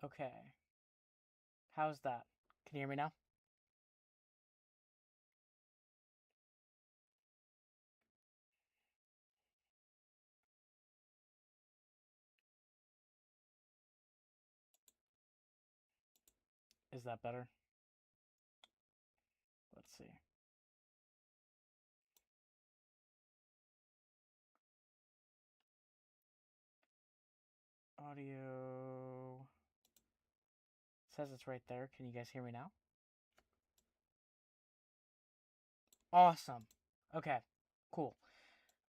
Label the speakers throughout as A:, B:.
A: Okay. How's that? Can you hear me now? Is that better? Let's see. Audio says it's right there. Can you guys hear me now? Awesome. Okay. Cool.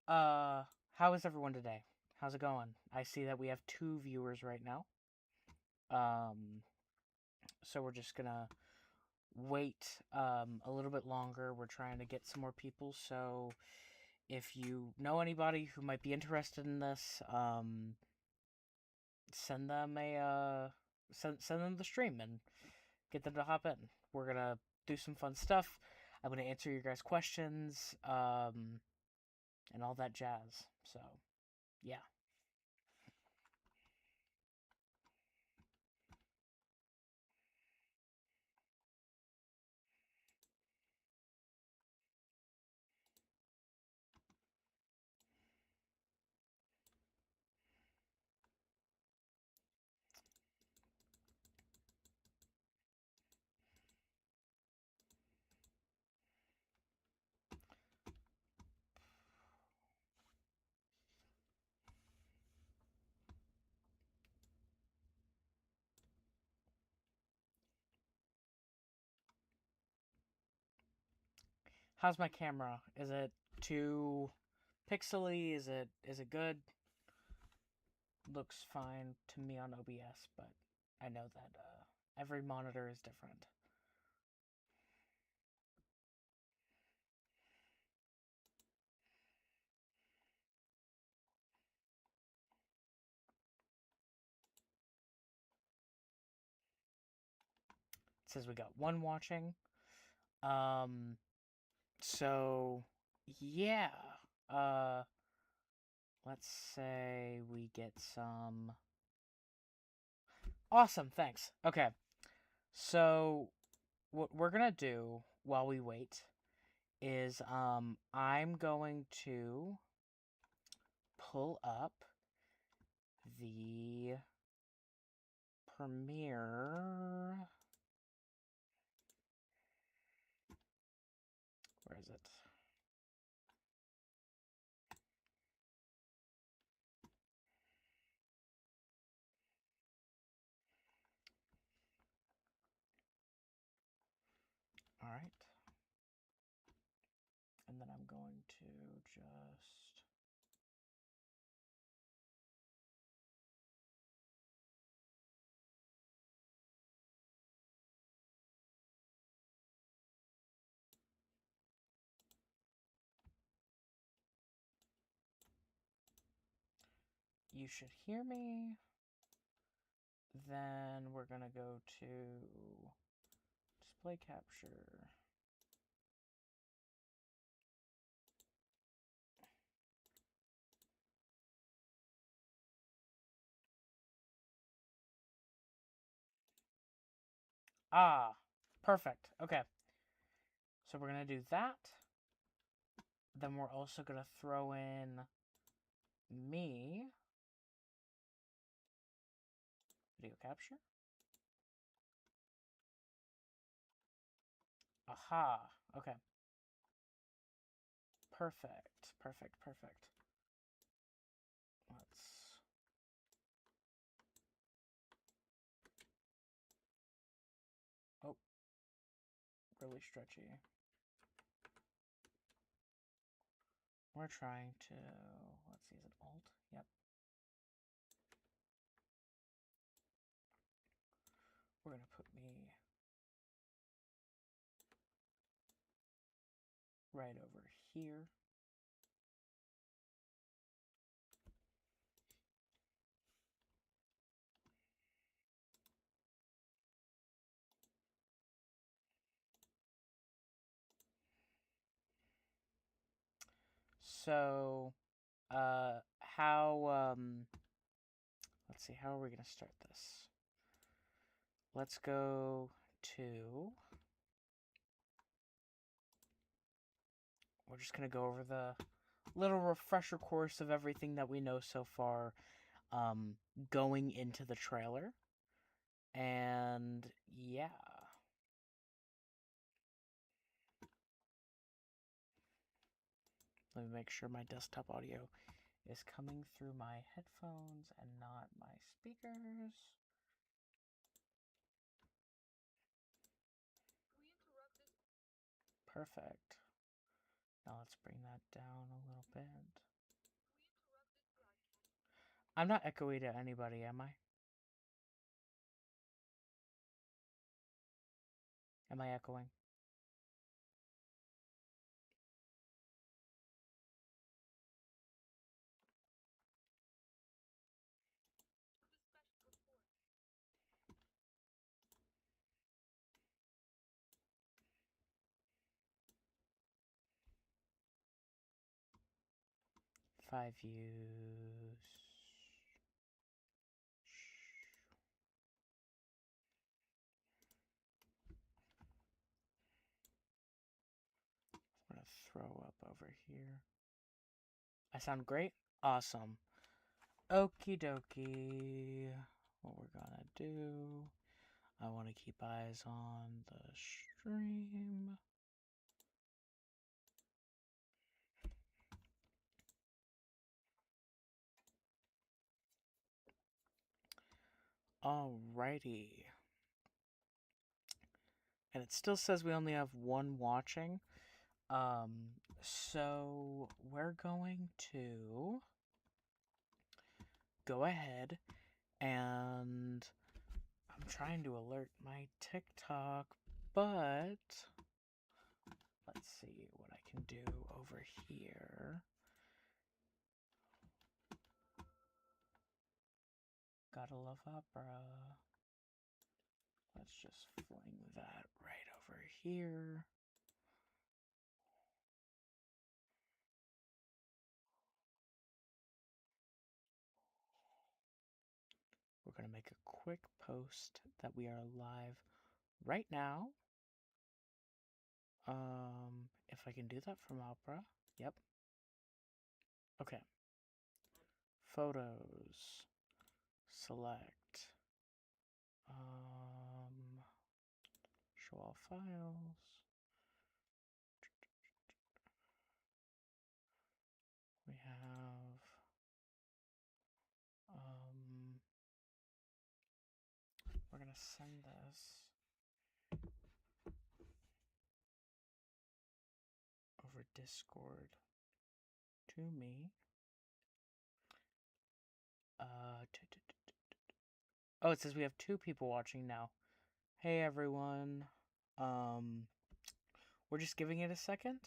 A: How is everyone today? How's it going? I see that we have 2 viewers right now. So we're just gonna wait a little bit longer. We're trying to get some more people. So if you know anybody who might be interested in this, send them send them the stream and get them to hop in. We're gonna do some fun stuff. I'm gonna answer your guys' questions, and all that jazz. So yeah. How's my camera? Is it too pixely? Is it good? Looks fine to me on OBS, but I know that every monitor is different. It says we got one watching. Um, so yeah. Uh, let's say we get some. Awesome, thanks. Okay, so what we're gonna do while we wait is I'm going to pull up the premiere. Where is it? All right. And then I'm going to just... You should hear me. Then we're going to go to display capture. Ah, perfect. Okay. So we're going to do that. Then we're also going to throw in me. Video capture. Aha. Okay. Perfect. Perfect. Perfect. Let's... Oh. Really stretchy. We're trying to... Let's see, is it Alt? Yep. We're going to put me right over here. So, how, let's see, how are we going to start this? let's go to... We're just going to go over the little refresher course of everything that we know so far going into the trailer. And yeah. Let me make sure my desktop audio is coming through my headphones and not my speakers. Perfect. Now let's bring that down a little bit. I'm not echoey to anybody, am I? Am I echoing? Five views. I'm gonna throw up over here. I sound great? Awesome. Okie dokie. What we're gonna do, I want to keep eyes on the stream. Alrighty. And it still says we only have one watching. So we're going to go ahead and I'm trying to alert my TikTok, but let's see what I can do over here. Gotta love opera. Let's just fling that right over here. We're going to make a quick post that we are live right now. If I can do that from Opera. Yep. Okay. Photos. Select. Show all files. We have we're gonna send this over Discord to me. Oh, it says we have 2 people watching now. Hey everyone. We're just giving it a second,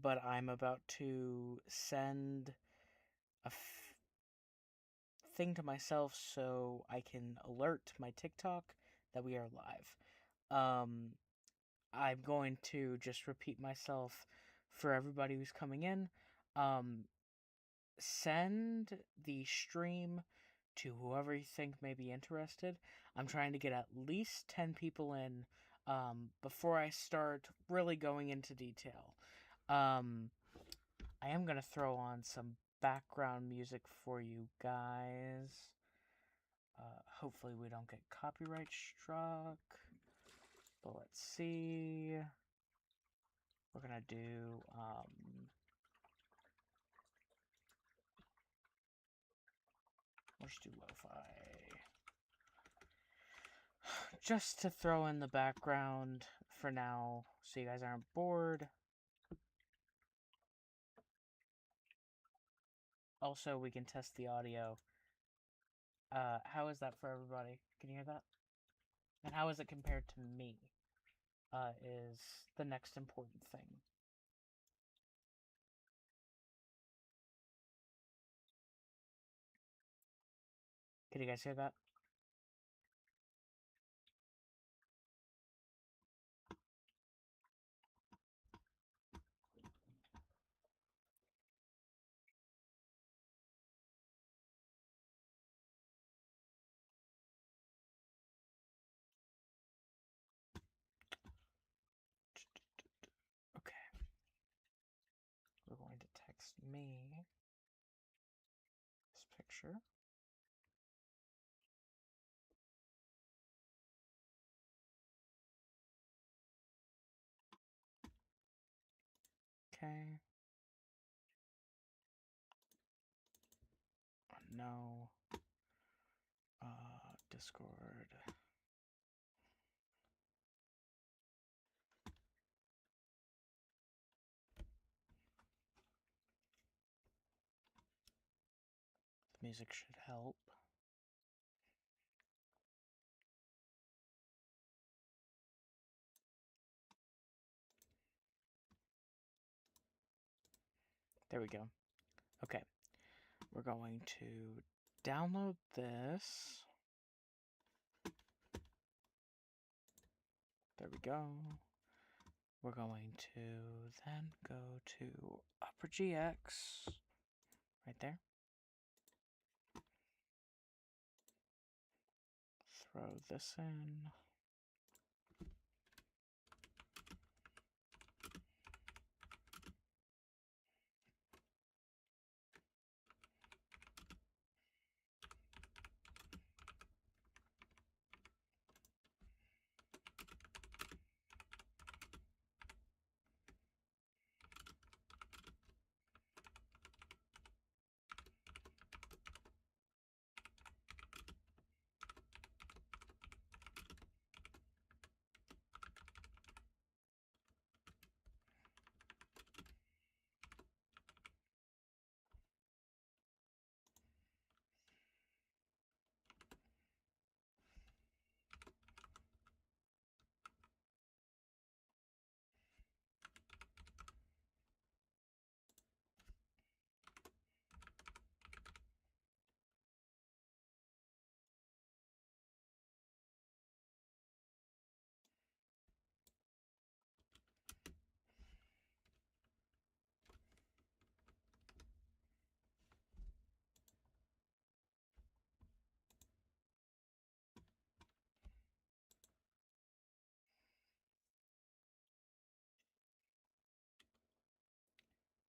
A: but I'm about to send a thing to myself so I can alert my TikTok that we are live. I'm going to just repeat myself for everybody who's coming in. Send the stream to whoever you think may be interested. I'm trying to get at least 10 people in before I start really going into detail. I am going to throw on some background music for you guys. Hopefully we don't get copyright struck. But let's see. We're going to do... let's do lo-fi. Just to throw in the background for now, so you guys aren't bored. Also, we can test the audio. How is that for everybody? Can you hear that? And how is it compared to me? Is the next important thing. Can you guys hear that? me this picture. Okay. No. Discord. The music should help. There we go. Okay. We're going to download this. There we go. We're going to then go to Opera GX. Right there. Throw this in.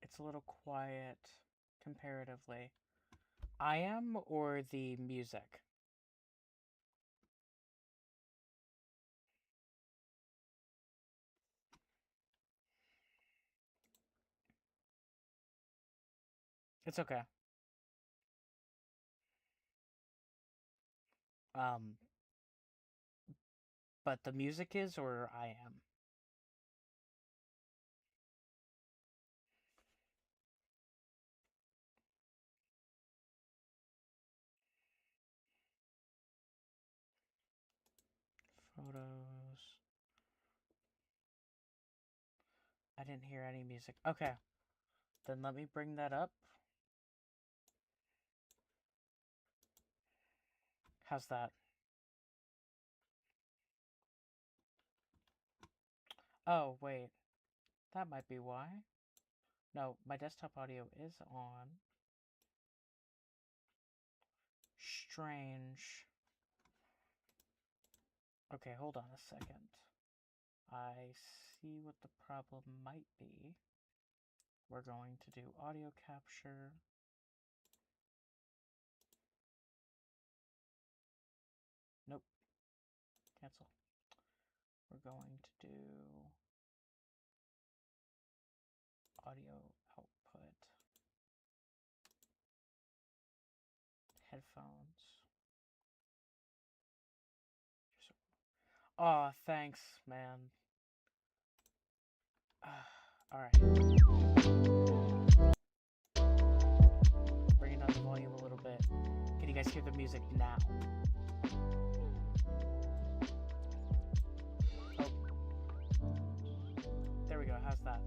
A: It's a little quiet comparatively. I am, or the music? It's okay. But the music is, or I am? Photos. I didn't hear any music. Okay. Then let me bring that up. How's that? Oh, wait. That might be why. No, my desktop audio is on. Strange. Okay, hold on a second. I see what the problem might be. We're going to do audio capture. Nope. Cancel. We're going to do audio output. Headphones. Aw, thanks, man. Alright. Bringing down the volume a little bit. Can you guys hear the music now? Oh. There we go. How's that?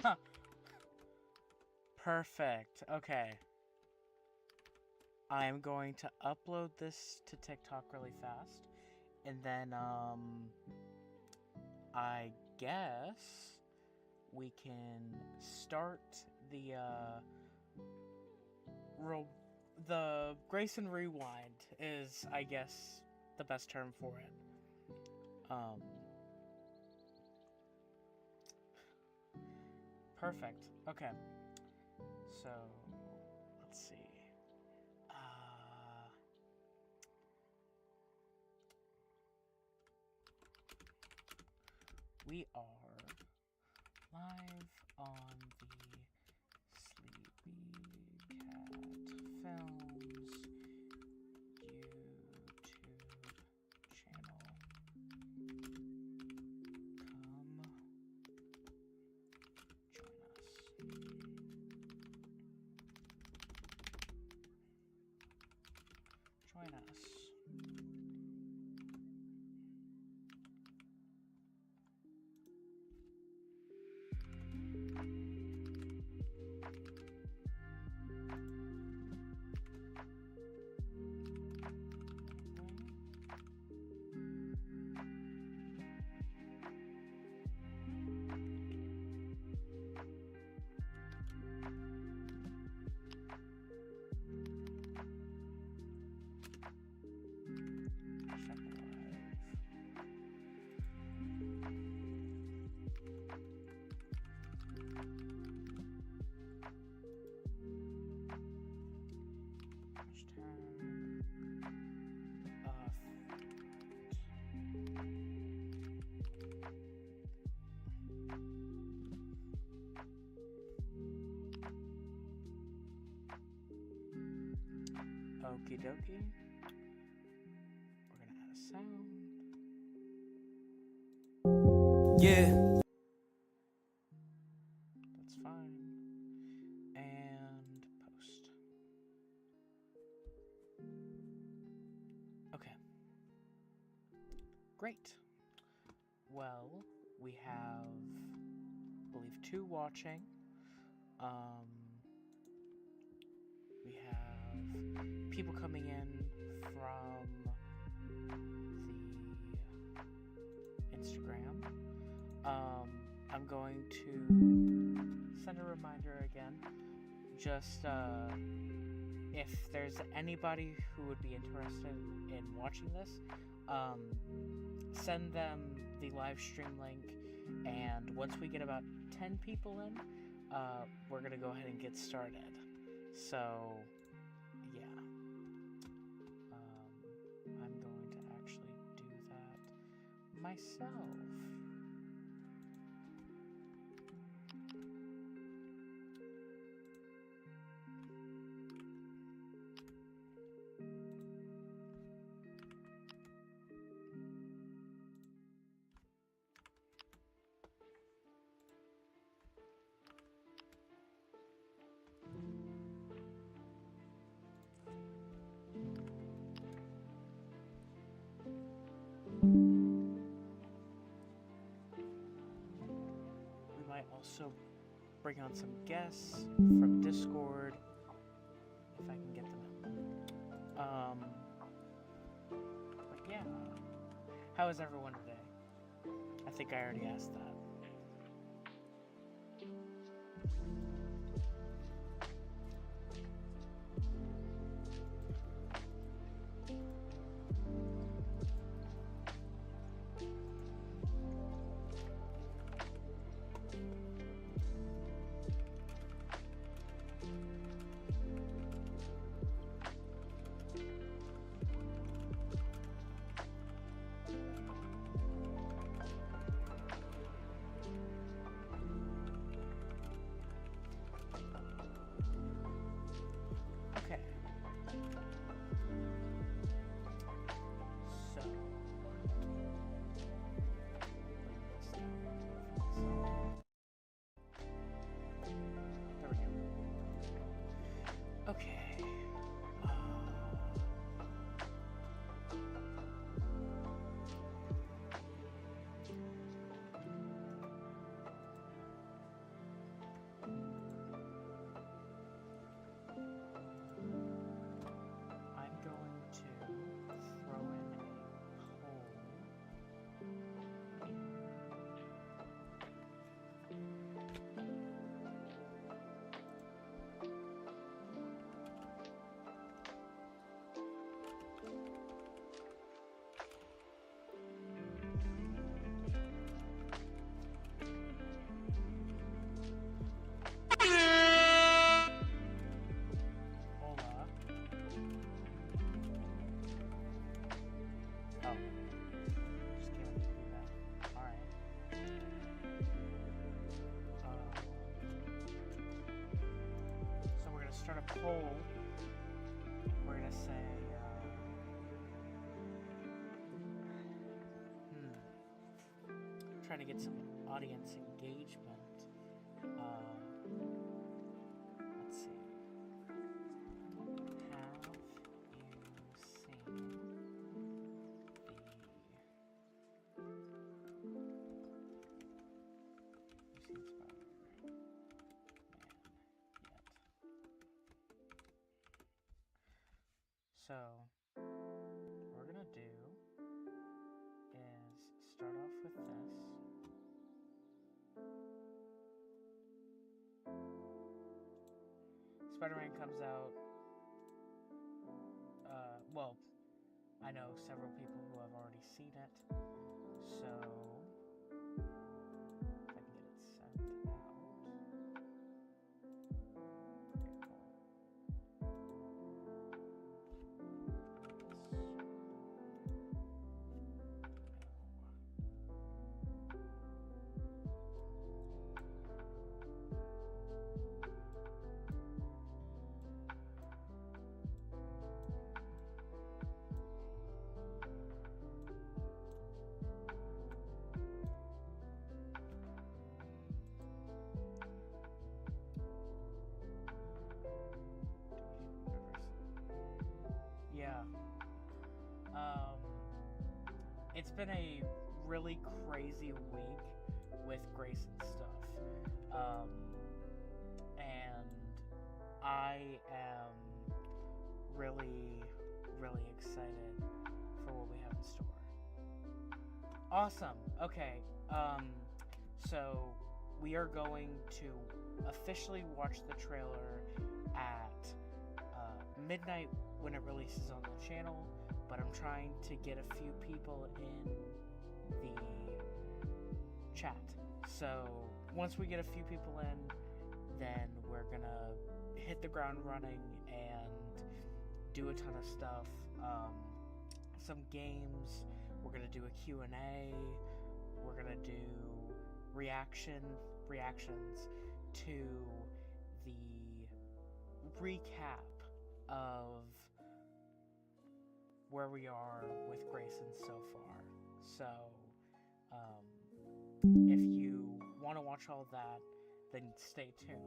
A: Huh. Perfect. Okay. I'm going to upload this to TikTok really fast, and then I guess we can start the the Grayson Rewind is, I guess, the best term for it. Perfect. Okay. So, let's see. We are live on the Sleepy Cat Films YouTube channel. Come join us. Okie dokie. We're gonna add a sound.
B: Yeah.
A: That's fine. And post. Okay. Great. Well, we have, I believe, 2 watching. We have people coming in from the Instagram. I'm going to send a reminder again. Just if there's anybody who would be interested in watching this, send them the live stream link, and once we get about 10 people in, we're gonna go ahead and get started. So, yeah. I'm going to actually do that myself. Also bring on some guests from Discord if I can get them in. But yeah, how is everyone today? I think I already asked that. Okay. start a poll. We're gonna say, trying to get some audience engagement. Let's see. Have you seen the... So, what we're gonna do is start off with this. Spider-Man comes out, well, I know several people who have already seen it, so if I can get it sent out. Yeah. It's been a really crazy week with Grayson stuff. And I am really, really excited for what we have in store. Awesome. Okay. So we are going to officially watch the trailer at midnight when it releases on the channel, but I'm trying to get a few people in the chat. So once we get a few people in, then we're gonna hit the ground running and do a ton of stuff. Some games, we're gonna do a Q&A, we're gonna do reactions to the recap of where we are with Grayson so far. So, if you want to watch all that, then stay tuned.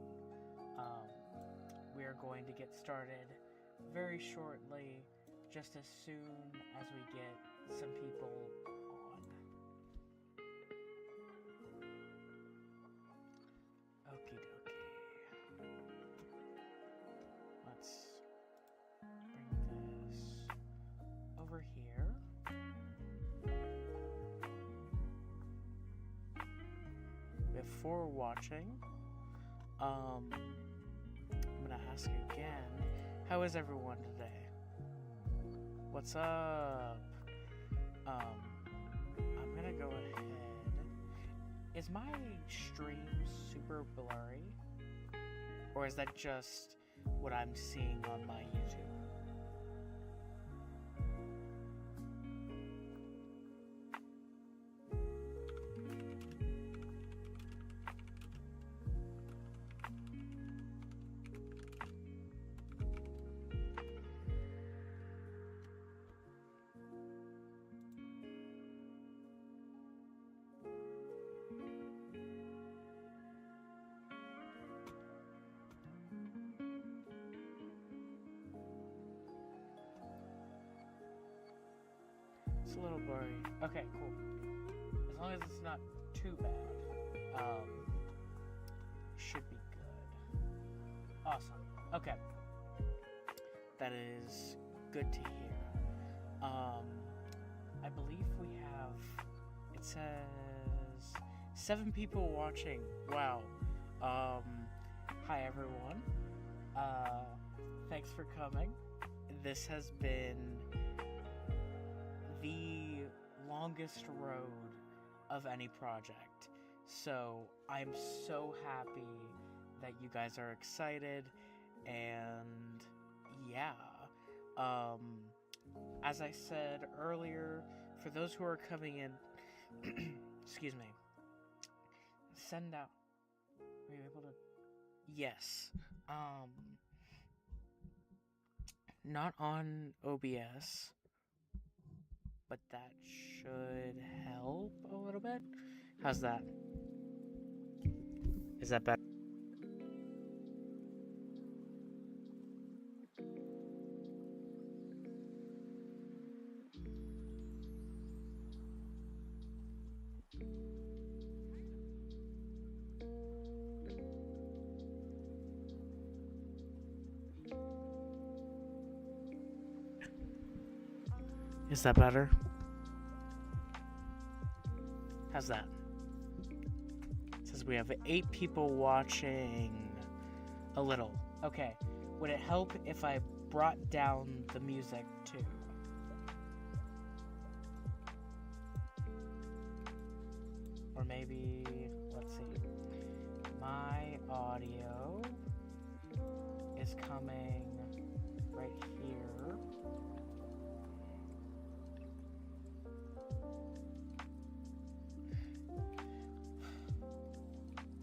A: We are going to get started very shortly, just as soon as we get some people on. Okie dokie. Let's bring this over here. Before watching, I'm gonna ask again, how is everyone today? What's up? I'm gonna go ahead. Is my stream super blurry? Or is that just what I'm seeing on my YouTube? It's a little blurry. Okay, cool. As long as it's not too bad, should be good. Awesome. Okay. That is good to hear. I believe we have, it says 7 people watching. Wow. Hi everyone. Thanks for coming. This has been the longest road of any project. So I'm so happy that you guys are excited, and yeah. As I said earlier, for those who are coming in, excuse me, send out. Are you able to? Yes. not on OBS, but that should help a little bit. How's that? Is that better? Is that better? How's that? It says we have 8 people watching. A little. Okay. Would it help if I brought down the music too? Or maybe, let's see. My audio is coming right here.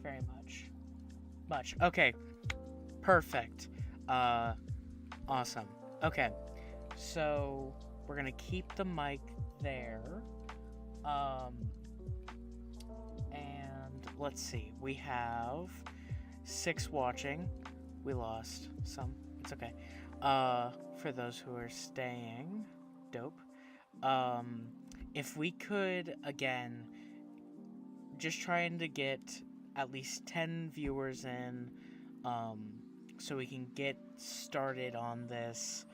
A: Very much. Okay. Perfect. Awesome. Okay. So we're gonna keep the mic there. And let's see. We have 6 watching. We lost some. It's okay. For those who are staying, dope. If we could, again, just trying to get at least 10 viewers in, so we can get started on this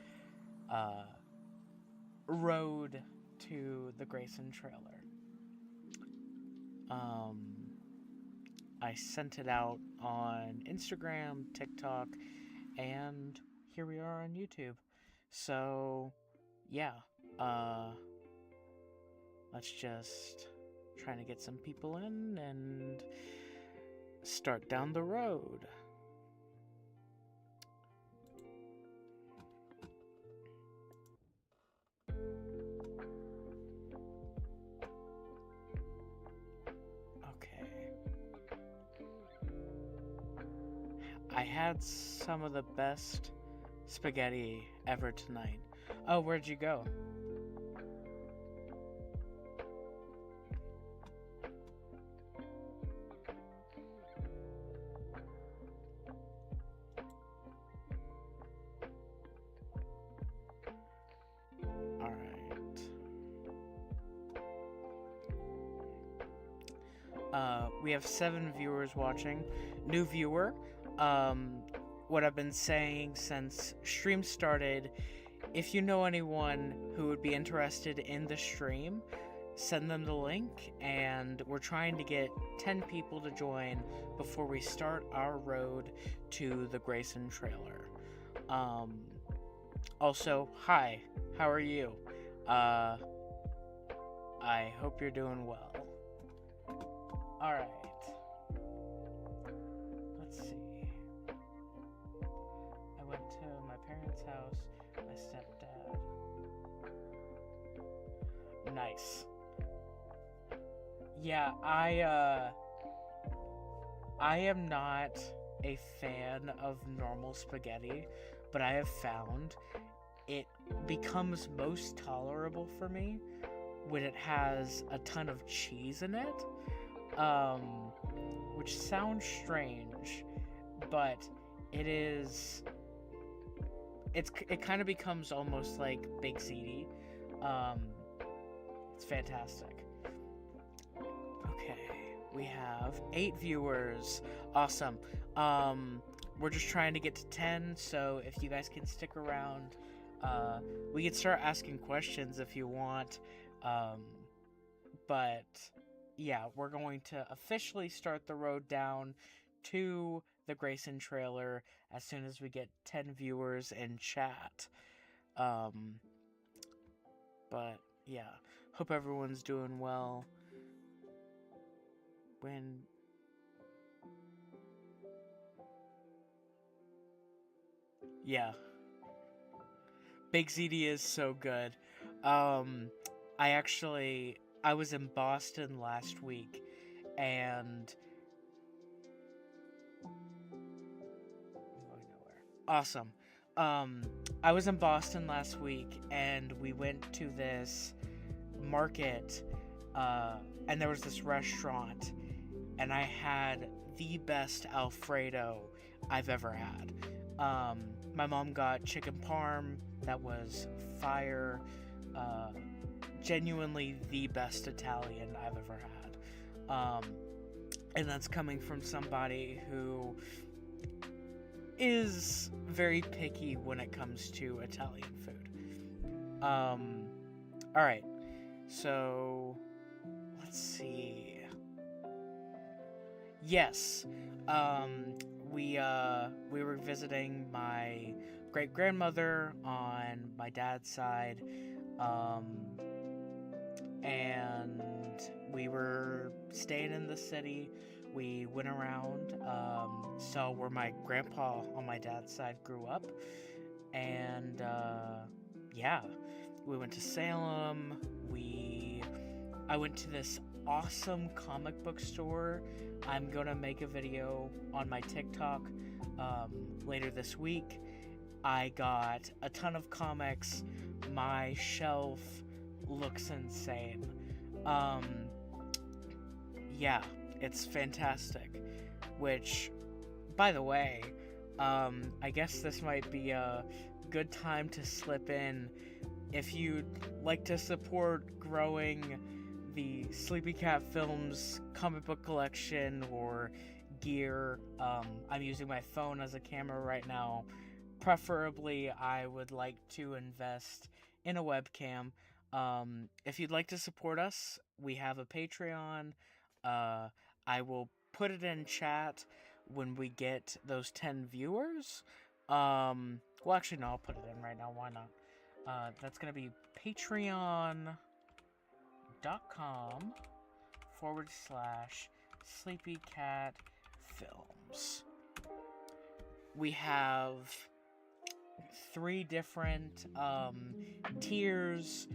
A: road to the Grayson trailer. I sent it out on Instagram, TikTok, and here we are on YouTube. So, yeah, let's just try to get some people in and start down the road. I had some of the best spaghetti ever tonight. Oh, where'd you go? We have 7 viewers watching. New viewer. What I've been saying since stream started, if you know anyone who would be interested in the stream, send them the link, and we're trying to get 10 people to join before we start our road to the Grayson trailer. Also, hi, how are you? I hope you're doing well. Alright. Let's see. I went to my parents' house, my stepdad. Nice. Yeah, I am not a fan of normal spaghetti, but I have found it becomes most tolerable for me when it has a ton of cheese in it. Which sounds strange, but it kind of becomes almost like Big Ziti. It's fantastic. Okay, we have 8 viewers. Awesome. We're just trying to get to 10, so if you guys can stick around, we can start asking questions if you want. But yeah, we're going to officially start the road down to the Grayson trailer as soon as we get 10 viewers in chat. But yeah, hope everyone's doing well. Yeah, Big ZD is so good. I was in Boston last week, and I'm going nowhere. Awesome. I was in Boston last week, and we went to this market, and there was this restaurant, and I had the best Alfredo I've ever had. My mom got chicken parm that was fire. Genuinely the best Italian I've ever had. And that's coming from somebody who is very picky when it comes to Italian food. Alright, so let's see. Yes, we were visiting my great grandmother on my dad's side, and we were staying in the city. We went around, saw where my grandpa on my dad's side grew up, and yeah, we went to Salem. I went to this awesome comic book store. I'm gonna make a video on my TikTok later this week. I got a ton of comics. My shelf looks insane. Yeah, it's fantastic. Which, by the way, I guess this might be a good time to slip in. If you'd like to support growing the Sleepy Cat Films comic book collection or gear, I'm using my phone as a camera right now. Preferably, I would like to invest in a webcam. If you'd like to support us, we have a Patreon. I will put it in chat when we get those 10 viewers. Well, actually, no, I'll put it in right now. Why not? That's going to be patreon.com/SleepyCatFilms. We have 3 different tiers.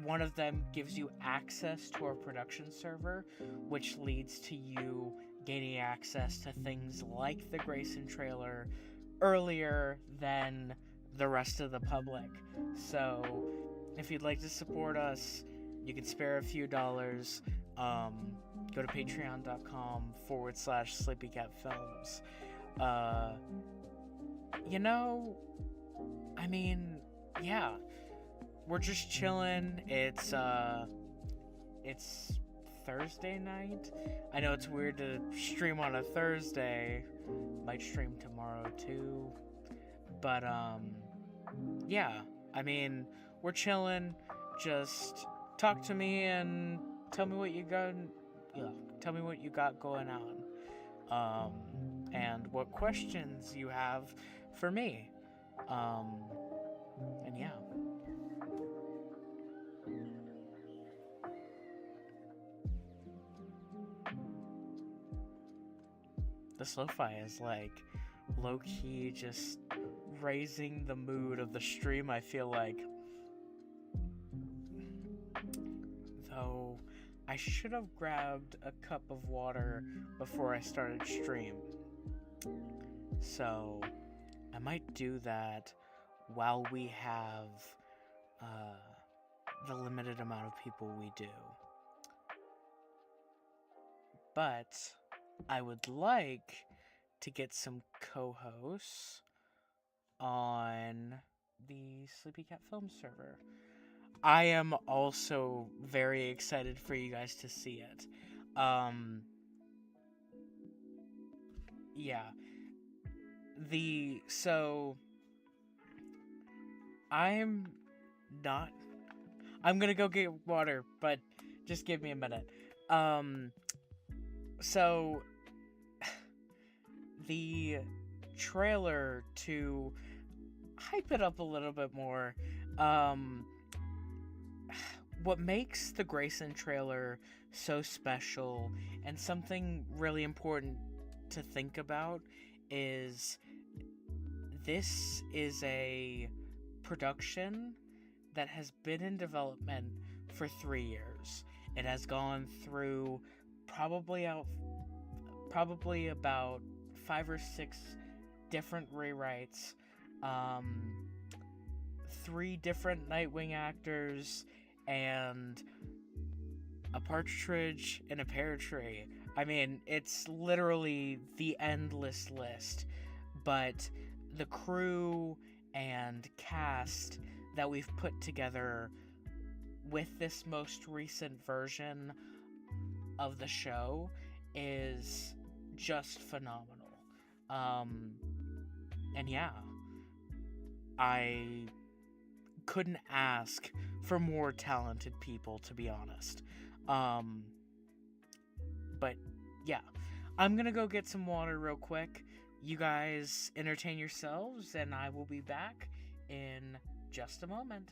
A: One of them gives you access to our production server, which leads to you gaining access to things like the Grayson trailer earlier than the rest of the public. So if you'd like to support us, you can spare a few dollars. Go to patreon.com/SleepyCatFilms. I mean, yeah, we're just chilling. It's Thursday night. I know it's weird to stream on a Thursday. Might stream tomorrow too. But yeah, I mean, we're chilling. Just talk to me and tell me what you got. Tell me what you got going on. And what questions you have for me. And yeah. This lo-fi is like low-key just raising the mood of the stream, I feel like. Though I should have grabbed a cup of water before I started stream. So I might do that while we have the limited amount of people we do. But I would like to get some co-hosts on the Sleepy Cat Film server. I am also very excited for you guys to see it. Yeah. I'm gonna go get water, but just give me a minute. So the trailer, to hype it up a little bit more, what makes the Grayson trailer so special and something really important to think about is this is a production that has been in development for 3 years. It has gone through probably about 5 or 6 different rewrites, 3 different Nightwing actors, and a partridge in a pear tree. I mean, it's literally the endless list, but the crew and cast that we've put together with this most recent version of the show is just phenomenal. And yeah, I couldn't ask for more talented people, to be honest. But yeah, I'm gonna go get some water real quick. You guys entertain yourselves, and I will be back in just a moment.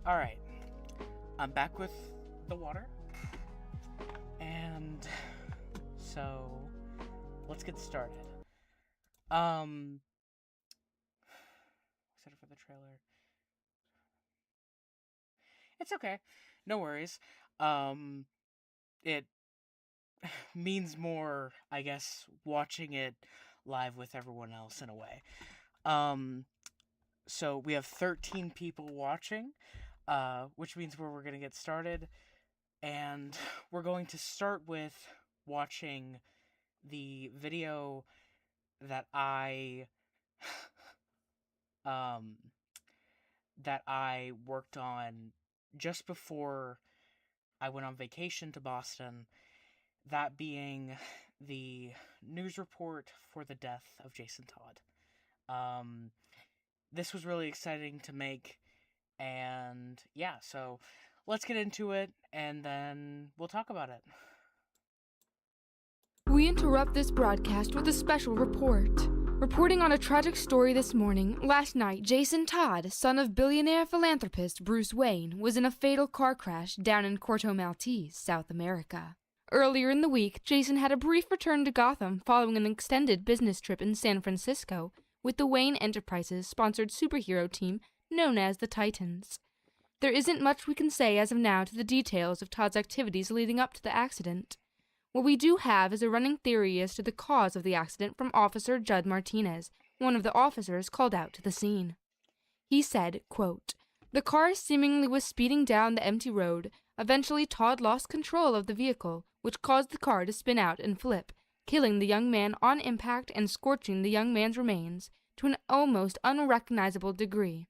A: Alright, I'm back with the water, and so let's get started. Excited for the trailer. It's okay, no worries. It means more, I guess, watching it live with everyone else in a way. So we have 13 people watching, which means we're going to get started. And we're going to start with watching the video that I worked on just before I went on vacation to Boston, that being the news report for the death of Jason Todd. This was really exciting to make, and yeah, so let's get into it, and then we'll talk about it.
C: We interrupt this broadcast with a special report. Reporting on a tragic story this morning, last night, Jason Todd, son of billionaire philanthropist Bruce Wayne, was in a fatal car crash down in Corto Maltese, South America. Earlier in the week, Jason had a brief return to Gotham following an extended business trip in San Francisco with the Wayne Enterprises-sponsored superhero team known as the Titans. There isn't much we can say as of now to the details of Todd's activities leading up to the accident. What we do have is a running theory as to the cause of the accident from Officer Judd Martinez, one of the officers called out to the scene. He said, quote, "The car seemingly was speeding down the empty road. Eventually Todd lost control of the vehicle, which caused the car to spin out and flip, killing the young man on impact and scorching the young man's remains to an almost unrecognizable degree."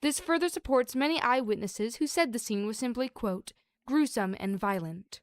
C: This further supports many eyewitnesses who said the scene was simply, quote, "gruesome and violent."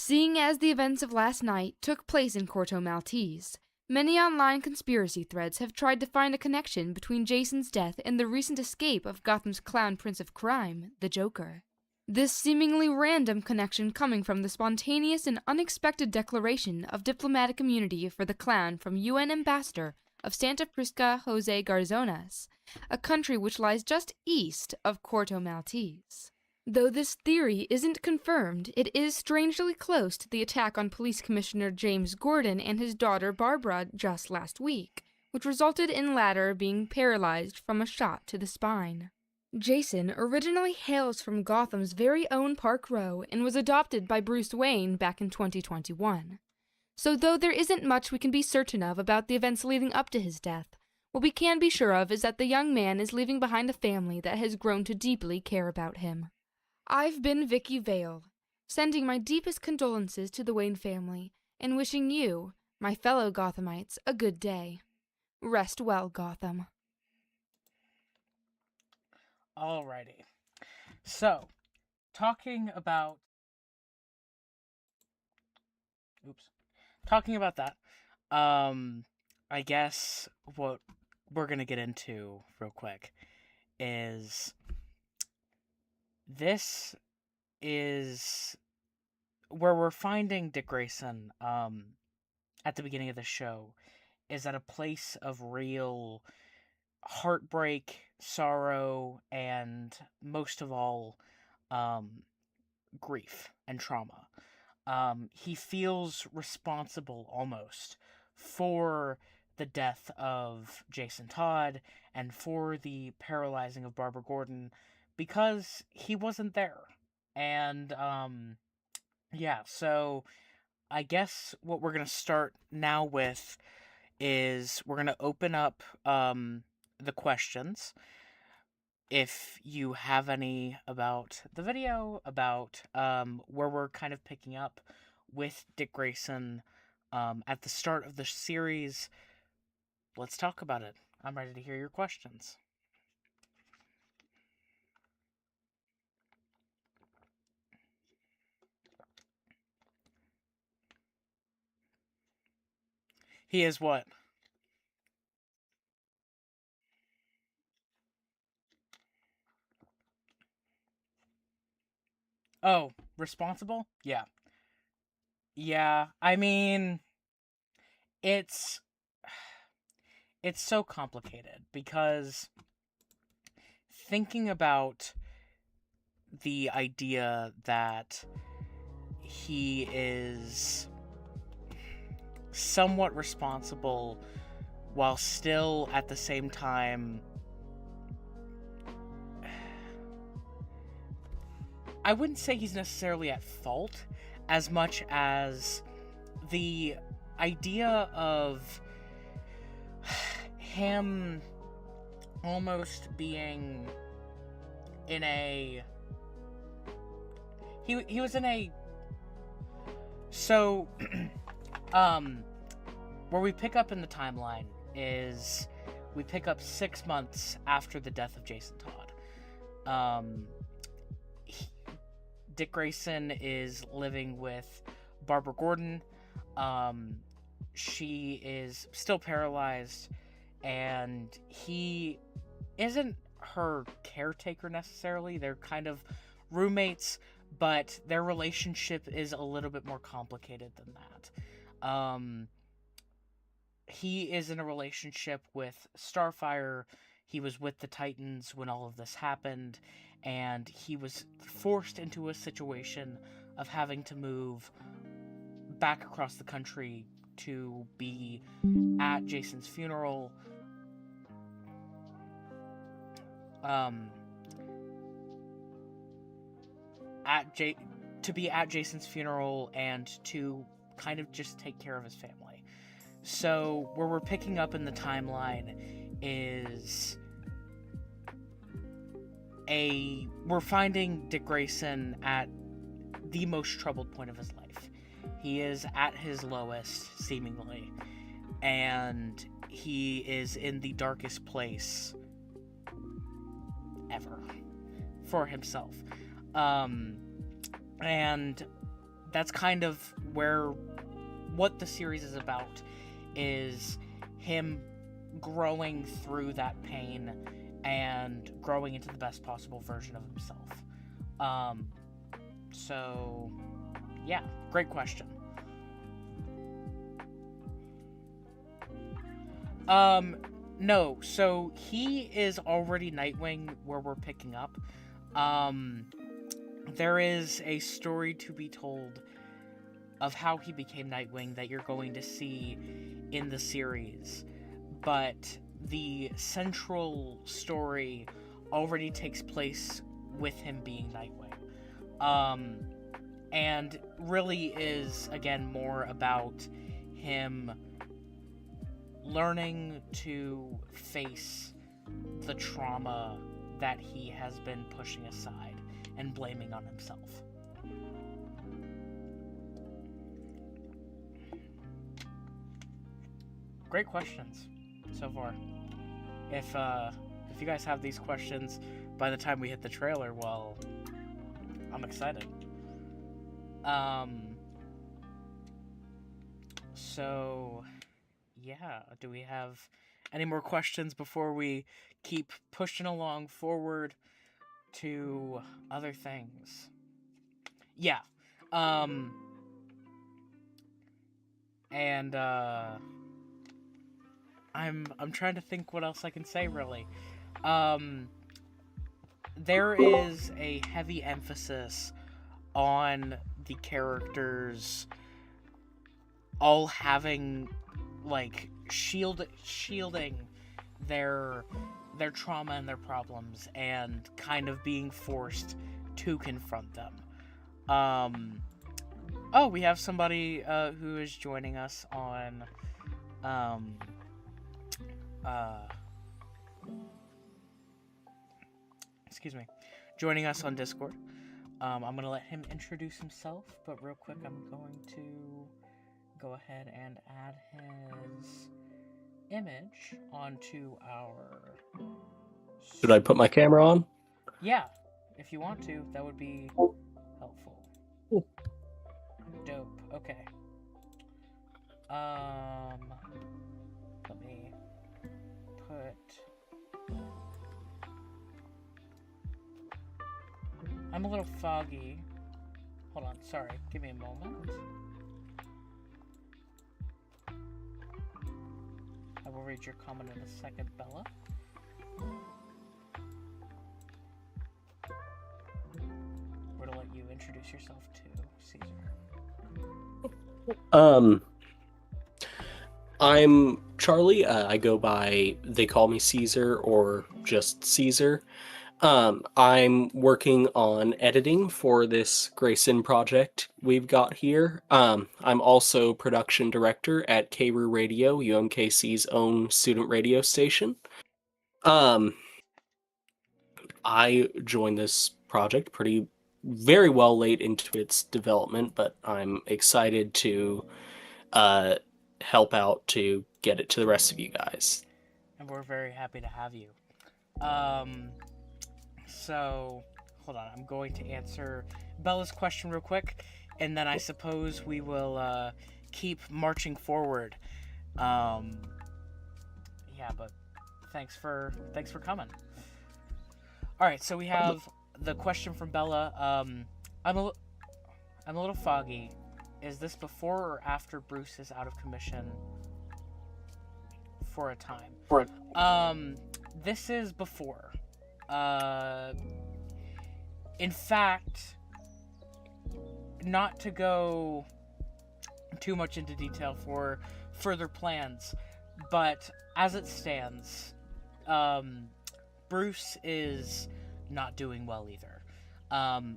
C: Seeing as the events of last night took place in Corto Maltese, many online conspiracy threads have tried to find a connection between Jason's death and the recent escape of Gotham's clown prince of crime, the Joker. This seemingly random connection coming from the spontaneous and unexpected declaration of diplomatic immunity for the clown from UN Ambassador of Santa Prisca Jose Garzonas, a country which lies just east of Corto Maltese. Though this theory isn't confirmed, it is strangely close to the attack on Police Commissioner James Gordon and his daughter Barbara just last week, which resulted in latter being paralyzed from a shot to the spine. Jason originally hails from Gotham's very own Park Row and was adopted by Bruce Wayne back in 2021. So though there isn't much we can be certain of about the events leading up to his death, what we can be sure of is that the young man is leaving behind a family that has grown to deeply care about him. I've been Vicky Vale, sending my deepest condolences to the Wayne family, and wishing you, my fellow Gothamites, a good day. Rest well, Gotham.
A: Alrighty. So, talking about that, I guess what we're gonna get into real quick is this is where we're finding Dick Grayson at the beginning of the show is at a place of real heartbreak, sorrow, and most of all, grief and trauma. He feels responsible almost for the death of Jason Todd and for the paralyzing of Barbara Gordon because he wasn't there. And, yeah, so I guess what we're going to start now with is we're going to open up, the questions. If you have any about the video, about where we're kind of picking up with Dick Grayson at the start of the series, let's talk about it. I'm ready to hear your questions. He is what? Oh, responsible? Yeah. Yeah, I mean, it's so complicated because thinking about the idea that he is somewhat responsible while still at the same time, I wouldn't say he's necessarily at fault as much as the idea of him almost being in a... He was in a... So, where we pick up in the timeline is we pick up 6 months after the death of Jason Todd. Dick Grayson is living with Barbara Gordon. She is still paralyzed, and he isn't her caretaker necessarily. They're kind of roommates, but their relationship is a little bit more complicated than that. He is in a relationship with Starfire. He was with the Titans when all of this happened, and he was forced into a situation of having to move back across the country to be at Jason's funeral. To be at Jason's funeral and to kind of just take care of his family. So where we're picking up in the timeline is we're finding Dick Grayson at the most troubled point of his life. He is at his lowest, seemingly, and he is in the darkest place ever for himself. And that's kind of what the series is about, is him growing through that pain and growing into the best possible version of himself. So yeah, great question. No, so he is already Nightwing where we're picking up. There is a story to be told of how he became Nightwing that you're going to see in the series, but the central story already takes place with him being Nightwing. And really is, again, more about him learning to face the trauma that he has been pushing aside and blaming on himself. Great questions so far. If you guys have these questions by the time we hit the trailer, well, I'm excited. So yeah, do we have any more questions before we keep pushing along forward to other things? Yeah. And I'm trying to think what else I can say, really. There is a heavy emphasis on the characters all having, like, shielding their trauma and their problems and kind of being forced to confront them. Oh, we have somebody who is joining us on joining us on Discord. I'm gonna let him introduce himself, but real quick, I'm going to go ahead and add his image onto our...
D: Should I put my camera on?
A: Yeah, if you want to, that would be helpful. Dope. Okay. Let me put... I'm a little foggy. Hold on, sorry. Give me a moment. I will read your comment in a second, Bella. We're gonna let you introduce yourself to Caesar.
D: I'm Charlie. I go by, they call me Caesar or just Caesar. I'm working on editing for this Grayson project we've got here. I'm also production director at KRU Radio, UMKC's own student radio station. I joined this project very well late into its development, but I'm excited to help out to get it to the rest of you guys.
A: And we're very happy to have you. So, hold on, I'm going to answer Bella's question real quick, and then I suppose we will keep marching forward. Yeah, but thanks for coming. Alright, so we have the question from Bella. I'm a little foggy. Is this before or after Bruce is out of commission for a time? This is before. In fact, not to go too much into detail for further plans, but as it stands, Bruce is not doing well either.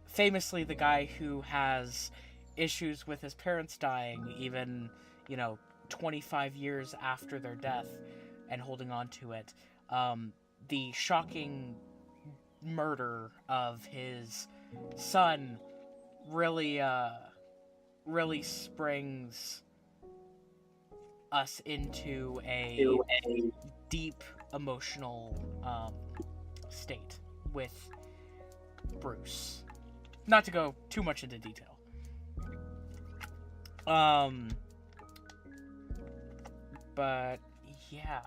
A: Famously, the guy who has issues with his parents dying, even, 25 years after their death, and holding on to it. The shocking murder of his son really springs us into a deep emotional state with Bruce. Not to go too much into detail. Um, but yeah,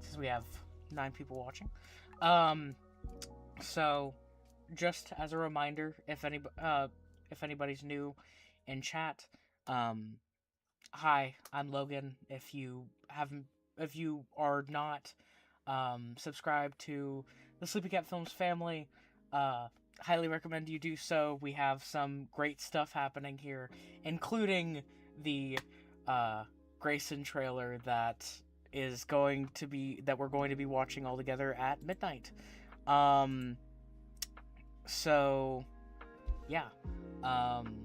A: since we have 9 people watching, um, so just as a reminder, if anybody's new in chat, um, hi, I'm Logan. If you are not subscribed to the Sleepy Cat Films family, highly recommend you do so. We have some great stuff happening here, including the Grayson trailer that we're going to be watching all together at midnight. Um, so yeah. Um,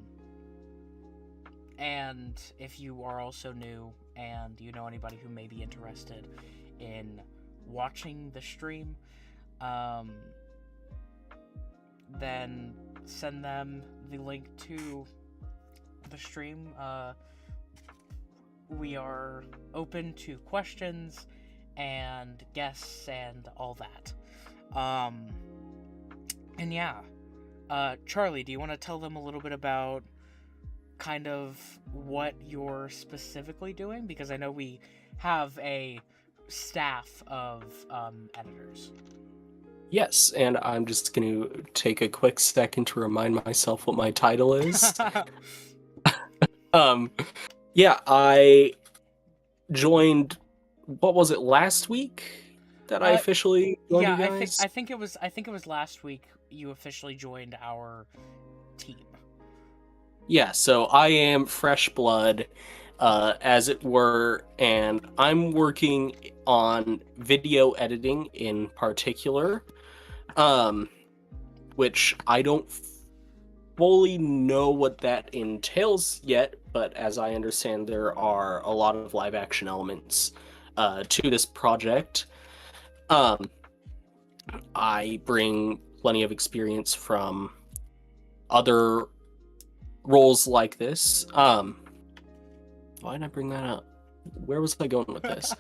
A: and if you are also new and you know anybody who may be interested in watching the stream, um, then send them the link to the stream. We are open to questions and guests and all that. And yeah, Charlie, do you want to tell them a little bit about kind of what you're specifically doing? Because I know we have a staff of editors.
D: Yes, and I'm just going to take a quick second to remind myself what my title is. Yeah, I joined, what was it, last week that I officially joined you guys?
A: I think it was last week you officially joined our team.
D: Yeah, so I am fresh blood, as it were, and I'm working on video editing in particular, which I don't fully know what that entails yet, but as I understand, there are a lot of live action elements to this project. I bring plenty of experience from other roles like this. Why did I bring that up? Where was I going with this?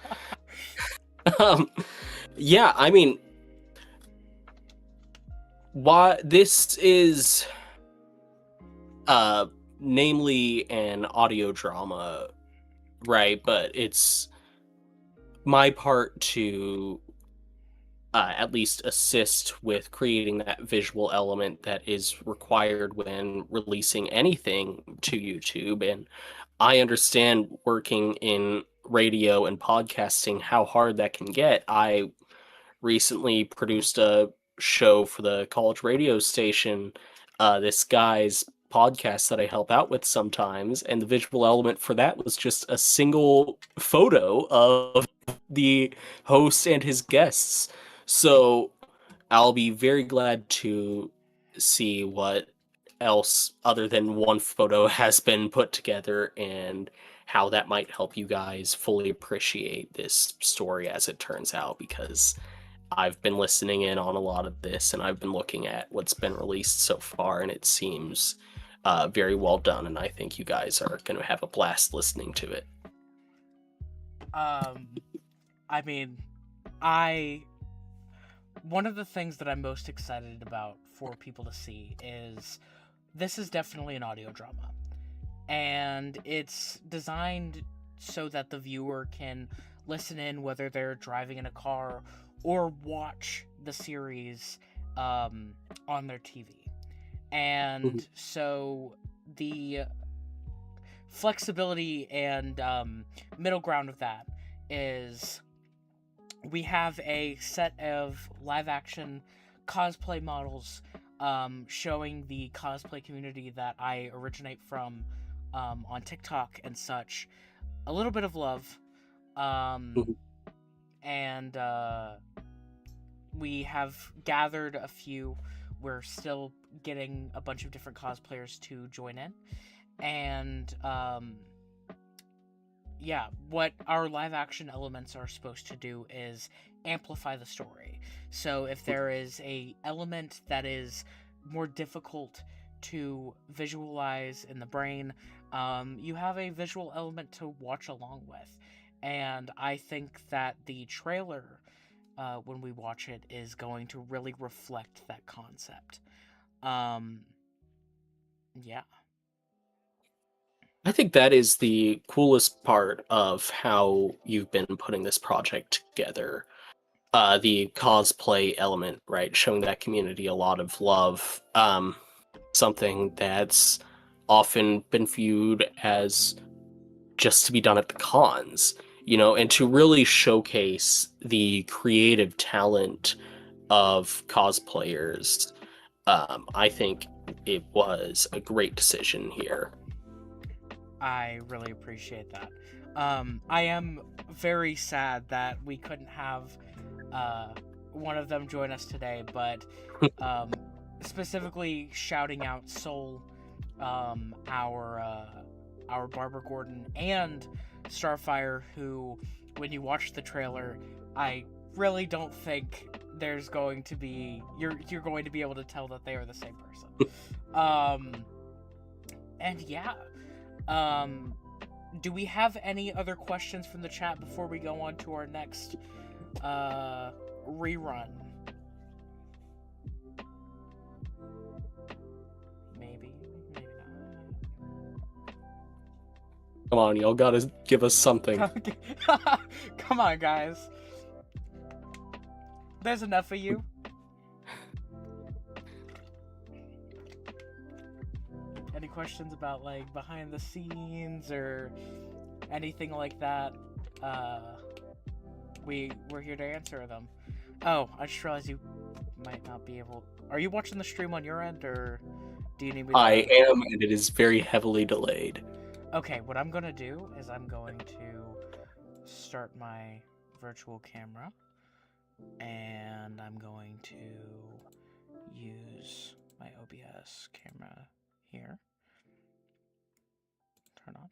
D: Yeah, I mean, why this is namely an audio drama, right? But it's my part to at least assist with creating that visual element that is required when releasing anything to YouTube. And I understand working in radio and podcasting how hard that can get. I recently produced a show for the college radio station, this guy's podcast that I help out with sometimes, and the visual element for that was just a single photo of the host and his guests. So I'll be very glad to see what else other than one photo has been put together and how that might help you guys fully appreciate this story as it turns out, because I've been listening in on a lot of this and I've been looking at what's been released so far, and it seems very well done, and I think you guys are going to have a blast listening to it.
A: I mean, one of the things that I'm most excited about for people to see is this is definitely an audio drama, and it's designed so that the viewer can listen in whether they're driving in a car or watch the series on their TV. And so the flexibility and middle ground of that is we have a set of live action cosplay models showing the cosplay community that I originate from on TikTok and such a little bit of love. And we have gathered a few. We're still getting a bunch of different cosplayers to join in. And yeah, what our live action elements are supposed to do is amplify the story. So if there is a element that is more difficult to visualize in the brain, you have a visual element to watch along with. And I think that the trailer, when we watch it, is going to really reflect that concept. Yeah.
D: I think that is the coolest part of how you've been putting this project together. The cosplay element, right? Showing that community a lot of love. Something that's often been viewed as just to be done at the cons, and to really showcase the creative talent of cosplayers. I think it was a great decision here.
A: I really appreciate that. I am very sad that we couldn't have one of them join us today, but specifically shouting out Soul, our Barbara Gordon, and Starfire, who, when you watch the trailer, I really don't think there's going to be you're going to be able to tell that they are the same person. And yeah. Do we have any other questions from the chat before we go on to our next rerun? Maybe not.
D: Come on, y'all gotta give us something.
A: Come on, guys. There's enough of you. Any questions about, like, behind the scenes or anything like that? We're here to answer them. Oh, I just realized you might not be able... Are you watching the stream on your end, or do you need me to...
D: I am, and it is very heavily delayed.
A: Okay, what I'm gonna do is I'm going to start my virtual camera, and I'm going to use my OBS camera here. Turn on.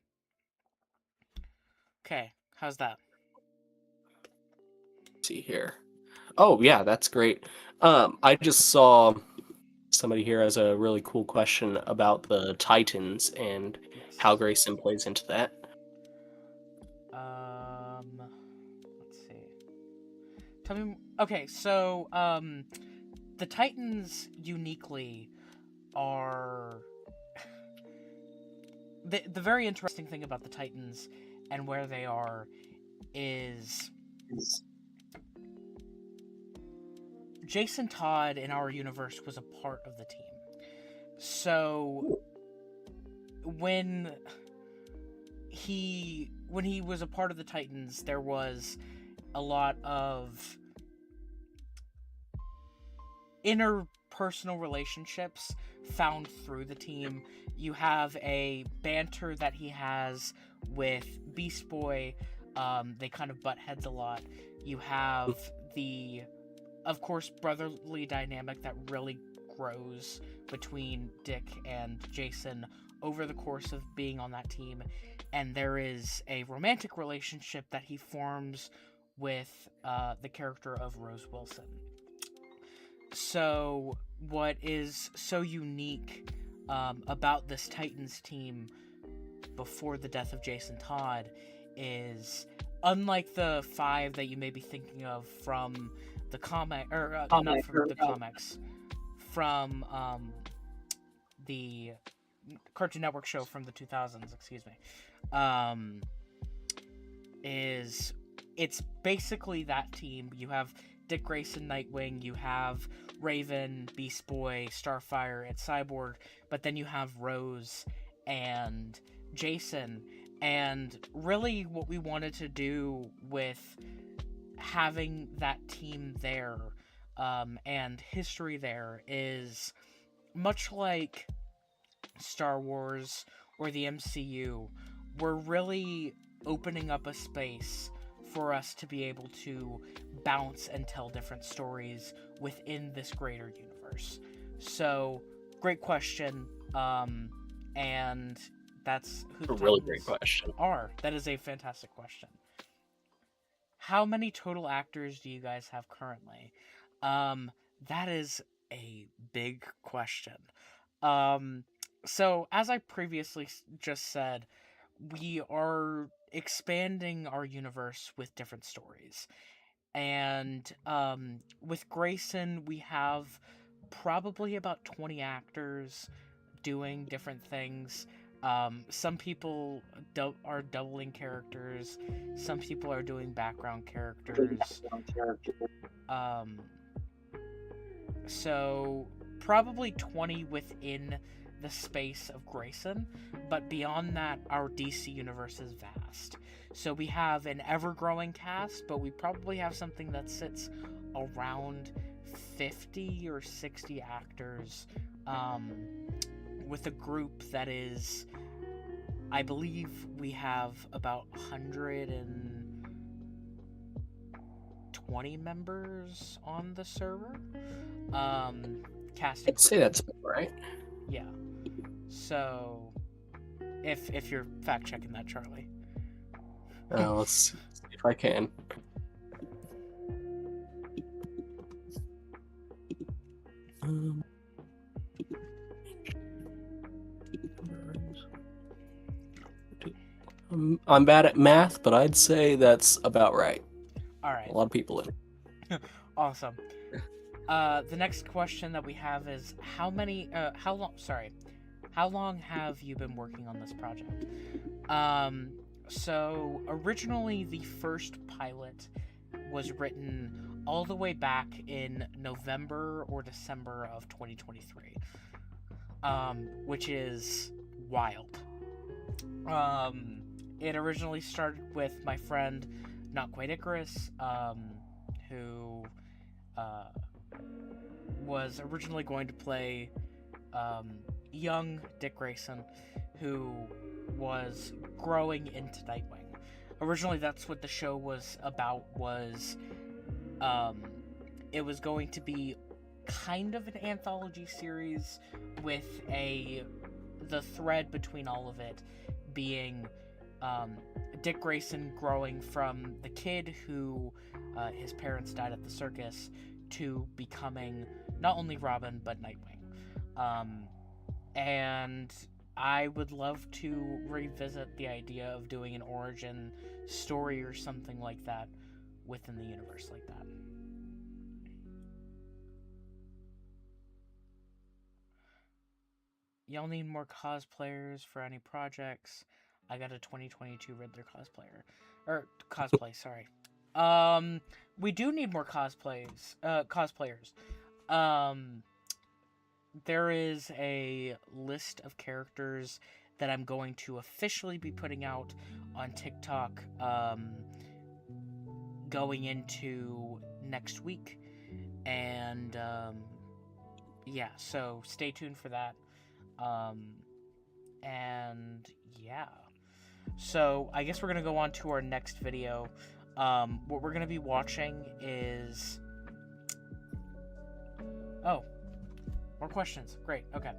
A: Okay, how's that?
D: Let's see here. Oh yeah, that's great. I just saw somebody here has a really cool question about the Titans and how Grayson plays into that.
A: Let's see. Tell me. Okay, so the Titans uniquely are the very interesting thing about the Titans and where they are is Jason Todd in our universe was a part of the team. So when he was a part of the Titans, there was a lot of interpersonal relationships found through the team. You have a banter that he has with Beast Boy. They kind of butt heads a lot. You have the, of course, brotherly dynamic that really grows between Dick and Jason over the course of being on that team. And there is a romantic relationship that he forms with the character of Rose Wilson. So what is so unique about this Titans team before the death of Jason Todd is, unlike the 5 that you may be thinking of from the comic, or not from the comics, from the Cartoon Network show from the 2000s, excuse me, is it's basically that team. You have Dick Grayson, Nightwing, you have Raven, Beast Boy, Starfire, and Cyborg, but then you have Rose and Jason. And really what we wanted to do with having that team there and history there is, much like Star Wars or the MCU, we're really opening up a space for us to be able to bounce and tell different stories within this greater universe. So, great question, and that's who the
D: A really
A: Titans
D: great question.
A: are. That is a fantastic question. How many total actors do you guys have currently? That is a big question. So, as I previously just said, we are expanding our universe with different stories. And with Grayson, we have probably about 20 actors doing different things. Some people are doubling characters. Some people are doing background characters. So probably 20 within the space of Grayson, but beyond that, our DC universe is vast. So we have an ever-growing cast, but we probably have something that sits around 50 or 60 actors, with a group that is, I believe we have about 120 members on the server. Casting.
D: I'd say that's about right.
A: Yeah. So, if you're fact checking that, Charlie.
D: Let's see if I can. I'm bad at math, but I'd say that's about right.
A: All right.
D: A lot of people in.
A: Awesome. The next question that we have is how long have you been working on this project? So originally the first pilot was written all the way back in November or December of 2023, which is wild. It originally started with my friend, Not Quite Icarus, who was originally going to play young Dick Grayson, who was growing into Nightwing. Originally, that's what the show was about. It was going to be kind of an anthology series with the thread between all of it being Dick Grayson growing from the kid who his parents died at the circus to becoming not only Robin but Nightwing. And I would love to revisit the idea of doing an origin story or something like that within the universe like that. Y'all need more cosplayers for any projects. I got a 2022 Riddler cosplay, sorry. We do need more cosplayers. There is a list of characters that I'm going to officially be putting out on TikTok going into next week. And yeah, so stay tuned for that. And yeah. So I guess we're going to go on to our next video. What we're going to be watching is... Oh. More questions. Great. Okay.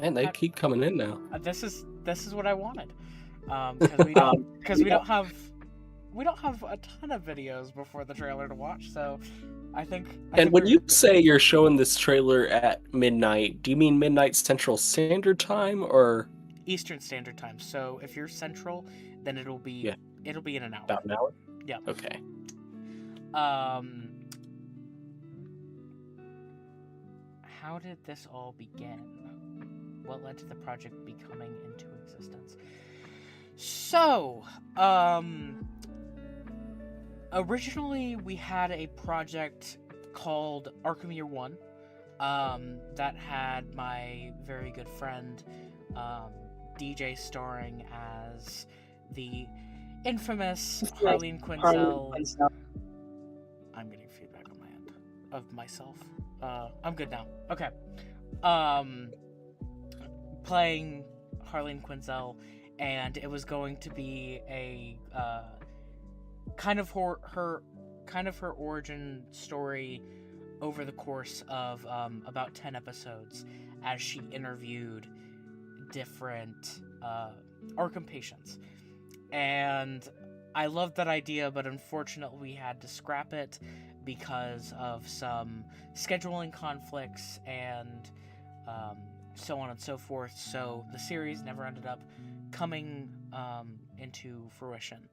D: Man, they keep coming in now.
A: This is what I wanted. Because we don't have a ton of videos before the trailer to watch, so I think.
D: When you say you're showing this trailer at midnight, do you mean midnight Central Standard Time or
A: Eastern Standard Time? So if you're Central, then it'll be in an hour.
D: About an hour.
A: Yeah.
D: Okay.
A: How did this all begin? What led to the project becoming into existence? So, originally we had a project called Arkham Year 1, that had my very good friend, DJ starring as the infamous Harleen Quinzel. I'm getting feedback on my end of myself. I'm good now. Okay. Playing Harleen Quinzel, and it was going to be a kind of her origin story over the course of about 10 episodes as she interviewed different Arkham patients. And I loved that idea, but unfortunately we had to scrap it because of some scheduling conflicts and so on and so forth. So the series never ended up coming into fruition.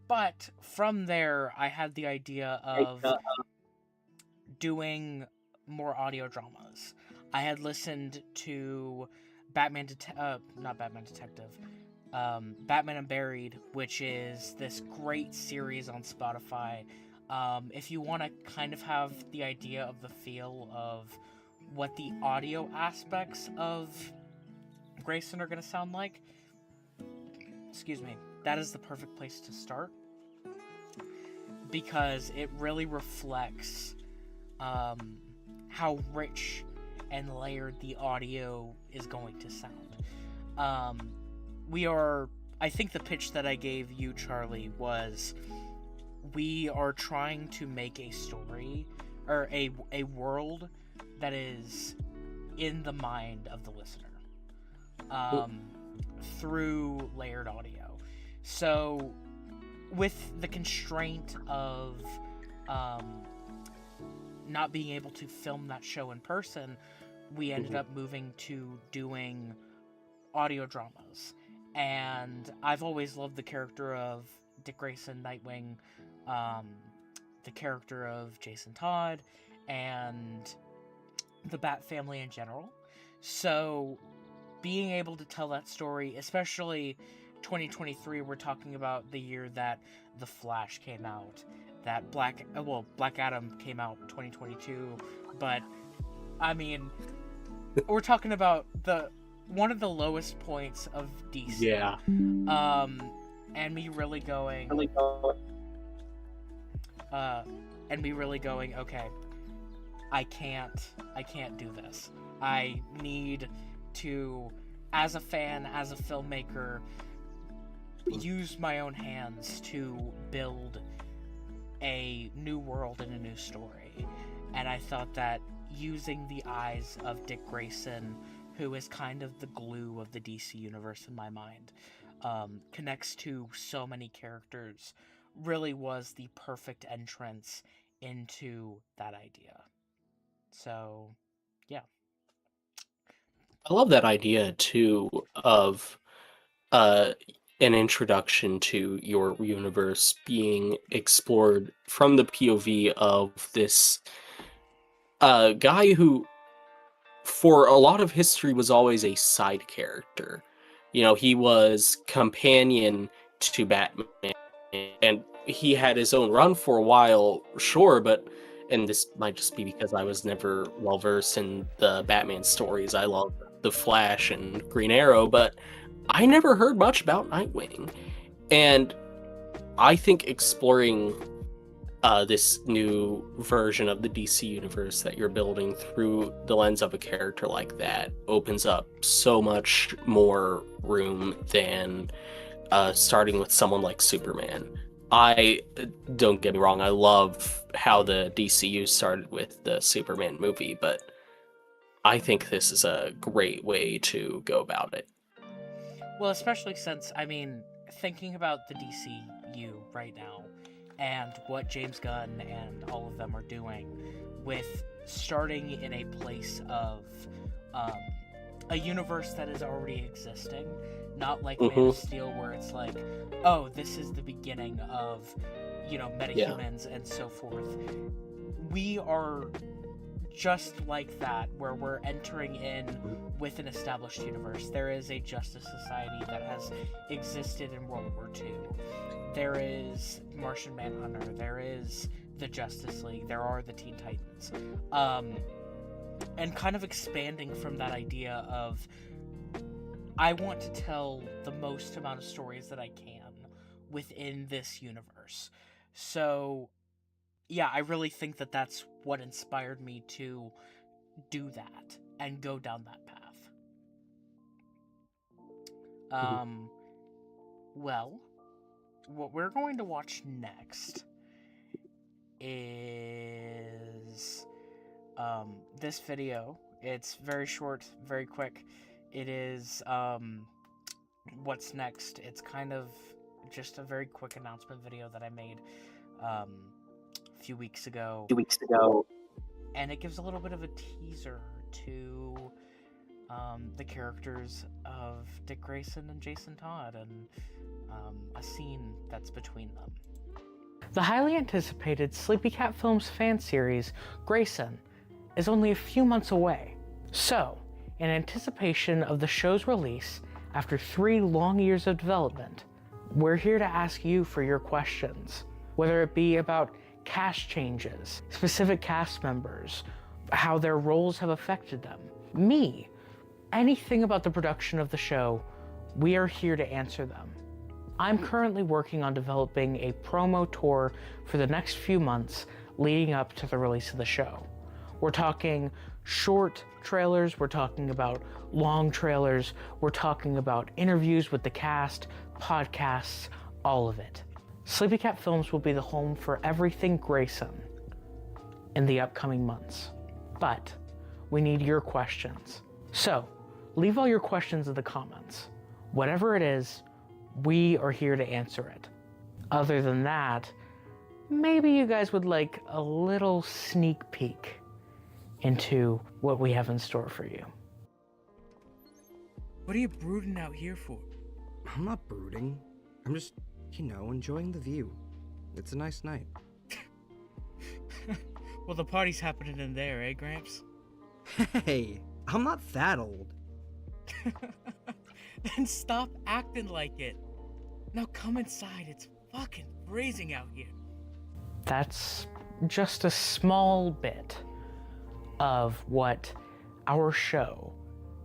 A: But from there, I had the idea of doing more audio dramas. I had listened to not Batman Detective, Batman Unburied, which is this great series on Spotify. If you want to kind of have the idea of the feel of what the audio aspects of Grayson are going to sound like, excuse me, that is the perfect place to start, because it really reflects how rich and layered the audio is going to sound. I think the pitch that I gave you, Charlie, was we are trying to make a story, or a world that is in the mind of the listener, through layered audio. So, with the constraint of not being able to film that show in person, we ended up moving to doing audio dramas. And I've always loved the character of Dick Grayson, Nightwing, the character of Jason Todd, and the Bat family in general. So being able to tell that story, especially 2023, we're talking about the year that The Flash came out, that Black Adam came out in 2022, but I mean, we're talking about one of the lowest points of DC.
D: Yeah.
A: And me really going, okay, I can't do this. I need to, as a fan, as a filmmaker, use my own hands to build a new world and a new story. And I thought that using the eyes of Dick Grayson, who is kind of the glue of the DC universe in my mind, connects to so many characters, really was the perfect entrance into that idea. So, yeah.
D: I love that idea too of an introduction to your universe being explored from the POV of this guy who, for a lot of history, was always a side character. You know, he was companion to Batman, and he had his own run for a while, sure, but, and this might just be because I was never well versed in the Batman stories. I love The Flash and Green Arrow, but I never heard much about Nightwing. And I think exploring this new version of the DC universe that you're building through the lens of a character like that opens up so much more room than starting with someone like Superman. Don't get me wrong, I love how the DCU started with the Superman movie, but I think this is a great way to go about it.
A: Well, especially since, I mean, thinking about the DCU right now, and what James Gunn and all of them are doing with starting in a place of a universe that is already existing, not like Man of Steel, where it's like, oh, this is the beginning of, metahumans and so forth. We are just like that, where we're entering in with an established universe. There is a Justice Society that has existed in World War II. There is Martian Manhunter, there is the Justice League, there are the Teen Titans. And kind of expanding from that idea of, I want to tell the most amount of stories that I can within this universe. So, yeah, I really think that that's what inspired me to do that and go down that path. Well, what we're going to watch next is this video. It's very short, very quick. It is what's next. It's kind of just a very quick announcement video that I made a few weeks ago. And it gives a little bit of a teaser to the characters of Dick Grayson and Jason Todd, and a scene that's between them. The highly anticipated SleepyCatFilms Fanseries Grayson is only a few months away. So, in anticipation of the show's release after 3 long years of development, we're here to ask you for your questions, whether it be about cast changes, specific cast members, how their roles have affected them, me, anything about the production of the show. We are here to answer them. I'm currently working on developing a promo tour for the next few months leading up to the release of the show. We're talking short trailers, we're talking about long trailers, we're talking about interviews with the cast, podcasts, all of it. Sleepy Cat Films will be the home for everything Grayson in the upcoming months. But we need your questions. So, leave all your questions in the comments. Whatever it is, we are here to answer it. Other than that, maybe you guys would like a little sneak peek into what we have in store for you.
B: What are you brooding out here for?
E: I'm not brooding. I'm just, enjoying the view. It's a nice night.
B: Well, the party's happening in there, eh, Gramps?
E: Hey, I'm not that old.
B: Then stop acting like it. Now come inside, it's fucking freezing out here.
A: That's just a small bit of what our show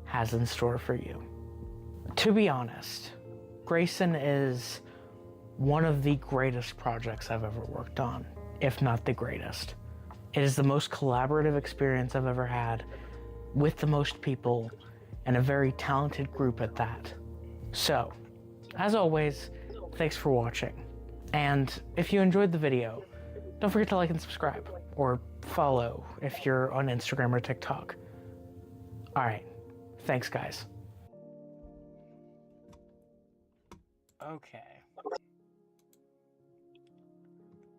A: has in store for you. To be honest, Grayson is one of the greatest projects I've ever worked on, if not the greatest. It is the most collaborative experience I've ever had, with the most people, and a very talented group at that. So, as always, thanks for watching. And if you enjoyed the video, don't forget to like and subscribe, or follow if you're on Instagram or TikTok. Alright, thanks guys. Okay.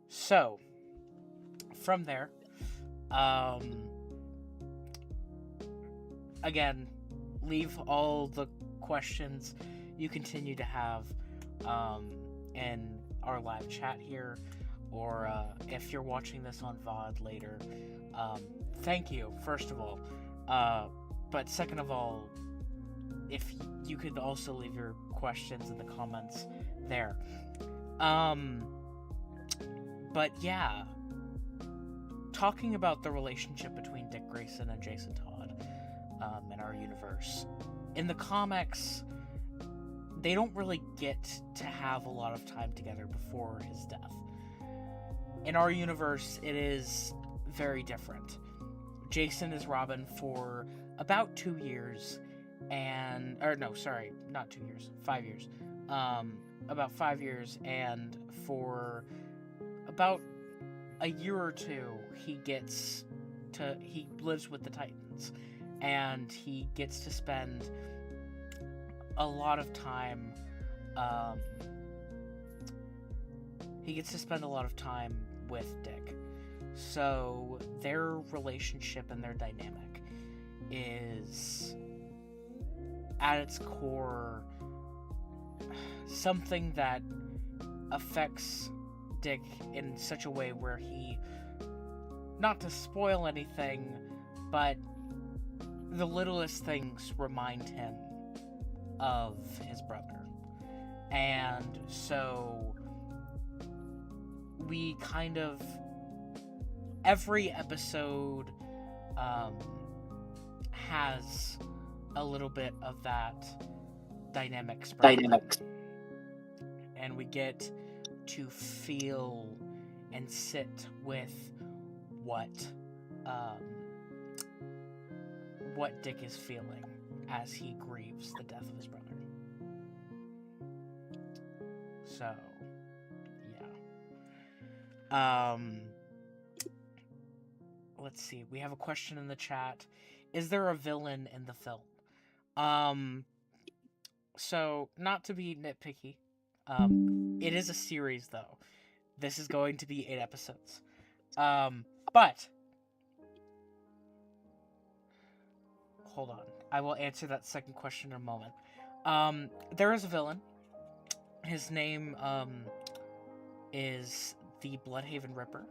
A: So, from there, again, leave all the questions you continue to have in our live chat here, or if you're watching this on VOD later, thank you, first of all. But second of all, if you could also leave your questions in the comments there. But yeah, talking about the relationship between Dick Grayson and Jason Todd in our universe. In the comics, they don't really get to have a lot of time together before his death. In our universe, it is very different. Jason is Robin for about 2 years, and, or no, sorry, not 2 years, 5 years. About 5 years, and for about a year or two, he lives with the Titans, and he gets to spend a lot of time, with Dick. So their relationship and their dynamic is, at its core, something that affects Dick in such a way where he, not to spoil anything, but the littlest things remind him of his brother. And so we kind of, every episode has a little bit of that dynamic spread. And we get to feel and sit with what Dick is feeling as he grieves the death of his brother. So, yeah. Let's see. We have a question in the chat. Is there a villain in the film? So, not to be nitpicky, it is a series, though. This is going to be 8 episodes. But hold on. I will answer that second question in a moment. There is a villain. His name, is the Bloodhaven Ripper.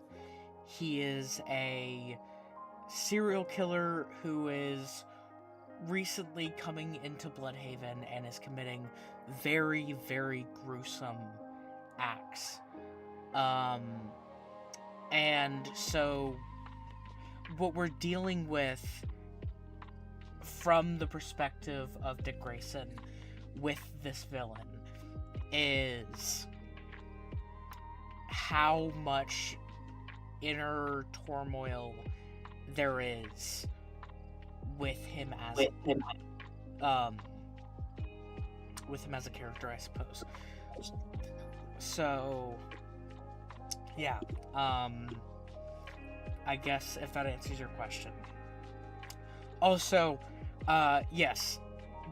A: He is a serial killer who is recently coming into Bloodhaven and is committing very, very gruesome acts. And so what we're dealing with from the perspective of Dick Grayson with this villain is how much inner turmoil there is with him as a character, I suppose. So yeah, I guess if that answers your question. Also, yes,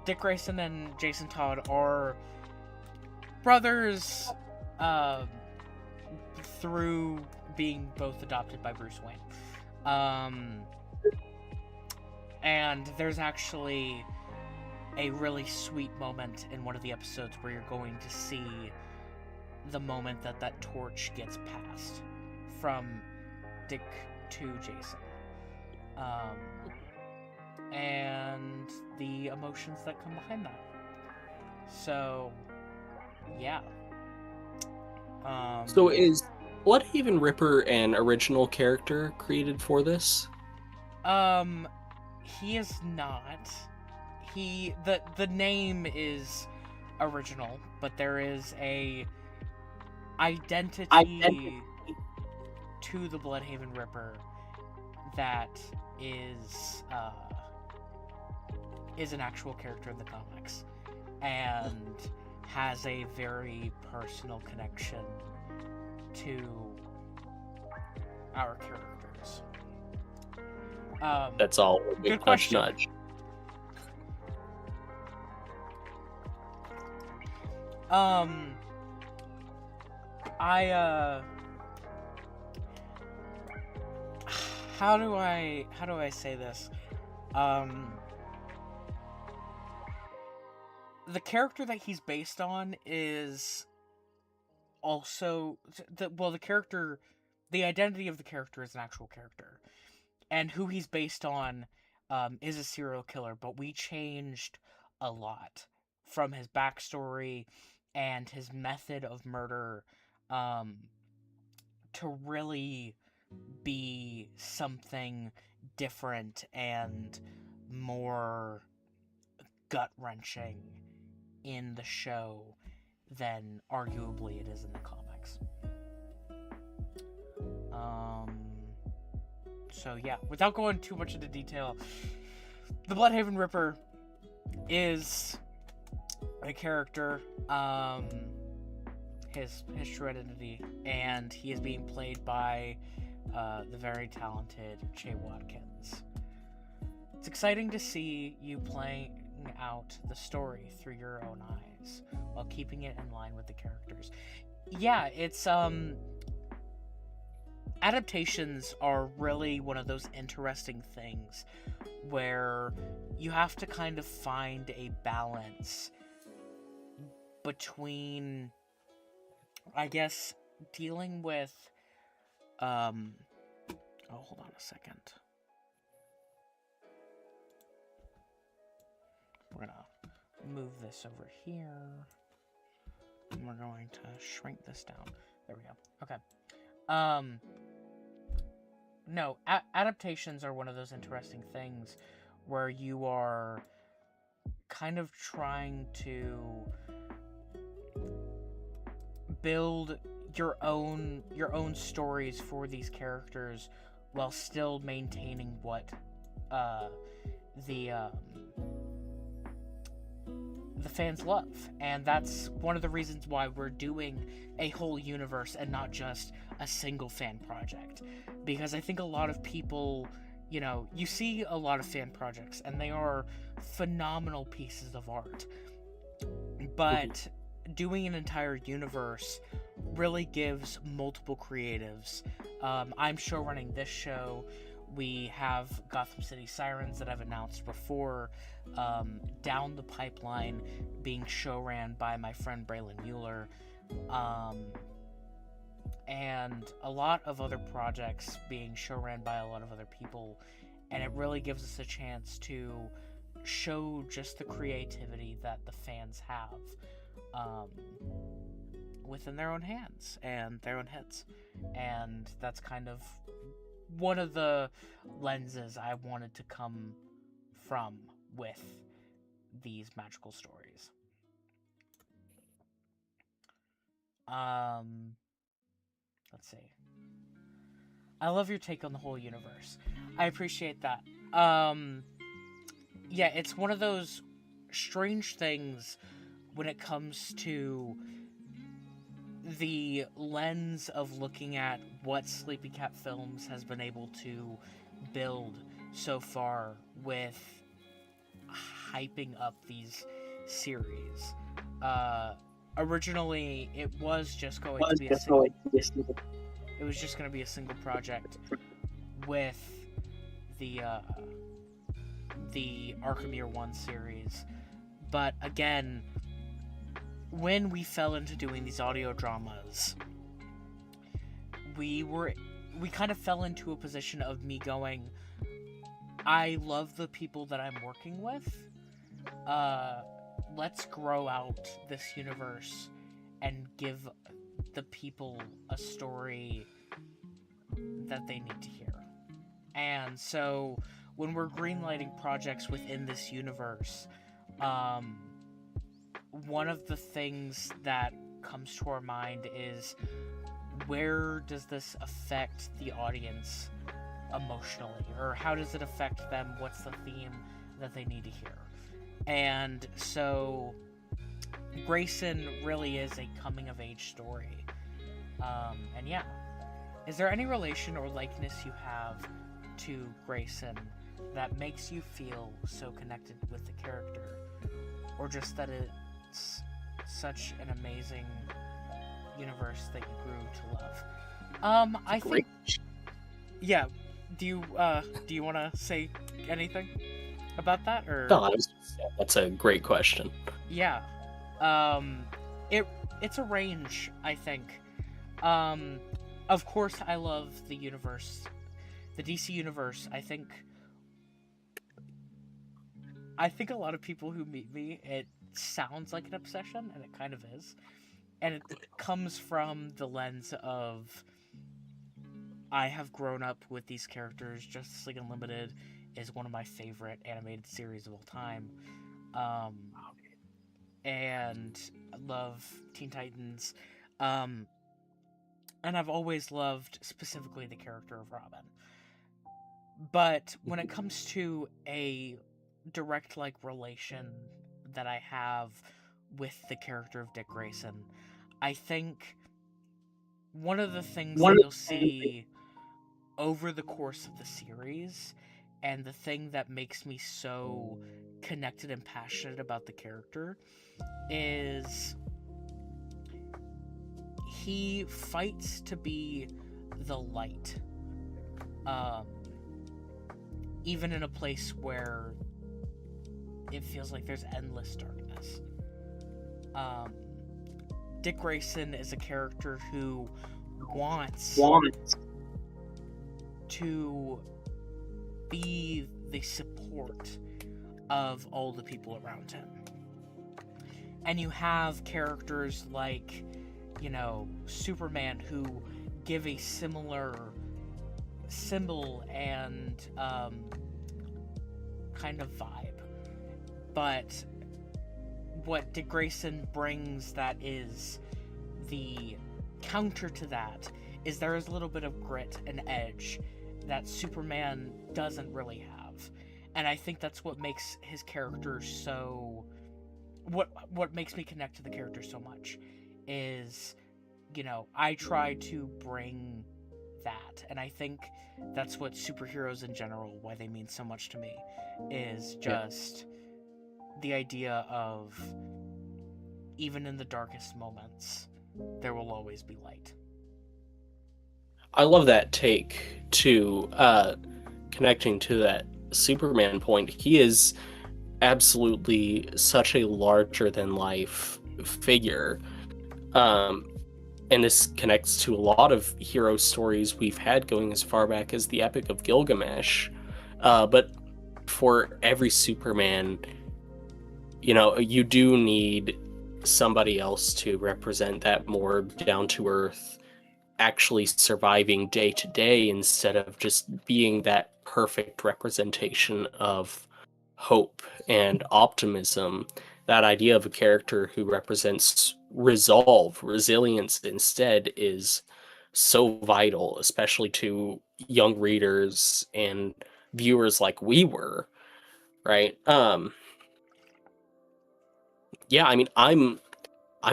A: Dick Grayson and Jason Todd are brothers through being both adopted by Bruce Wayne. And there's actually a really sweet moment in one of the episodes where you're going to see the moment that torch gets passed from Dick to Jason. And the emotions that come behind that. So, yeah.
D: So is Bloodhaven Ripper an original character created for this?
A: He is not. The name is original, but there is a identity to the Bloodhaven Ripper that is an actual character in the comics and has a very personal connection to our characters.
D: That's all.
A: Good question.
D: Nudge.
A: How do I say this? The character that he's based on is also the identity of the character is an actual character, and who he's based on is a serial killer, but we changed a lot from his backstory and his method of murder to really be something different and more gut-wrenching in the show than arguably it is in the comics. So yeah, without going too much into detail, the Bloodhaven Ripper is a character, his true identity, and he is being played by the very talented Che Watkins. It's exciting to see you playing out the story through your own eyes while keeping it in line with the characters. Yeah, it's adaptations are really one of those interesting things where you have to kind of find a balance between, I guess, dealing with hold on a second. We're gonna move this over here, and we're going to shrink this down. There we go. Okay. No, adaptations are one of those interesting things where you are kind of trying to build your own stories for these characters while still maintaining what the fans love. And that's one of the reasons why we're doing a whole universe and not just a single fan project. Because I think a lot of people, you see a lot of fan projects and they are phenomenal pieces of art. But doing an entire universe really gives multiple creatives. I'm showrunning this show. We have Gotham City Sirens that I've announced before, down the pipeline being showran by my friend Braylon Mueller, and a lot of other projects being showran by a lot of other people, and it really gives us a chance to show just the creativity that the fans have within their own hands and their own heads. And that's kind of one of the lenses I wanted to come from with these magical stories. Let's see. I love your take on the whole universe. I appreciate that. Yeah, it's one of those strange things when it comes to the lens of looking at what Sleepy Cat Films has been able to build so far with hyping up these series. Originally, it was just going to be a single. It was just going to be a single project with the Arkham Year 1 series. But again, when we fell into doing these audio dramas, we kind of fell into a position of me going, I love the people that I'm working with. Let's grow out this universe and give the people a story that they need to hear. And so when we're greenlighting projects within this universe, one of the things that comes to our mind is, where does this affect the audience emotionally? Or how does it affect them? What's the theme that they need to hear? And so Grayson really is a coming-of-age story. And yeah. Is there any relation or likeness you have to Grayson that makes you feel so connected with the character? Or just that it's such an amazing universe that you grew to love? I think... Yeah. Do you want to say anything about that? Or...
D: No, that's a great question.
A: Yeah. It's a range, I think. Of course, I love the universe, the DC universe. I think a lot of people who meet me, it sounds like an obsession, and it kind of is. And it comes from the lens of, I have grown up with these characters. Justice League Unlimited is one of my favorite animated series of all time. And I love Teen Titans. And I've always loved specifically the character of Robin. But when it comes to a direct relation that I have with the character of Dick Grayson, I think one of the things that you'll see over the course of the series, and the thing that makes me so connected and passionate about the character, is he fights to be the light. Even in a place where it feels like there's endless darkness. Dick Grayson is a character who wants to be the support of all the people around him. And you have characters like, Superman, who give a similar symbol and kind of vibe. But what Dick Grayson brings that is the counter to that is there is a little bit of grit and edge that Superman doesn't really have. And I think that's what makes his character so... What makes me connect to the character so much is, I try to bring that. And I think that's what superheroes in general, why they mean so much to me, is just the idea of, even in the darkest moments, there will always be light.
D: I love that take, too, connecting to that Superman point. He is absolutely such a larger-than-life figure. And this connects to a lot of hero stories we've had going as far back as the Epic of Gilgamesh. But for every Superman, you know, you do need somebody else to represent that more down-to-earth, actually surviving day to day instead of just being that perfect representation of hope and optimism. That idea of a character who represents resolve, resilience instead is so vital, especially to young readers and viewers like we were, right? Yeah, I mean, I'm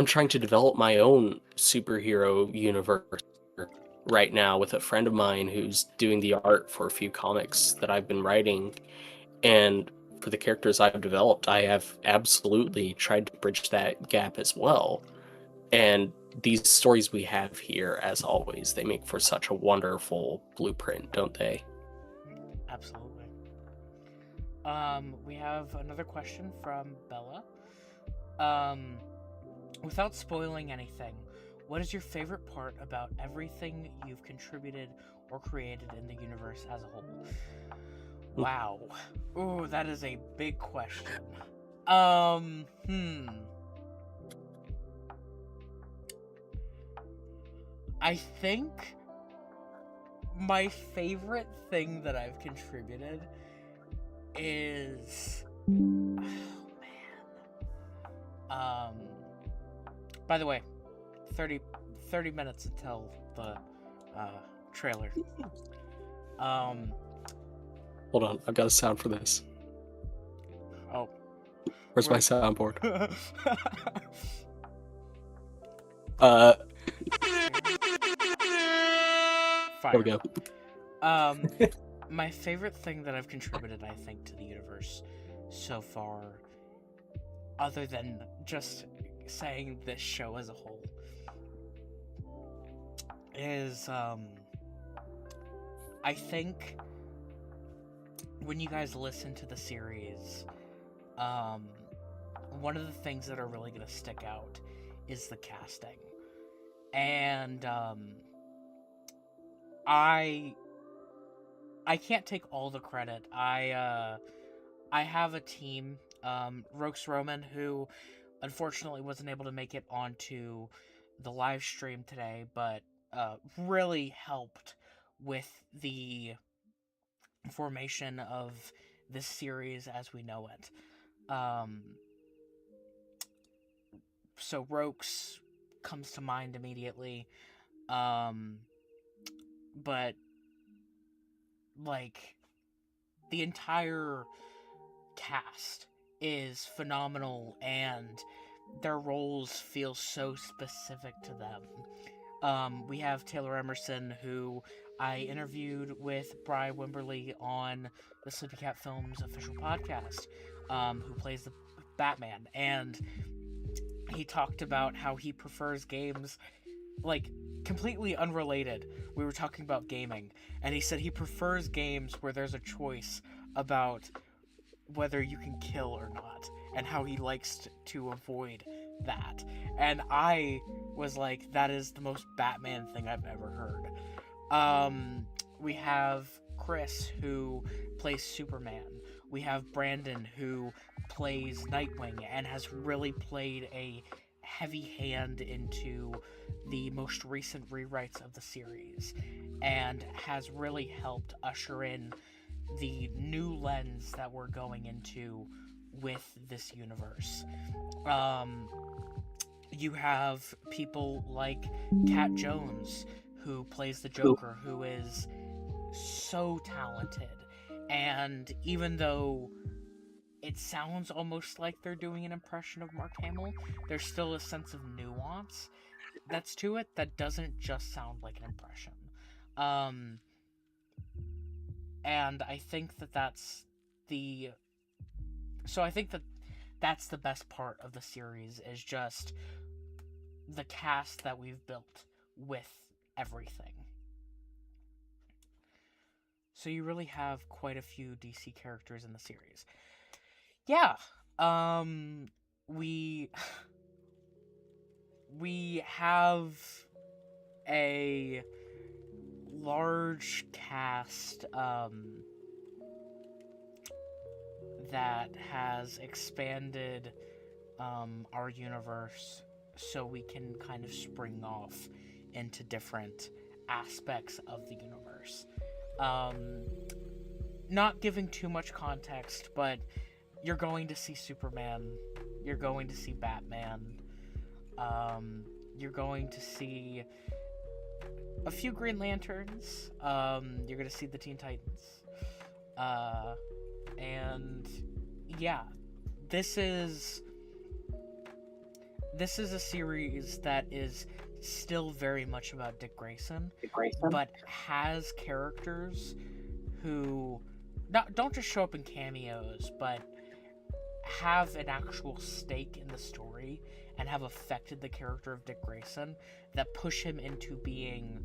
D: trying to develop my own superhero universe right now with a friend of mine who's doing the art for a few comics that I've been writing. And for the characters I've developed, I have absolutely tried to bridge that gap as well. And these stories we have here, as always, they make for such a wonderful blueprint, don't they?
A: Absolutely. We have another question from Bella. Without spoiling anything, what is your favorite part about everything you've contributed or created in the universe as a whole? Wow. Ooh, that is a big question. I think my favorite thing that I've contributed is... Oh, man. By the way, 30 minutes until the trailer.
D: Hold on, I've got a sound for this.
A: Oh.
D: Where's my soundboard?
A: Fire.
D: There we go.
A: My favorite thing that I've contributed, I think, to the universe so far, other than just saying this show as a whole, is I think when you guys listen to the series, one of the things that are really going to stick out is the casting. And I can't take all the credit. I have a team, Rox Roman, who unfortunately wasn't able to make it onto the live stream today, but really helped with the formation of this series as we know it. So Rox comes to mind immediately. But like the entire cast is phenomenal, and their roles feel so specific to them. We have Taylor Emerson, who I interviewed with Bri Wimberly on the SleepyCatFilms official podcast, who plays the Batman, and he talked about how he prefers games, like, completely unrelated. We were talking about gaming, and he said he prefers games where there's a choice about whether you can kill or not, and how he likes to avoid that. And I was like, that is the most Batman thing I've ever heard. We have Chris, who plays Superman. We have Brandon, who plays Nightwing and has really played a heavy hand into the most recent rewrites of the series, and has really helped usher in the new lens that we're going into with this universe. You have people like Kat Jones, who plays the Joker, who is so talented, and even though it sounds almost like they're doing an impression of Mark Hamill, there's still a sense of nuance that's to it that doesn't just sound like an impression. And I think that's the... So I think that's the best part of the series, is just the cast that we've built with everything. So you really have quite a few DC characters in the series. Yeah, we have a large cast. that has expanded our universe so we can kind of spring off into different aspects of the universe. Not giving too much context, but you're going to see Superman, you're going to see Batman, you're going to see a few Green Lanterns, you're going to see the Teen Titans, and yeah, this is a series that is still very much about Dick Grayson, but has characters who don't just show up in cameos, but have an actual stake in the story and have affected the character of Dick Grayson that push him into being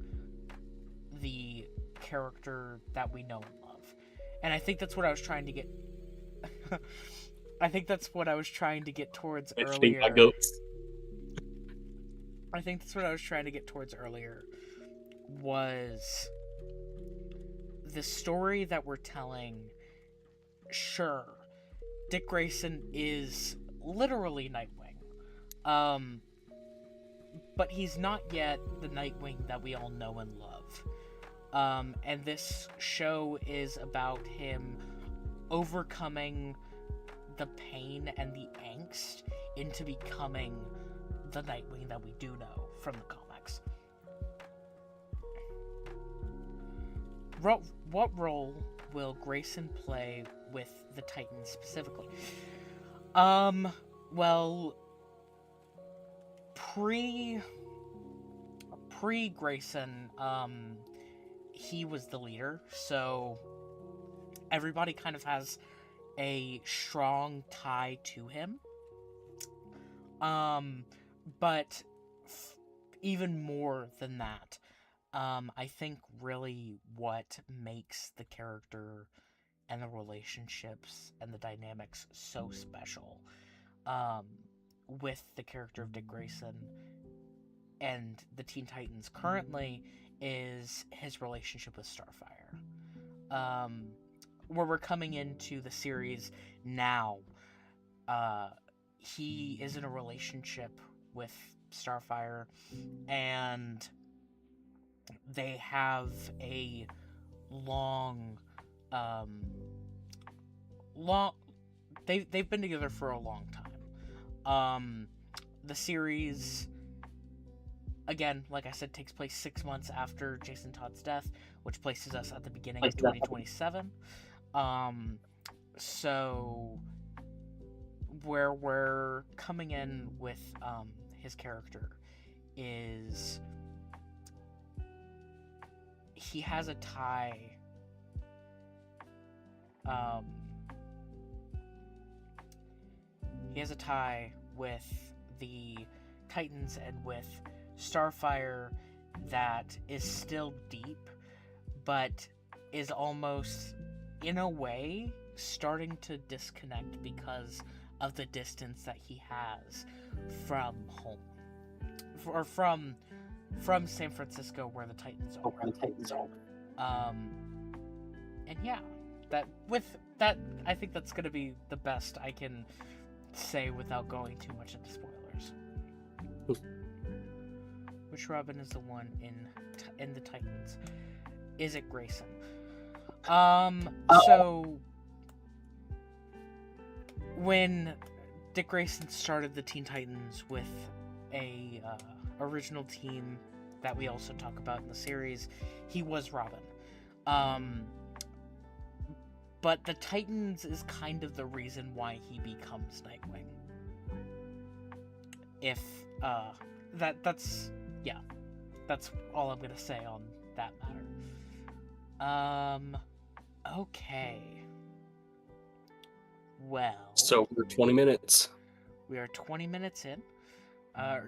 A: the character that we know and love. And I think that's what I was trying to get I think that's what I was trying to get towards earlier. I think that's what I was trying to get towards earlier was the story that we're telling. Sure, Dick Grayson is literally Nightwing. But he's not yet the Nightwing that we all know and love. And this show is about him overcoming the pain and the angst into becoming the Nightwing that we do know from the comics. What role will Grayson play with the Titans specifically? Well, pre-Grayson, he was the leader, so everybody kind of has a strong tie to him. But even more than that, I think really what makes the character and the relationships and the dynamics so special with the character of Dick Grayson and the Teen Titans currently is his relationship with Starfire. Where we're coming into the series now, he is in a relationship with Starfire, and they have a they've been together for a long time. The series, again, like I said, takes place 6 months after Jason Todd's death, which places us at the beginning of 2027. So where we're coming in with his character is he has a tie with the Titans and with Starfire that is still deep, but is almost, in a way, starting to disconnect because of the distance that he has from home, or from San Francisco, where the Titans are. And yeah, I think that's gonna be the best I can say without going too much into spoilers. Which Robin is the one in the Titans? Is it Grayson? So when Dick Grayson started the Teen Titans with a original team that we also talk about in the series, he was Robin. But the Titans is kind of the reason why he becomes Nightwing. If that's all I'm gonna say on that matter. Okay. Well,
D: So we're 20 minutes.
A: we are 20 minutes in.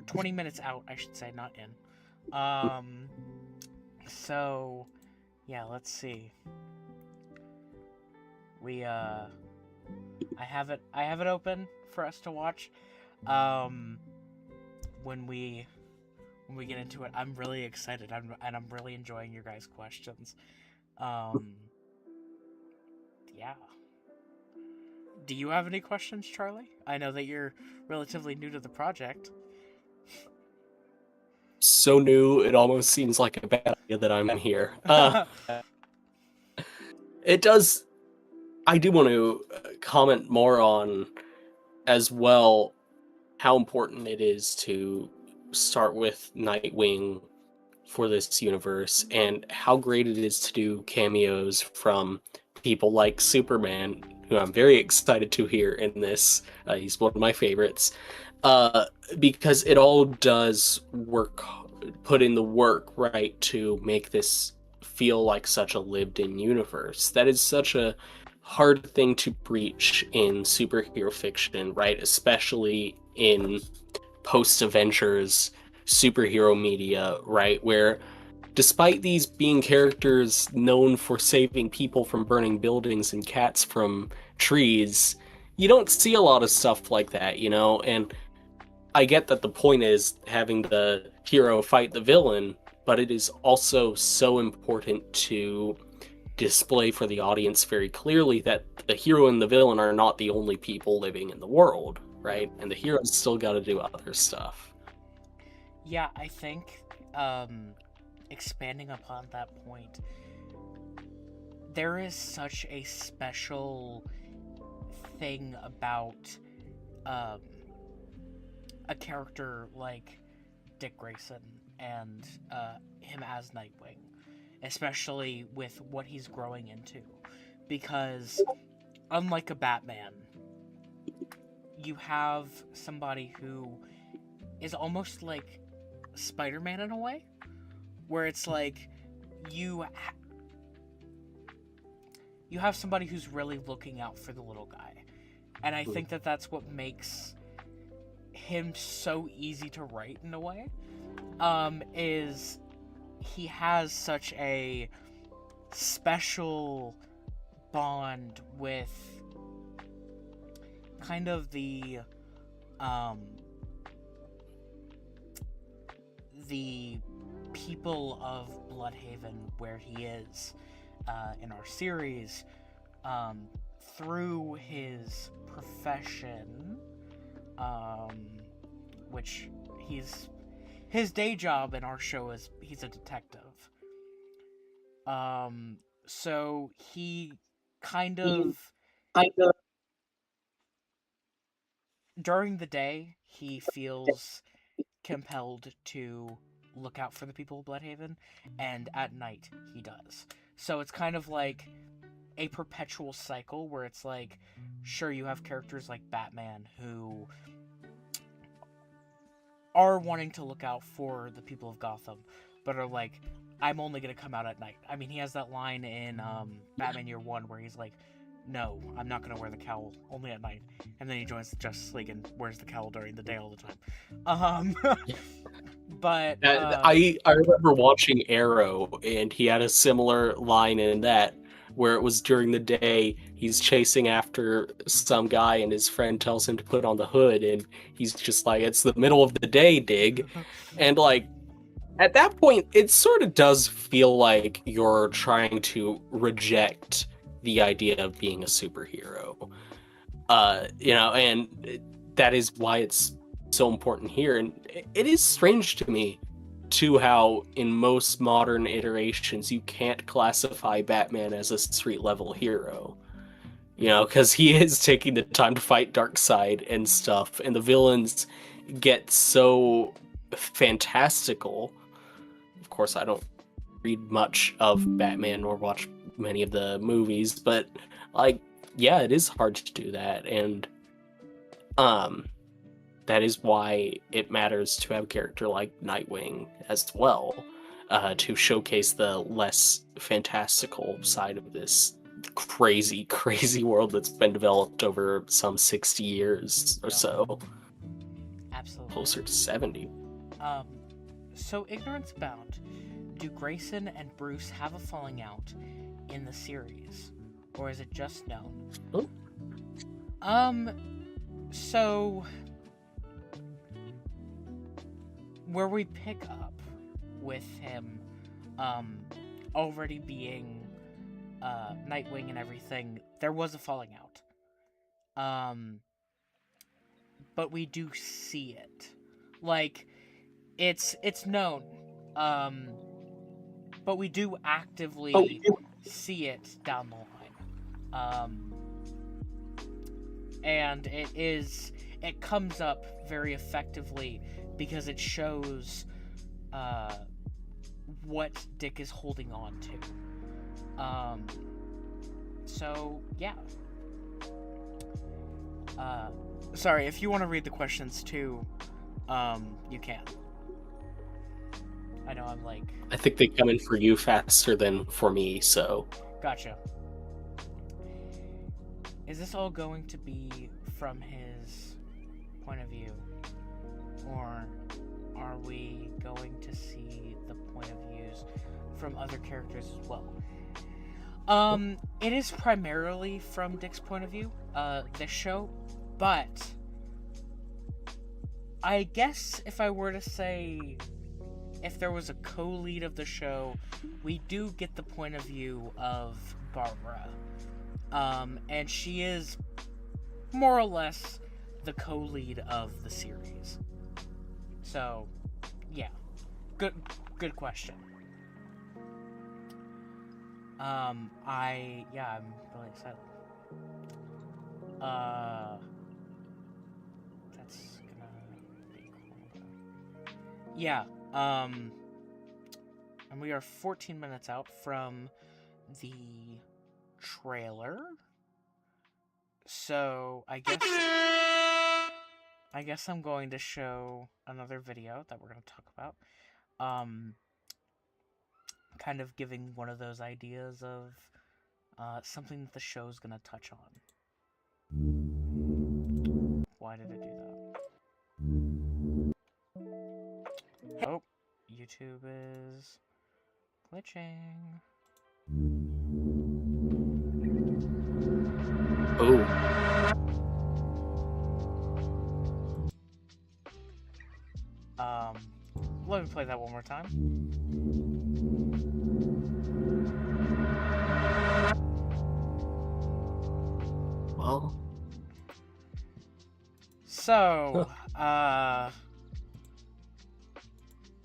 A: 20 minutes out, I should say, not in. So, yeah, let's see. I have it open for us to watch. When we get into it, I'm really excited. I'm really enjoying your guys' questions. Yeah. Do you have any questions, Charlie? I know that you're relatively new to the project.
D: So new, it almost seems like a bad idea that I'm here. It does. I do want to comment more on as well how important it is to start with Nightwing for this universe and how great it is to do cameos from people like Superman, who I'm very excited to hear in this. He's one of my favorites. Because it all does put in the work, right, to make this feel like such a lived-in universe. That is such a hard thing to breach in superhero fiction, right? Especially in post-Avengers superhero media, right? Where despite these being characters known for saving people from burning buildings and cats from trees, you don't see a lot of stuff like that, you know? And I get that the point is having the hero fight the villain, but it is also so important to display for the audience very clearly that the hero and the villain are not the only people living in the world, right? And the hero's still got to do other stuff.
A: Yeah, I think expanding upon that point, there is such a special thing about a character like Dick Grayson and him as Nightwing, especially with what he's growing into, because unlike a Batman, you have somebody who is almost like Spider-Man in a way, where it's like you have somebody who's really looking out for the little guy, and I think that that's what makes him so easy to write in a way. Is he has such a special bond with kind of the people of Bloodhaven, where he is in our series, through his profession, which his day job in our show is he's a detective. So he kind of during the day he feels compelled to look out for the people of Bloodhaven, and at night he does. So it's kind of like a perpetual cycle where it's like, sure, you have characters like Batman who are wanting to look out for the people of Gotham, but are like, I'm only going to come out at night. I mean, he has that line in Batman Year One where he's like, no, I'm not going to wear the cowl, only at night. And then he joins the Justice League and wears the cowl during the day all the time. But
D: I remember watching Arrow, and he had a similar line in that, where it was during the day, he's chasing after some guy, and his friend tells him to put on the hood, and he's just like, it's the middle of the day, Dig. And like, at that point, it sort of does feel like you're trying to reject the idea of being a superhero. You know, and that is why it's so important here. And it is strange to me too how in most modern iterations you can't classify Batman as a street level hero, you know, because he is taking the time to fight Darkseid and stuff, and the villains get so fantastical. Of course, I don't read much of Batman or watch many of the movies, but like, yeah, it is hard to do that. And that is why it matters to have a character like Nightwing as well, to showcase the less fantastical side of this crazy, crazy world that's been developed over some 60 years or so.
A: Absolutely.
D: Closer to 70.
A: So Ignorance Bound, do Grayson and Bruce have a falling out in the series? Or is it just known?
D: Oh.
A: So where we pick up with him already being Nightwing and everything, there was a falling But we do see it. Like, it's known. But we do actively see it down the line. And it comes up very effectively because it shows what Dick is holding on to. So yeah. Sorry, if you want to read the questions too, you can. I know I'm like...
D: I think they come in for you faster than for me, so...
A: Gotcha. Is this all going to be from his point of view? Or are we going to see the point of views from other characters as well? It is primarily from Dick's point of view, this show, but I guess if I were to say, if there was a co-lead of the show, we do get the point of view of Barbara. And she is more or less the co-lead of the series. So, yeah. Good question. I'm really excited. That's gonna be cool. Yeah, and we are 14 minutes out from the trailer. So, I guess I'm going to show another video that we're going to talk about. Kind of giving one of those ideas of something that the show's going to touch on. Why did it do that? Oh, YouTube is glitching.
D: Oh.
A: Let me play that one more time.
D: Well.
A: So,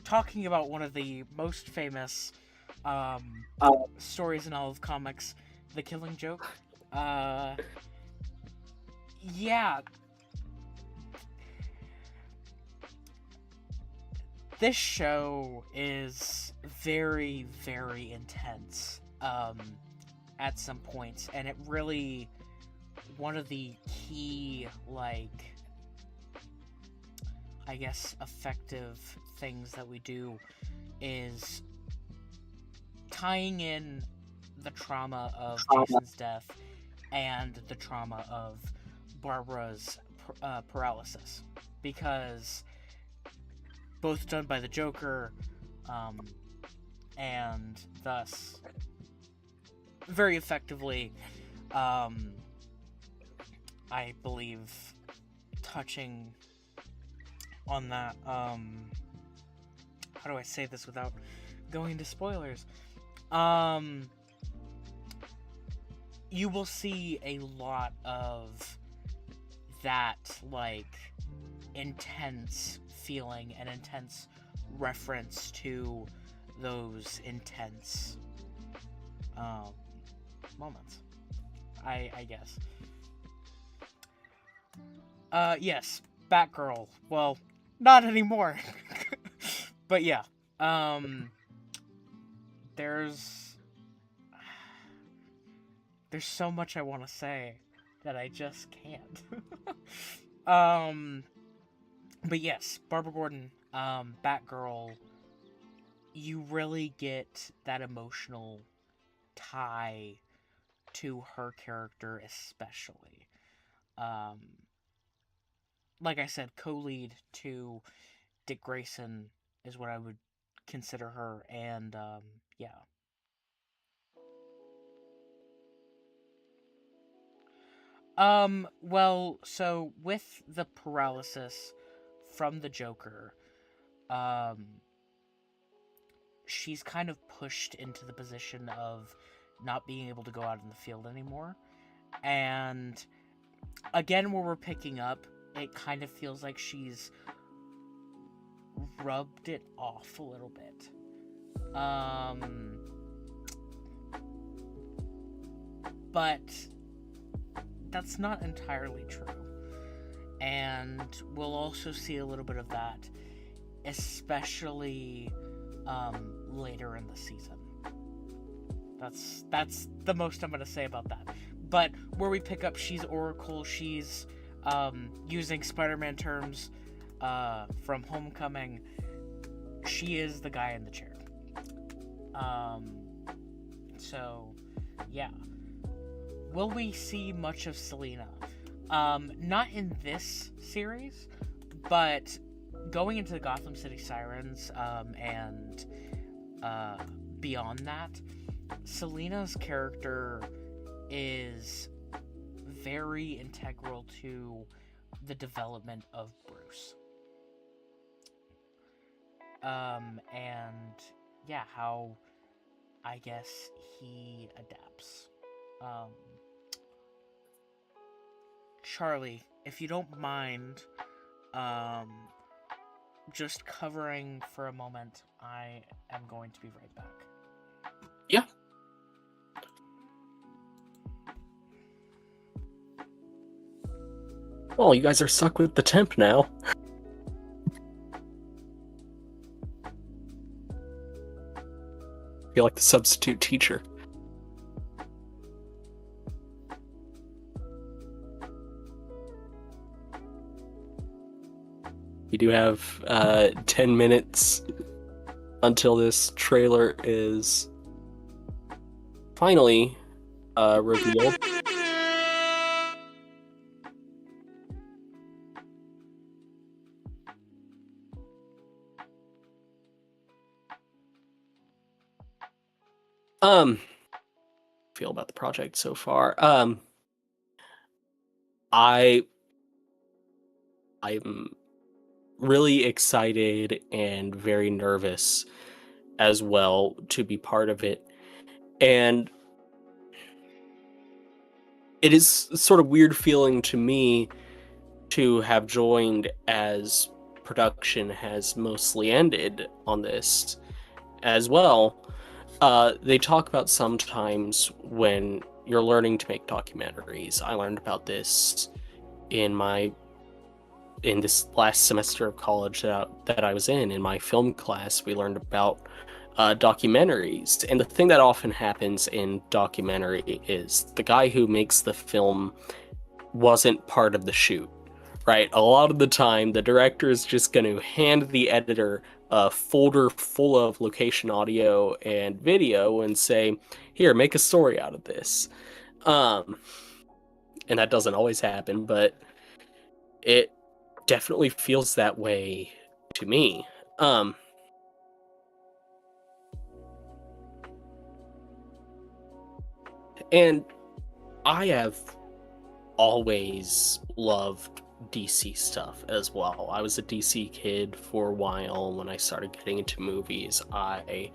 A: talking about one of the most famous stories in all of comics, The Killing Joke. Yeah. This show is very, very intense at some points, and it really, one of the key, like, I guess, effective things that we do is tying in the trauma of Jason's death and the trauma of Barbara's paralysis, because both done by the Joker, and thus very effectively, I believe, touching on that. How do I say this without going into spoilers? You will see a lot of that, like, intense feeling and intense reference to those intense moments, I guess. Yes, Batgirl. Well, not anymore. But yeah, there's so much I want to say that I just can't. But yes, Barbara Gordon, Batgirl, you really get that emotional tie to her character, especially. Like I said, co-lead to Dick Grayson is what I would consider her, and yeah. Well, so with the paralysis from the Joker, she's kind of pushed into the position of not being able to go out in the field anymore, and again, where we're picking up, it kind of feels like she's rubbed it off a little bit. But that's not entirely true. And we'll also see a little bit of that, especially later in the season. That's the most I'm going to say about that. But where we pick up, she's Oracle. She's using Spider-Man terms from Homecoming. She is the guy in the chair. So, yeah. Will we see much of Selena? Not in this series, but going into the Gotham City Sirens and beyond that, Selena's character is very integral to the development of Bruce. And yeah, how I guess he adapts. Charlie, if you don't mind, just covering for a moment, I am going to be right back.
D: Yeah. Well, you guys are stuck with the temp now. I feel like the substitute teacher. We do have 10 minutes until this trailer is finally revealed. Feel about the project so far. I'm really excited and very nervous as well to be part of it. And it is sort of weird feeling to me to have joined as production has mostly ended on this as well. They talk about sometimes when you're learning to make documentaries. I learned about this in this last semester of college that I was in my film class. We learned about documentaries, and the thing that often happens in documentary is the guy who makes the film wasn't part of the shoot, right? A lot of the time, the director is just going to hand the editor a folder full of location audio and video and say, here, make a story out of this. And that doesn't always happen, but it definitely feels that way to me. And I have always loved DC stuff as well. I was a DC kid for a while. When I started getting into movies, I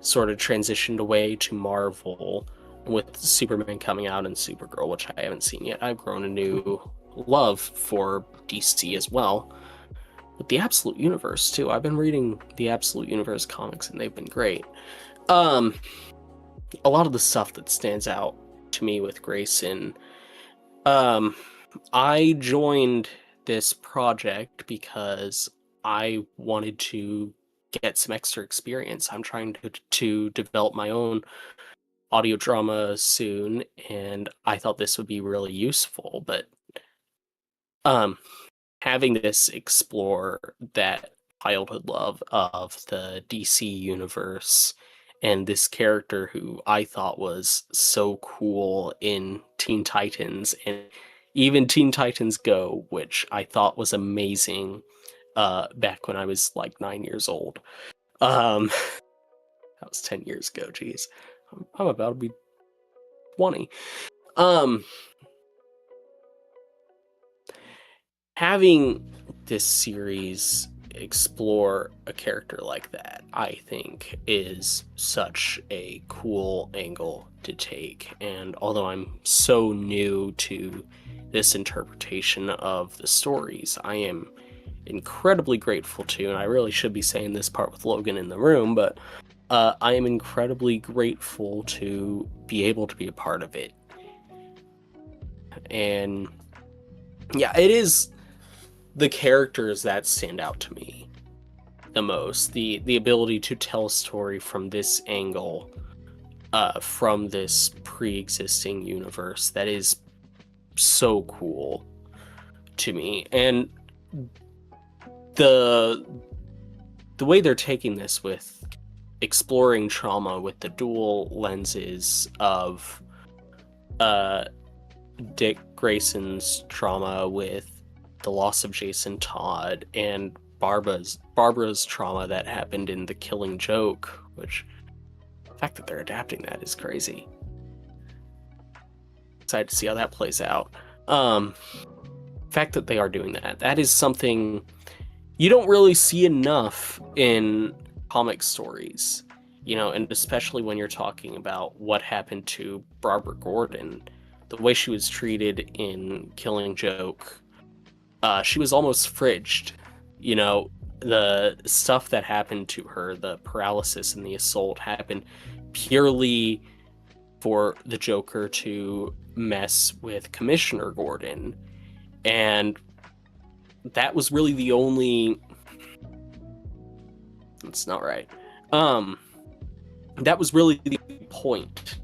D: sort of transitioned away to Marvel with Superman coming out and Supergirl, which I haven't seen yet. I've grown a new love for DC as well. With the Absolute Universe too. I've been reading the Absolute Universe comics and they've been great. A lot of the stuff that stands out to me with Grayson, I joined this project because I wanted to get some extra experience. I'm trying to develop my own audio drama soon, and I thought this would be really useful. But having this explore that childhood love of the DC universe and this character who I thought was so cool in Teen Titans and even Teen Titans Go, which I thought was amazing back when I was like 9 years old. That was 10 years ago, geez. I'm about to be 20. Having this series explore a character like that, I think, is such a cool angle to take. And although I'm so new to this interpretation of the stories, I am incredibly grateful to, and I really should be saying this part with Logan in the room, but I am incredibly grateful to be able to be a part of it. And yeah, it is the characters that stand out to me the most. The ability to tell a story from this angle, from this pre-existing universe, that is so cool to me. And the way they're taking this with exploring trauma with the dual lenses of Dick Grayson's trauma with the loss of Jason Todd and Barbara's trauma that happened in The Killing Joke, which the fact that they're adapting that is crazy. Excited to see how that plays out. The fact that they are doing that is something you don't really see enough in comic stories, you know, and especially when you're talking about what happened to Barbara Gordon, the way she was treated in Killing Joke. She was almost fridged, you know, the stuff that happened to her, the paralysis and the assault, happened purely for the Joker to mess with Commissioner Gordon. And that was really the only... That's not right. That was really the point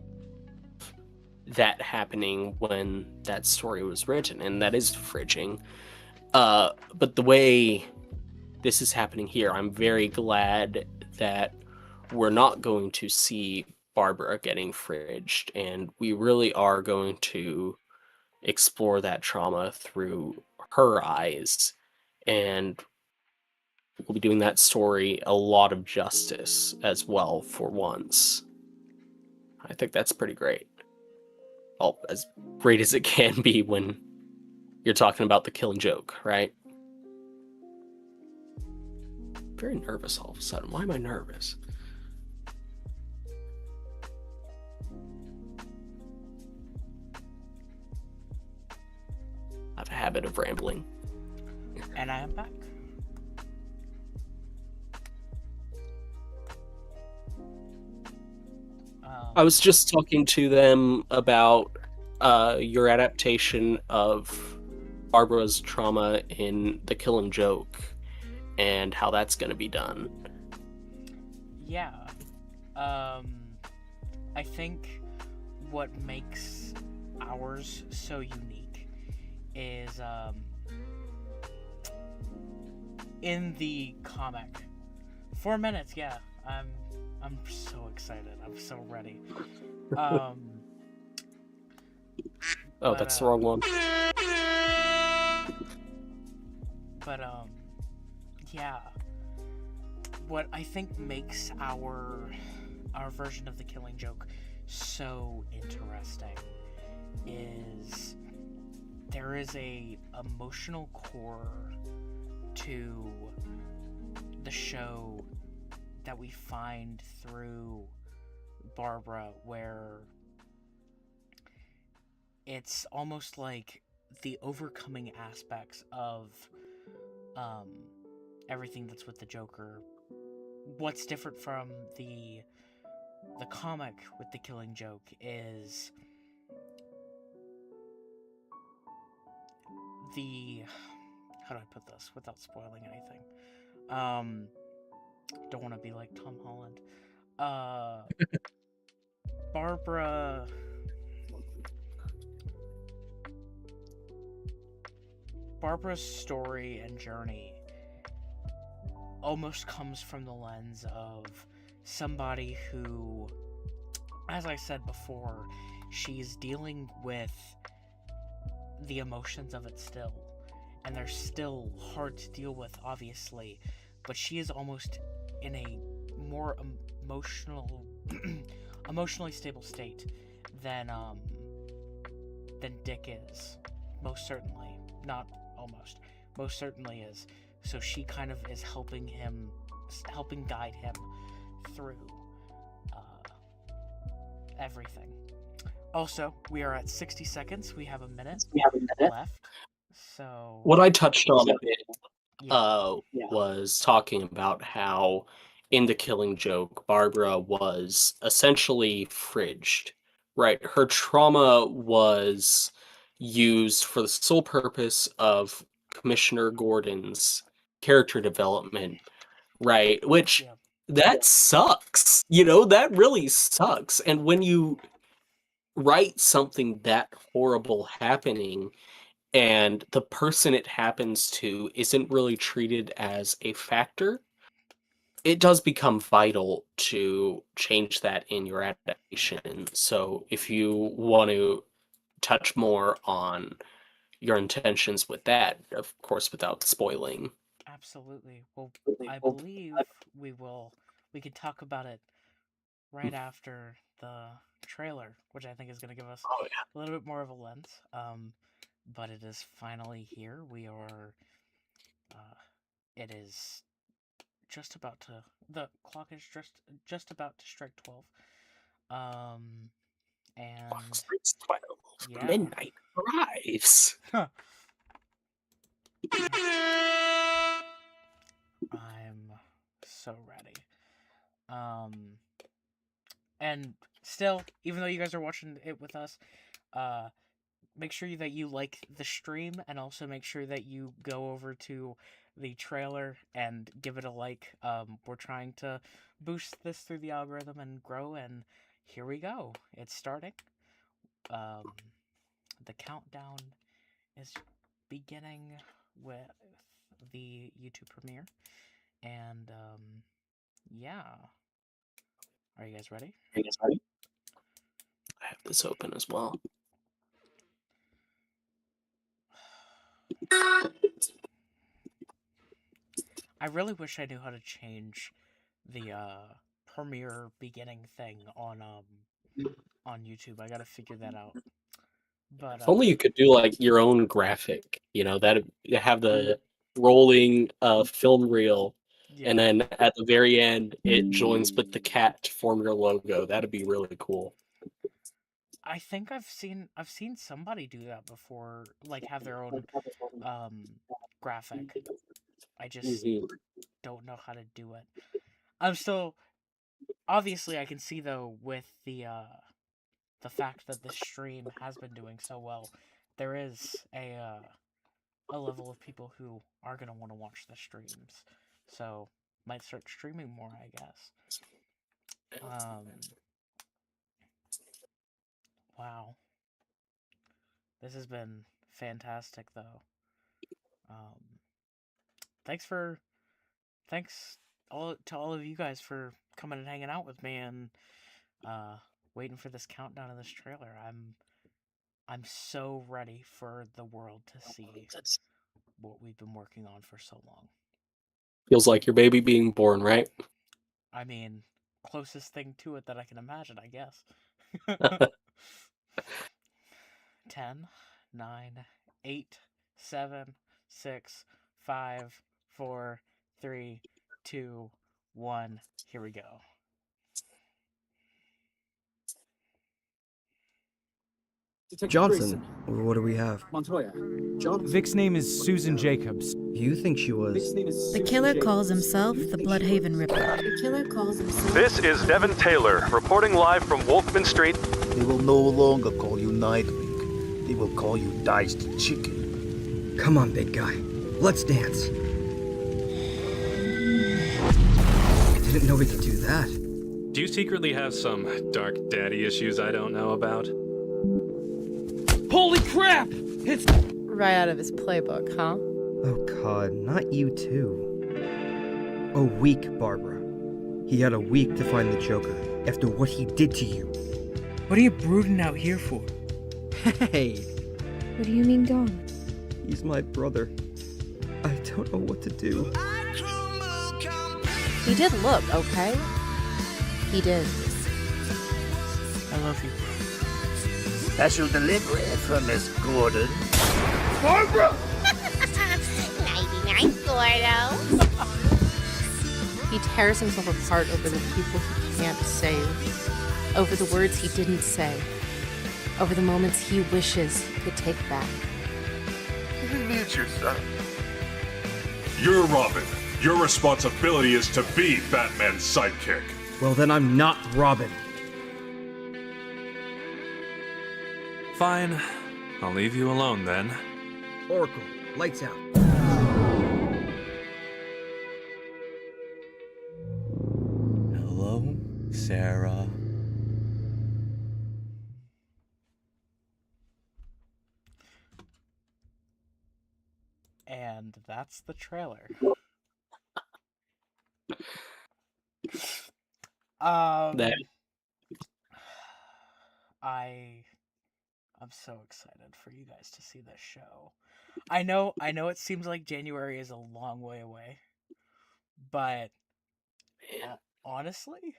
D: that happening when that story was written, and that is fridging. But the way this is happening here, I'm very glad that we're not going to see Barbara getting fridged, and we really are going to explore that trauma through her eyes, and we'll be doing that story a lot of justice as well for once. I think that's pretty great. Well, as great as it can be when you're talking about The Killing Joke, right? Very nervous all of a sudden. Why am I nervous? I have a habit of rambling.
A: And I am back.
D: I was just talking to them about your adaptation of Barbara's trauma in The Killing Joke and how that's going to be done.
A: Yeah. I think what makes ours so unique is in the comic. 4 minutes, yeah. I'm so excited. I'm so ready.
D: That's the wrong one.
A: But yeah. What I think makes our version of The Killing Joke so interesting is there is a emotional core to the show that we find through Barbara, where it's almost like the overcoming aspects of everything that's with the Joker. What's different from the comic with The Killing Joke is how do I put this without spoiling anything? Don't want to be like Tom Holland. Barbara's story and journey almost comes from the lens of somebody who, as I said before, she's dealing with the emotions of it still, and they're still hard to deal with, obviously, but she is almost in a more emotionally stable state than Dick is. Most certainly. Not almost. Most certainly is. so she kind of is helping guide him through everything. Also, we are at 60 seconds. We have a minute left. So
D: What I touched on a bit
A: yeah.
D: was talking about how in The Killing Joke, Barbara was essentially fridged, right? Her trauma was used for the sole purpose of Commissioner Gordon's character development, right? Which
A: Yeah.
D: that sucks. You know, that really sucks. And when you write something that horrible happening and the person it happens to isn't really treated as a factor, it does become vital to change that in your adaptation. So if you want to touch more on your intentions with that, of course, without spoiling.
A: Absolutely. Well, I believe we can talk about it right after the trailer, which I think is going to give us
D: Oh, yeah.
A: a little bit more of a lens. But it is finally here. We are. It is just about to. The clock is just about to strike 12. And
D: It's 12.
A: yeah.
D: Midnight arrives.
A: I'm so ready. And still, even though you guys are watching it with us, make sure that you like the stream, and also make sure that you go over to the trailer and give it a like. We're trying to boost this through the algorithm and grow, and here we go. It's starting. The countdown is beginning with the YouTube premiere, and yeah. Are you guys ready?
D: I have this open as well.
A: I really wish I knew how to change the premiere beginning thing on YouTube. I gotta figure that out. But
D: If only you could do like your own graphic, you know, that you have the rolling film reel,
A: yeah.
D: and then at the very end it joins with the cat to form your logo. That'd be really cool.
A: I think I've seen somebody do that before, like have their own graphic. I just don't know how to do it. I'm still obviously I can see though with the fact that the stream has been doing so well, there is a level of people who are gonna want to watch the streams. So might start streaming more, I guess. Wow. This has been fantastic, though. Thanks to all of you guys for coming and hanging out with me and waiting for this countdown of this trailer. I'm so ready for the world to see what we've been working on for so long.
D: Feels like your baby being born, right?
A: I mean, closest thing to it that I can imagine, I guess. 10, 9, 8, 7, 6, 5, 4, 3, 2, 1. Here we go.
E: Johnson, what do we have?
F: Montoya. Vic's name is Susan Jacobs.
E: You think she was?
G: The killer calls himself the Bloodhaven Ripper. The killer calls himself...
H: This is Devin Taylor, reporting live from Wolfman Street.
I: They will no longer call you Nightwing. They will call you Diced Chicken.
E: Come on, big guy. Let's dance. I didn't know we could do that.
J: Do you secretly have some dark daddy issues I don't know about?
F: Holy crap! It's
K: right out of his playbook, huh?
E: Oh god, not you too. A week, Barbara. He had a week to find the Joker after what he did to you.
B: What are you brooding out here for?
E: Hey!
K: What do you mean gone?
E: He's my brother. I don't know what to do.
K: He did look, okay? He did.
A: I love you.
I: Special delivery from Miss Gordon. Barbara!
L: 99 Gordon.
K: Gordo. He tears himself apart over the people he can't save, over the words he didn't say, over the moments he wishes he could take back.
I: You need your son.
L: You're Robin. Your responsibility is to be Batman's sidekick.
E: Well, then I'm not Robin.
J: Fine. I'll leave you alone then.
E: Oracle, lights out.
B: Hello, Sarah.
A: And that's the trailer.
D: That
A: I'm so excited for you guys to see this show. I know it seems like January is a long way away, but honestly,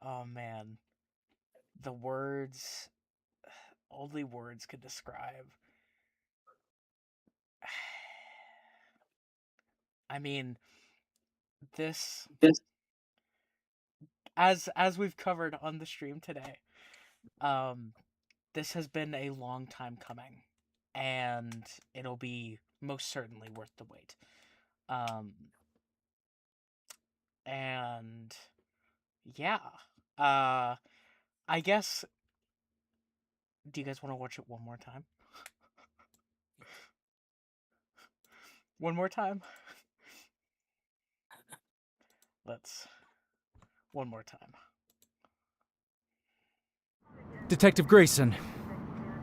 A: oh man, the words, only words could describe. I mean, this as we've covered on the stream today, this has been a long time coming, and it'll be most certainly worth the wait. And yeah, I guess. Do you guys want to watch it one more time? One more time? Let's. One more time.
F: Detective Grayson.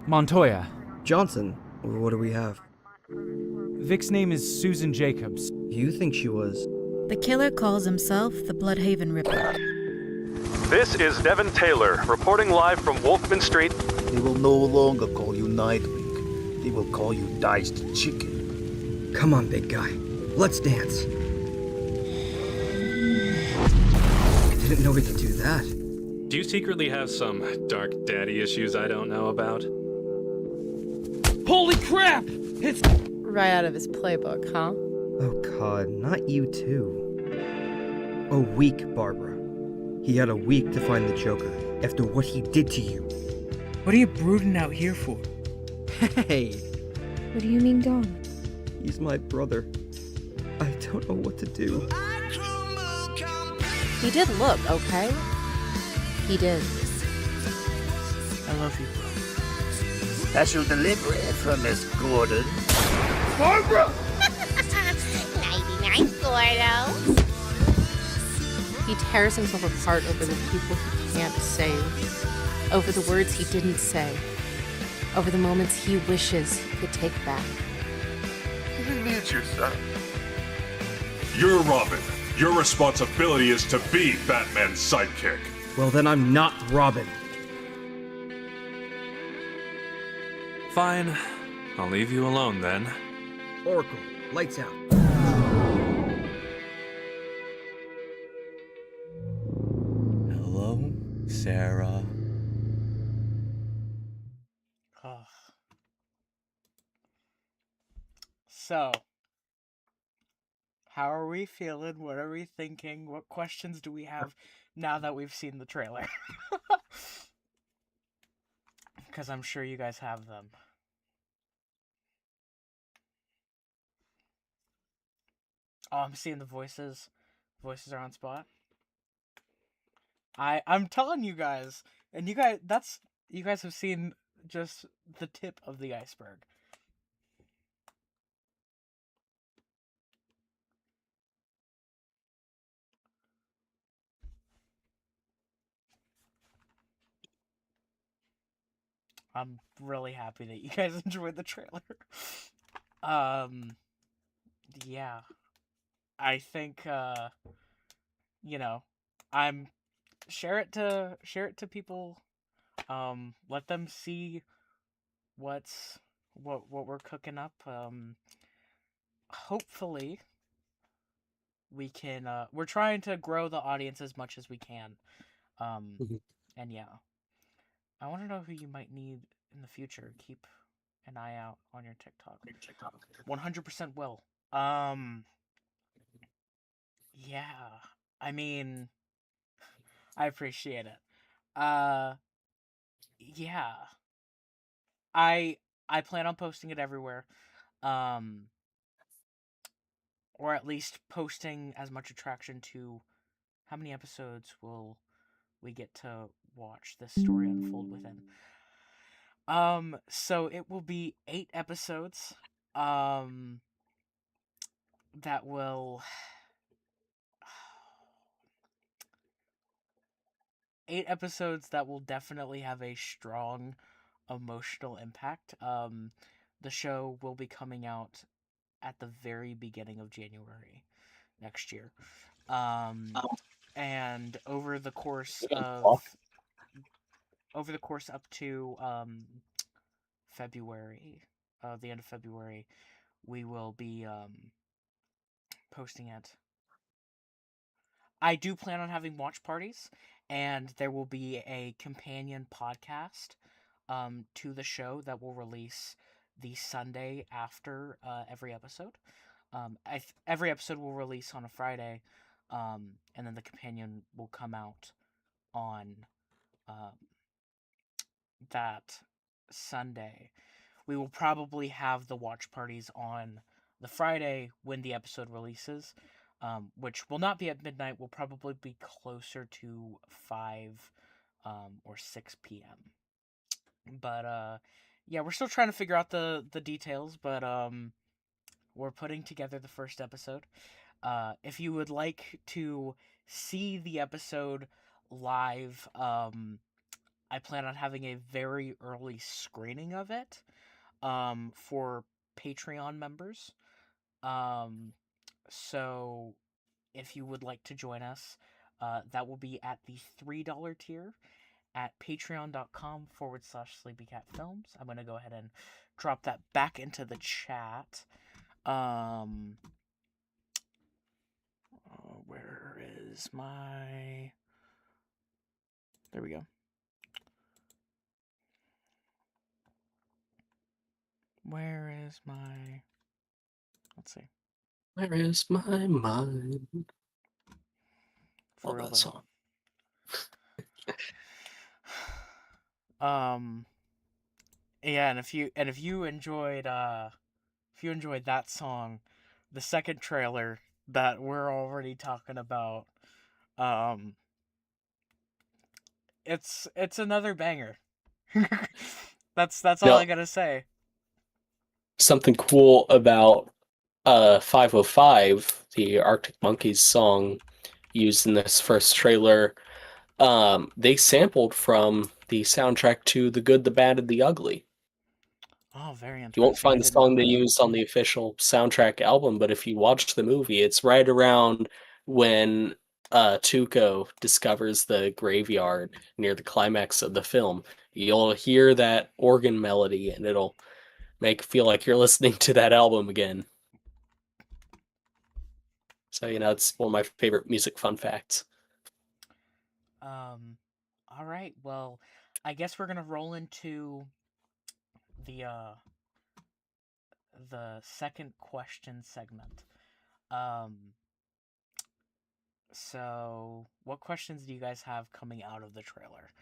F: Montoya.
E: Johnson, what do we have?
F: Vic's name is Susan Jacobs.
E: You think she was?
G: The killer calls himself the Bloodhaven Ripper.
H: This is Devin Taylor, reporting live from Wolfman Street.
I: They will no longer call you Nightwing. They will call you Diced Chicken.
E: Come on, big guy. Let's dance. I didn't know we could do that.
J: Do you secretly have some dark daddy issues I don't know about?
F: Holy crap! It's
K: Right out of his playbook, huh?
E: Oh god, not you too. A week, Barbara. He had a week to find the Joker, after what he did to you.
B: What are you brooding out here for?
E: Hey,
K: What do you mean gone?
E: he's my brother. I don't know what to do.
K: He did look, okay? He did.
A: I love you, bro.
I: Special delivery from Miss Gordon.
L: Barbara!
K: Nighty-night, Gordo. He tears himself apart over the people he can't save, over the words he didn't say, over the moments he wishes he could take back.
I: You need your son.
L: You're Robin. Your responsibility is to be Batman's sidekick.
E: Well, then I'm not Robin.
J: Fine. I'll leave you alone then.
E: Oracle, lights out.
B: Hello, Sarah.
A: Ugh. So, how are we feeling? What are we thinking? What questions do we have now that we've seen the trailer? Because I'm sure you guys have them. Oh, I'm seeing the voices. Voices are on spot. I'm telling you guys, and you guys have seen just the tip of the iceberg. I'm really happy that you guys enjoyed the trailer. Yeah. I think I'm share it to people. Let them see what we're cooking up. Hopefully we can we're trying to grow the audience as much as we can. And yeah. I want to know who you might need in the future, keep an eye out on your TikTok. 100% will. Yeah. I mean, I appreciate it. Yeah. I plan on posting it everywhere. Um, or at least posting as much attraction to how many episodes will we get to watch this story unfold within. So it will be 8 episodes. That will 8 episodes that will definitely have a strong emotional impact. The show will be coming out at the very beginning of January next year. And over the course up to February, the end of February, we will be posting it. I do plan on having watch parties, and there will be a companion podcast to the show that will release the Sunday after every episode. Every episode will release on a Friday, and then the companion will come out on that Sunday. We will probably have the watch parties on the Friday when the episode releases, which will not be at midnight. Will probably be closer to 5 or 6 p.m. But yeah, we're still trying to figure out the details, but we're putting together the first episode. If you would like to see the episode live, I plan on having a very early screening of it for Patreon members. So if you would like to join us, that will be at the $3 tier at patreon.com/SleepyCatFilms. I'm going to go ahead and drop that back into the chat. Where is my... There we go. Where is my... Let's see.
D: Where is my mind?
A: For
D: Love that song.
A: Yeah, and if you enjoyed that song, the second trailer that we're already talking about, it's another banger. That's all
D: Now,
A: I gotta say.
D: something cool about 505, the Arctic Monkeys song used in this first trailer, they sampled from the soundtrack to The Good, the Bad, and the Ugly.
A: Oh, very interesting.
D: You won't find the song they used on the official soundtrack album, but if you watch the movie, it's right around when Tuco discovers the graveyard near the climax of the film. You'll hear that organ melody, and it'll make it feel like you're listening to that album again. So, it's one of my favorite music fun facts.
A: All right. Well, I guess we're gonna roll into the second question segment. So what questions do you guys have coming out of the trailer?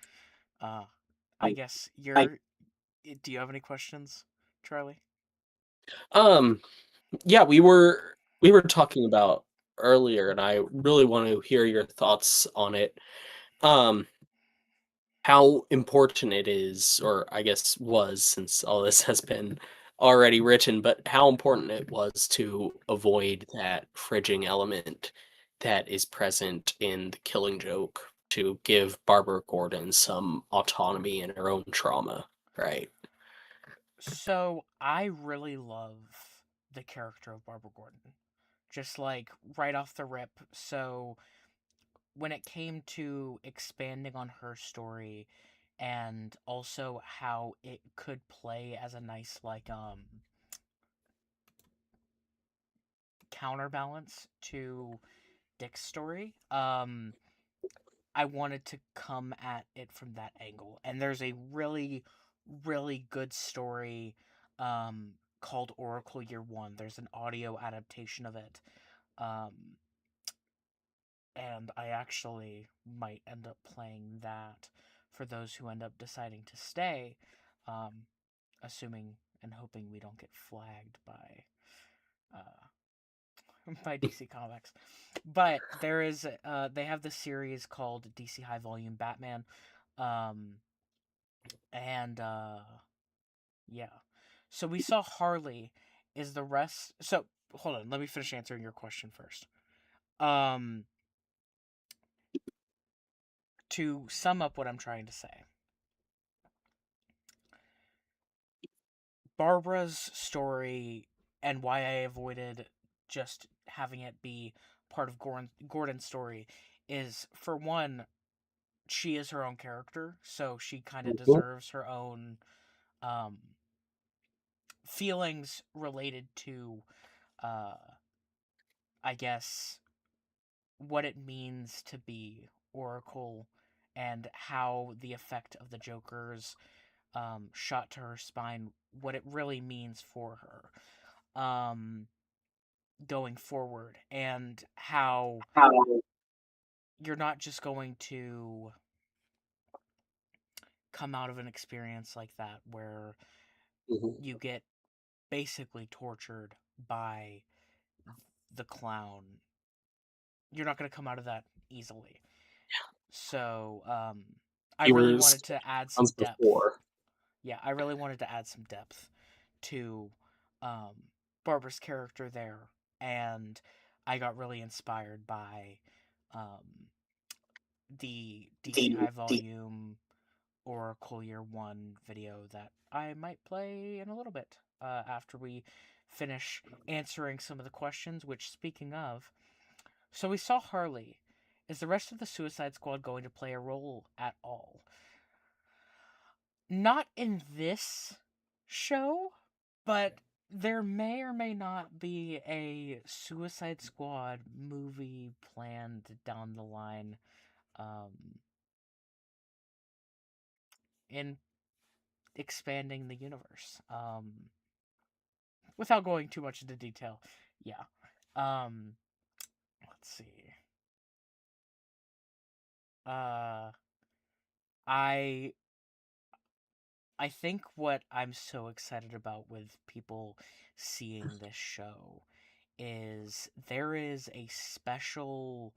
A: I guess do you have any questions, Charlie?
D: Yeah, we were talking about earlier, and I really want to hear your thoughts on it. How important it is, or I guess was, since all this has been already written, but how important it was to avoid that fridging element that is present in The Killing Joke, to give Barbara Gordon some autonomy in her own trauma, right?
A: So I really love the character of Barbara Gordon, just like right off the rip. So when it came to expanding on her story, and also how it could play as a nice counterbalance to Dick's story, I wanted to come at it from that angle. And there's a really really good story called Oracle Year One. There's an audio adaptation of it. And I actually might end up playing that for those who end up deciding to stay, assuming and hoping we don't get flagged by by DC Comics. But there is they have this series called DC High Volume Batman, and yeah. So we saw Harley. Is the rest? So hold on, let me finish answering your question first. To sum up what I'm trying to say, Barbara's story and why I avoided just having it be part of Gordon's story is, for one, she is her own character, so she kind of deserves her own feelings related to, I guess, what it means to be Oracle and how the effect of the Joker's shot to her spine, what it really means for her going forward, and how you're not just going to come out of an experience like that where you get basically tortured by the clown. You're not going to come out of that easily. So I really wanted to add some depth. Yeah, I really wanted to add some depth to Barbara's character there, and I got really inspired by the DC High Volume Oracle Year 1 video that I might play in a little bit after we finish answering some of the questions, which, speaking of, so we saw Harley. Is the rest of the Suicide Squad going to play a role at all? Not in this show, but there may or may not be a Suicide Squad movie planned down the line in expanding the universe. Without going too much into detail, yeah. Let's see. I think what I'm so excited about with people seeing this show is there is a special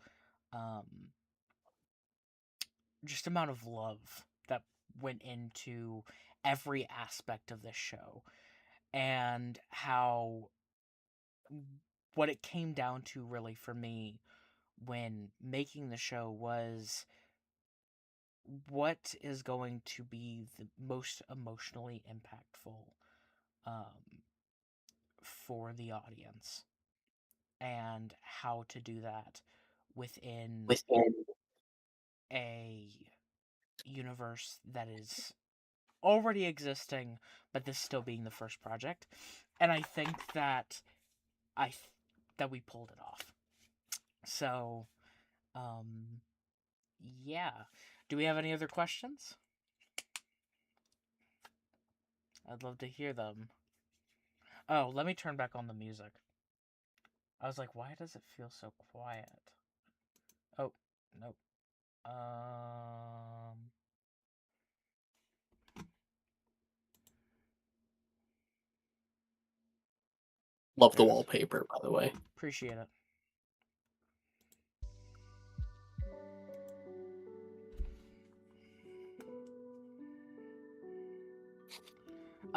A: just amount of love that went into every aspect of this show, and how what it came down to really for me when making the show was what is going to be the most emotionally impactful for the audience, and how to do that within a universe that is already existing, but this still being the first project. And I think that that we pulled it off. So, yeah. Do we have any other questions? I'd love to hear them. Oh, let me turn back on the music. I was like, why does it feel so quiet? Oh, nope.
D: Love the wallpaper, by the way.
A: Appreciate it.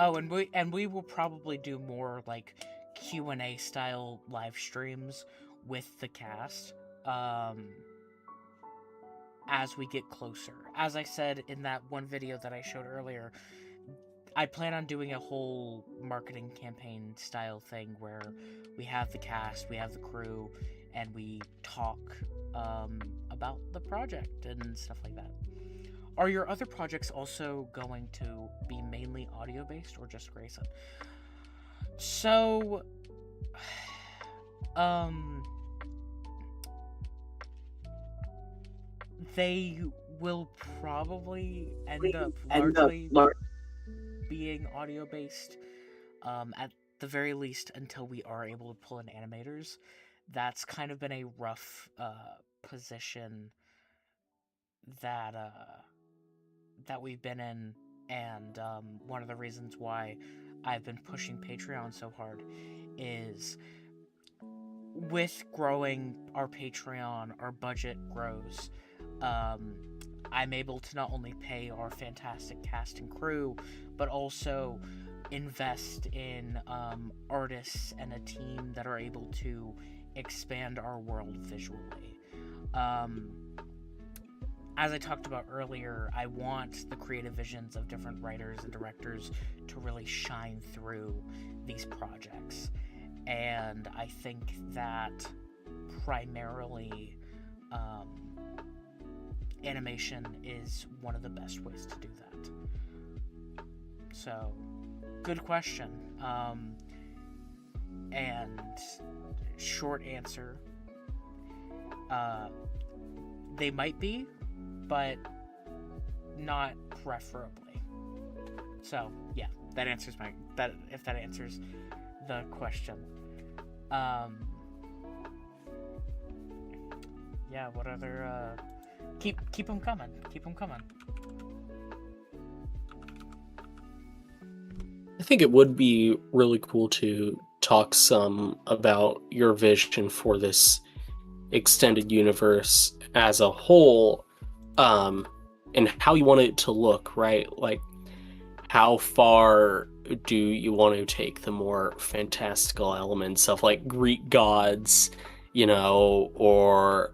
A: Oh, and we will probably do more like Q&A style live streams with the cast as we get closer. As I said in that one video that I showed earlier, I plan on doing a whole marketing campaign style thing where we have the cast, we have the crew, and we talk about the project and stuff like that. Are your other projects also going to be mainly audio-based or just Grayson? So, they will probably end up largely being audio based, at the very least until we are able to pull in animators. That's kind of been a rough position that that we've been in, and one of the reasons why I've been pushing Patreon so hard is with growing our Patreon, our budget grows. I'm able to not only pay our fantastic cast and crew, but also invest in artists and a team that are able to expand our world visually. As I talked about earlier, I want the creative visions of different writers and directors to really shine through these projects. And I think that primarily animation is one of the best ways to do that. So, good question. And short answer, they might be, but not preferably. So, yeah, that answers if that answers the question. Yeah, what other, keep them coming. Keep them coming.
D: I think it would be really cool to talk some about your vision for this extended universe as a whole, and how you want it to look, right? Like, how far do you want to take the more fantastical elements of, like, Greek gods, you know, or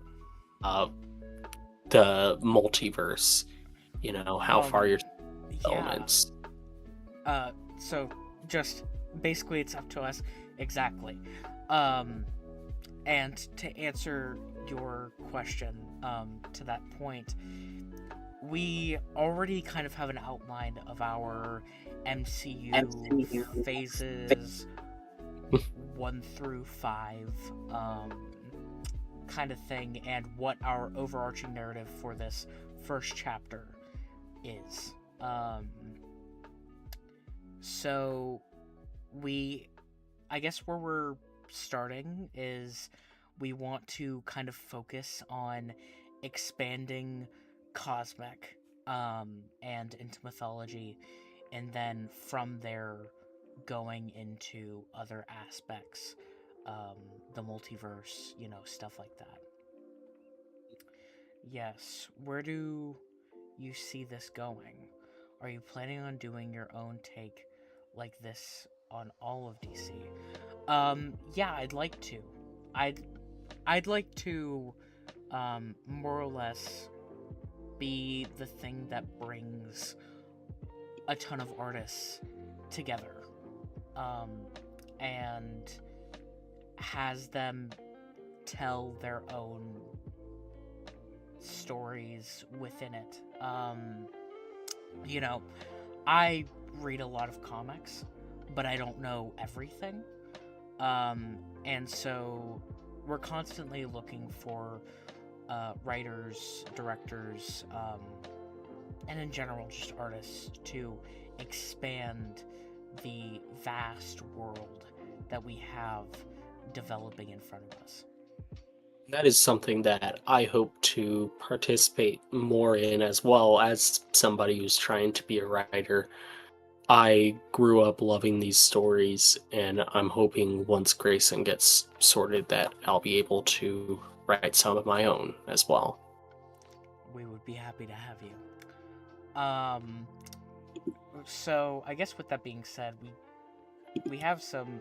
D: the multiverse, you know, how far your elements?
A: So just basically it's up to us. Exactly. And to answer your question, to that point, we already kind of have an outline of our MCU phases 1 through 5, kind of thing, and what our overarching narrative for this first chapter is. So I guess where we're starting is we want to kind of focus on expanding cosmic and into mythology, and then from there going into other aspects, the multiverse, you know, stuff like that. Yes, where do you see this going? Are you planning on doing your own take like this on all of DC? Yeah, I'd like to. I'd like to, more or less be the thing that brings a ton of artists together, and has them tell their own stories within it. You know, I read a lot of comics, but I don't know everything. And so we're constantly looking for writers, directors, and in general just artists to expand the vast world that we have developing in front of us.
D: That is something that I hope to participate more in, as well as somebody who's trying to be a writer. I grew up loving these stories, and I'm hoping once Grayson gets sorted that I'll be able to write some of my own as well.
A: We would be happy to have you. So I guess with that being said, we have some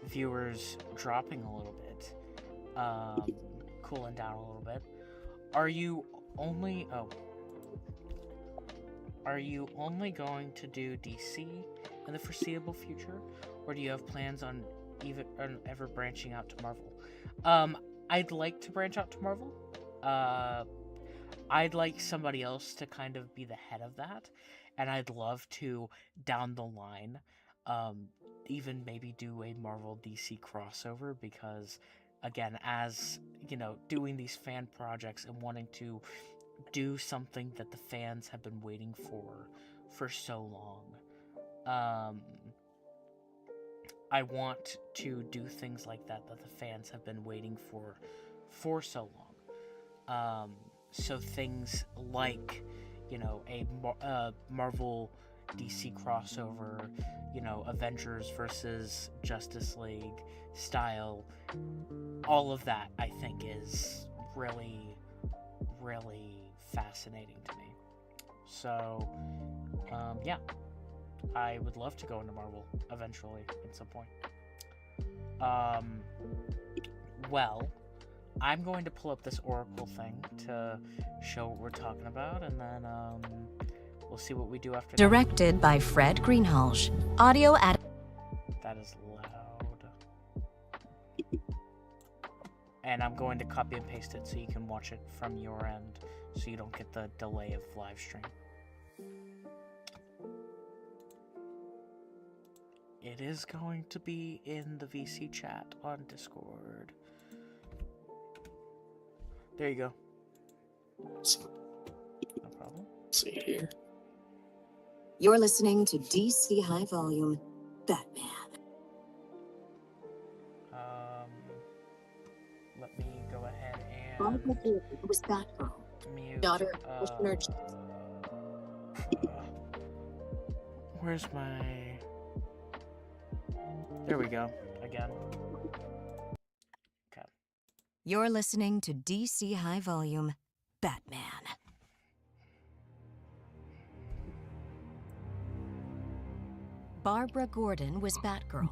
A: viewers dropping a little bit, cooling down a little bit. Are you only going to do DC in the foreseeable future, or do you have plans on ever branching out to Marvel? I'd like to branch out to Marvel. I'd like somebody else to kind of be the head of that, and I'd love to, down the line, even maybe do a Marvel DC crossover, because again, as you know, doing these fan projects and wanting to do something that the fans have been waiting for so long, I want to do things like that the fans have been waiting for so long. So things like, you know, a Marvel DC crossover, you know, Avengers versus Justice League style, all of that I think is really, really fascinating to me. So, yeah, I would love to go into Marvel eventually at some point. Well, I'm going to pull up this Oracle thing to show what we're talking about, and then, we'll see what we do after that.
M: Directed by Fred Greenhalgh. Audio at...
A: That is loud. And I'm going to copy and paste it so you can watch it from your end, so you don't get the delay of live stream. It is going to be in the VC chat on Discord. There you go. No problem.
D: See here.
N: You're listening to DC High Volume Batman.
A: Let me go ahead and
N: Barbara Gordon was Batgirl,
A: mute.
N: daughter of Commissioner.
A: Where's my... There we go. Again. Okay.
M: You're listening to DC High Volume Batman. Barbara Gordon was Batgirl,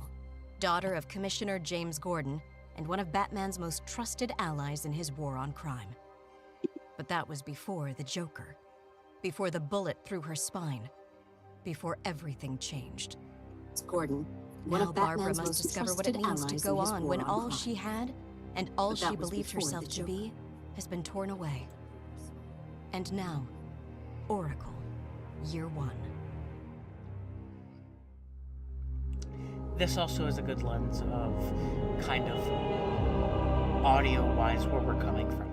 M: daughter of Commissioner James Gordon and one of Batman's most trusted allies in his war on crime. But that was before the Joker, before the bullet through her spine, before everything changed.
N: Gordon,
M: now Barbara must discover what it means to go on when all she had and all she believed herself to be has been torn away. And now, Oracle, Year One.
A: This also is a good lens of kind of audio-wise where we're coming from.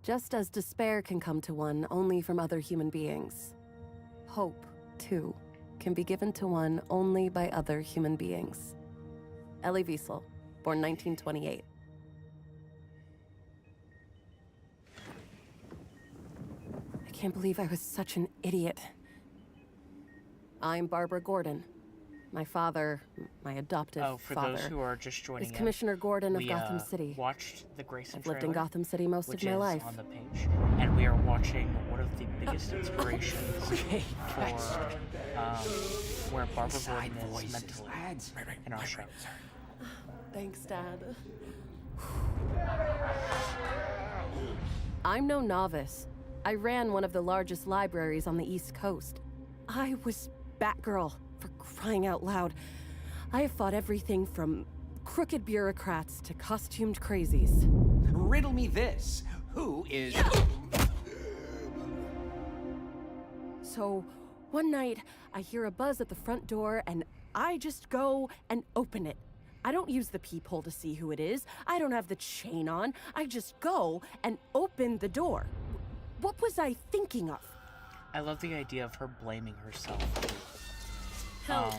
O: Just as despair can come to one only from other human beings, hope, too, can be given to one only by other human beings. Elie Wiesel, born 1928. I can't believe I was such an idiot. I'm Barbara Gordon. My father, my adoptive
A: for
O: father,
A: those who are just joining
O: is Commissioner Gordon of
A: we,
O: Gotham City.
A: Watched the Grayson
O: I've lived
A: trailer,
O: in Gotham City most of my life.
A: on the page, and we are watching one of the biggest inspirations for where Barbara Gordon is mentally in our show.
O: Thanks, Dad. I'm no novice. I ran one of the largest libraries on the East Coast. I was Batgirl, for crying out loud. I have fought everything from crooked bureaucrats to costumed crazies.
P: Riddle me this. Who is...
O: So, one night, I hear a buzz at the front door, and I just go and open it. I don't use the peephole to see who it is. I don't have the chain on. I just go and open the door. What was I thinking of?
A: I love the idea of her blaming herself.
O: Help.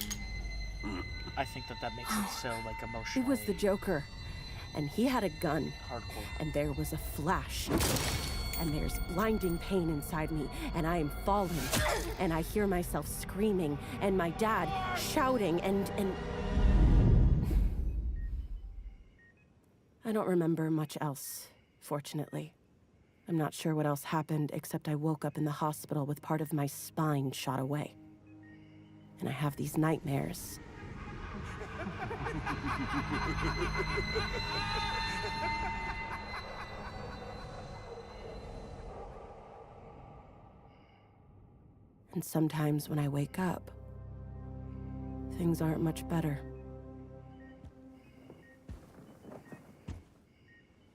A: I think that makes it so, like, emotional.
O: It was the Joker, and he had a gun.
A: Hardcore.
O: And there was a flash. And there's blinding pain inside me, and I am falling. And I hear myself screaming, and my dad shouting, and... I don't remember much else, fortunately. I'm not sure what else happened, except I woke up in the hospital with part of my spine shot away. And I have these nightmares. And sometimes when I wake up, things aren't much better.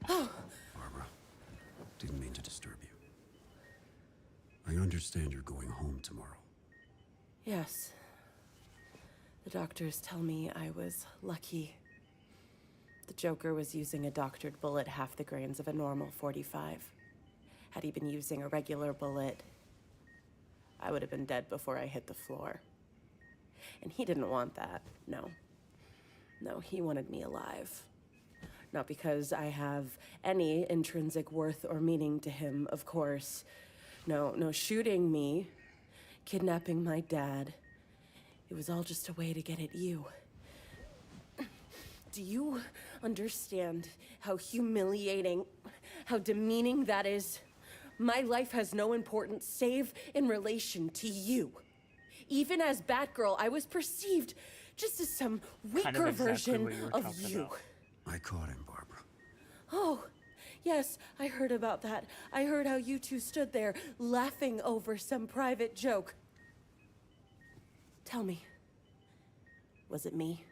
Q: Barbara, didn't mean to disturb you. I understand you're going home tomorrow.
O: Yes. The doctors tell me I was lucky. The Joker was using a doctored bullet half the grains of a normal .45. Had he been using a regular bullet, I would have been dead before I hit the floor. And he didn't want that, no. No, he wanted me alive. Not because I have any intrinsic worth or meaning to him, of course. No, shooting me, kidnapping my dad, it was all just a way to get at you. Do you understand how humiliating, how demeaning that is? My life has no importance save in relation to you. Even as Batgirl, I was perceived just as some weaker version of you.
Q: I caught him, Barbara.
O: Oh, yes, I heard about that. I heard how you two stood there laughing over some private joke. Tell me, was it me?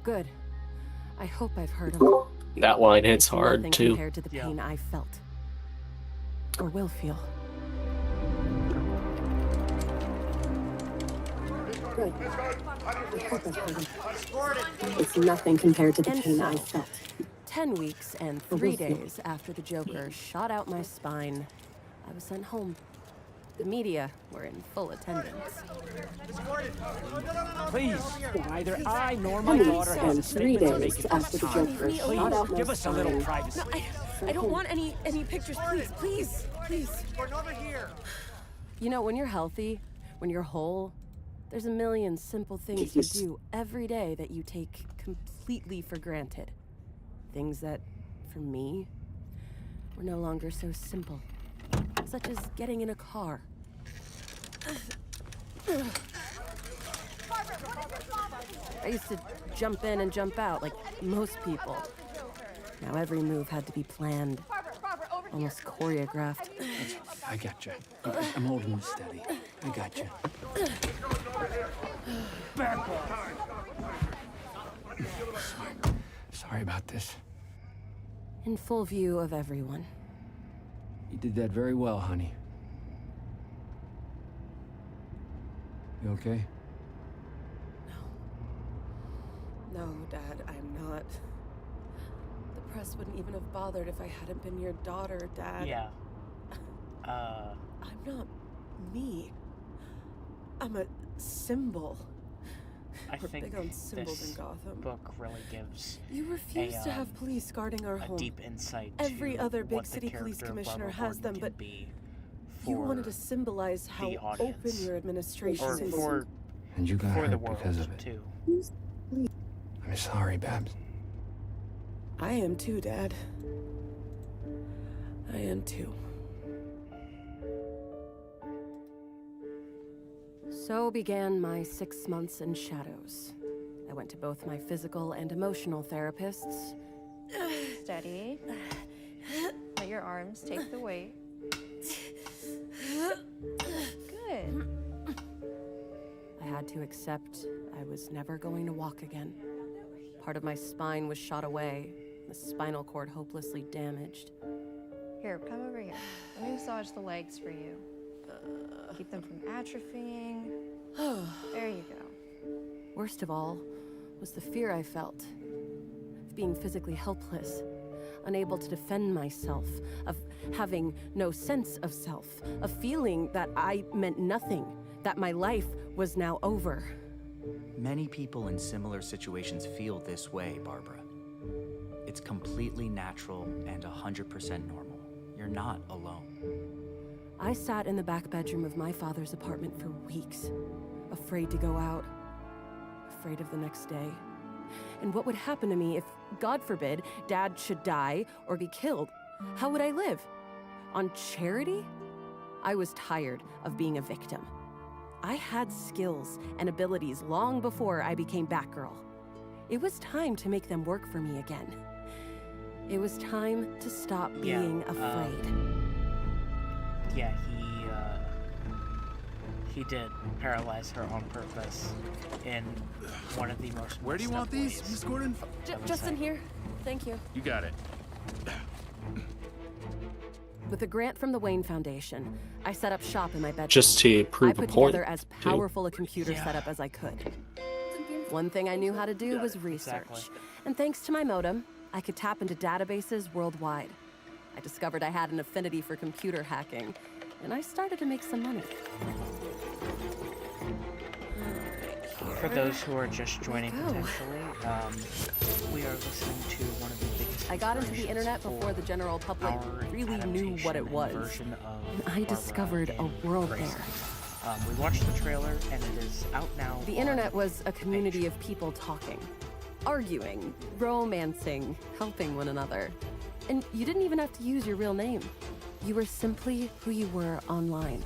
O: Good. I hope I've heard him.
D: That line hits hard,
O: Nothing
D: too.
O: compared to the pain I felt. Or will feel.
N: Good. I hope I've heard him. It's nothing compared to the pain I felt.
O: 10 weeks and 3 days after the Joker shot out my spine, I was sent home. The media were in full attendance.
R: Please, neither I nor my daughter has a
N: 3
R: statement to
N: days
R: make at
N: after
R: this
N: the
R: time.
N: Joker
R: Please,
N: shot out my
R: give us a little
N: spine.
R: privacy.
O: No, I don't want any pictures, please.
R: We're over here.
O: You know, when you're healthy, when you're whole, there's a million simple things you do every day that you take completely for granted. Things that, for me, were no longer so simple. Such as getting in a car. I used to jump in and jump out like most people. Now every move had to be planned, almost choreographed.
R: I got you. I'm holding you steady. I got you. Sorry about this.
O: In full view of everyone.
R: You did that very well, honey. You okay?
O: No, Dad, I'm not. The press wouldn't even have bothered if I hadn't been your daughter, Dad.
A: Yeah.
O: I'm not me. I'm a symbol.
A: I
O: We're
A: think
O: big on symbols
A: this
O: in Gotham.
A: book really gives
O: You refuse to have police guarding our
A: a
O: home.
A: deep insight
O: Every
A: to
O: other big
A: what the
O: city police
A: character of
O: commissioner
A: Barbara
O: has them,
A: Gordon
O: but
A: can be
O: you
A: for
O: wanted to symbolize how
A: the
O: open
A: audience.
O: your administration
A: or
O: is.
A: for
R: And you got
A: for the
R: hurt
A: world
R: because of it.
A: too.
R: I'm sorry, Babs.
O: I am too, Dad. I am too. So began my 6 months in shadows. I went to both my physical and emotional therapists.
S: Steady. Let your arms take the weight. Good.
O: I had to accept I was never going to walk again. Part of my spine was shot away, the spinal cord hopelessly damaged.
S: Here, come over here. Let me massage the legs for you. Keep them from atrophying. There you go.
O: Worst of all was the fear I felt of being physically helpless, unable to defend myself, of having no sense of self, of feeling that I meant nothing, that my life was now over.
T: Many people in similar situations feel this way, Barbara. It's completely natural and 100% normal. You're not alone.
O: I sat in the back bedroom of my father's apartment for weeks, afraid to go out, afraid of the next day. And what would happen to me if, God forbid, Dad should die or be killed? How would I live? On charity? I was tired of being a victim. I had skills and abilities long before I became Batgirl. It was time to make them work for me again. It was time to stop being afraid.
A: Yeah, he did paralyze her on purpose in one of the most.
Q: Where do you want these, Miss Gordon?
O: Just in here. Thank you.
Q: You got it.
O: With a grant from the Wayne Foundation, I set up shop in my bedroom.
D: Just to prove
O: I put
D: a point,
O: together as
D: too.
O: powerful a computer setup as I could. One thing I knew how to do was research.
A: Exactly.
O: And thanks to my modem, I could tap into databases worldwide. I discovered I had an affinity for computer hacking, and I started to make some money.
A: For those who are just joining potentially, we are listening to one of the biggest.
O: I got into the internet before the general public really knew what it was.
A: Version of
O: I discovered a world
A: Grayson.
O: there.
A: We watched the trailer, and it is out now.
O: The internet was a community of people talking, arguing, romancing, helping one another. And you didn't even have to use your real name. You were simply who you were online.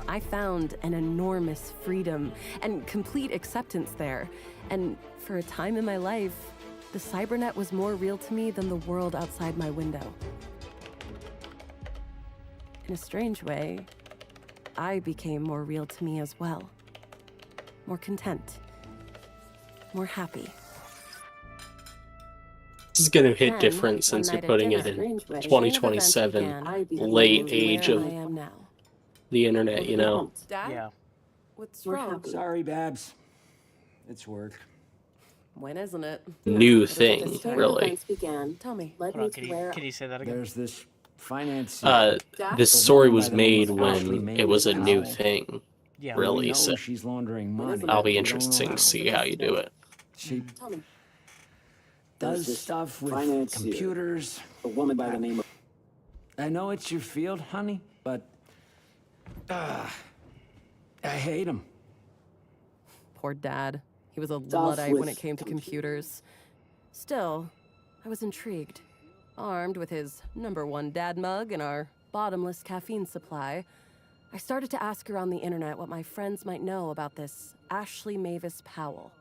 O: I found an enormous freedom and complete acceptance there. And for a time in my life, the cybernet was more real to me than the world outside my window. In a strange way, I became more real to me as well. More content. More happy.
D: This is going to hit
O: Then,
D: different since
O: one
D: you're
O: night at
D: putting
O: dinner,
D: it in
O: a chain of
D: 2027,
O: events
D: late
O: began,
D: age
O: where
D: of
O: I am now.
D: the internet, you know?
O: Dad?
A: Yeah.
O: What's wrong?
R: Sorry, Babs. It's work.
O: When isn't it?
D: New thing,
N: Chain of
D: really.
N: events began.
O: Tell me.
N: Led
A: Hold
N: me
A: on,
N: to where
A: can you say that again?
R: There's this finance.
D: This story was made when it was a new thing,
A: Yeah.
D: really,
R: know
D: so
R: she's laundering money.
D: I'll be
R: We don't
D: interesting
R: allow.
D: to see how you do it.
R: She
N: Tell me.
R: does stuff with
I: financier,
R: computers.
I: a woman by the name of...
R: I know it's your field, honey, but I hate him.
O: Poor Dad. He was a
N: Stuff
O: Luddite when
N: with
O: it came to computers. Still, I was intrigued. Armed with his #1 dad mug and our bottomless caffeine supply, I started to ask around the internet what my friends might know about this Ashley Mavis Powell.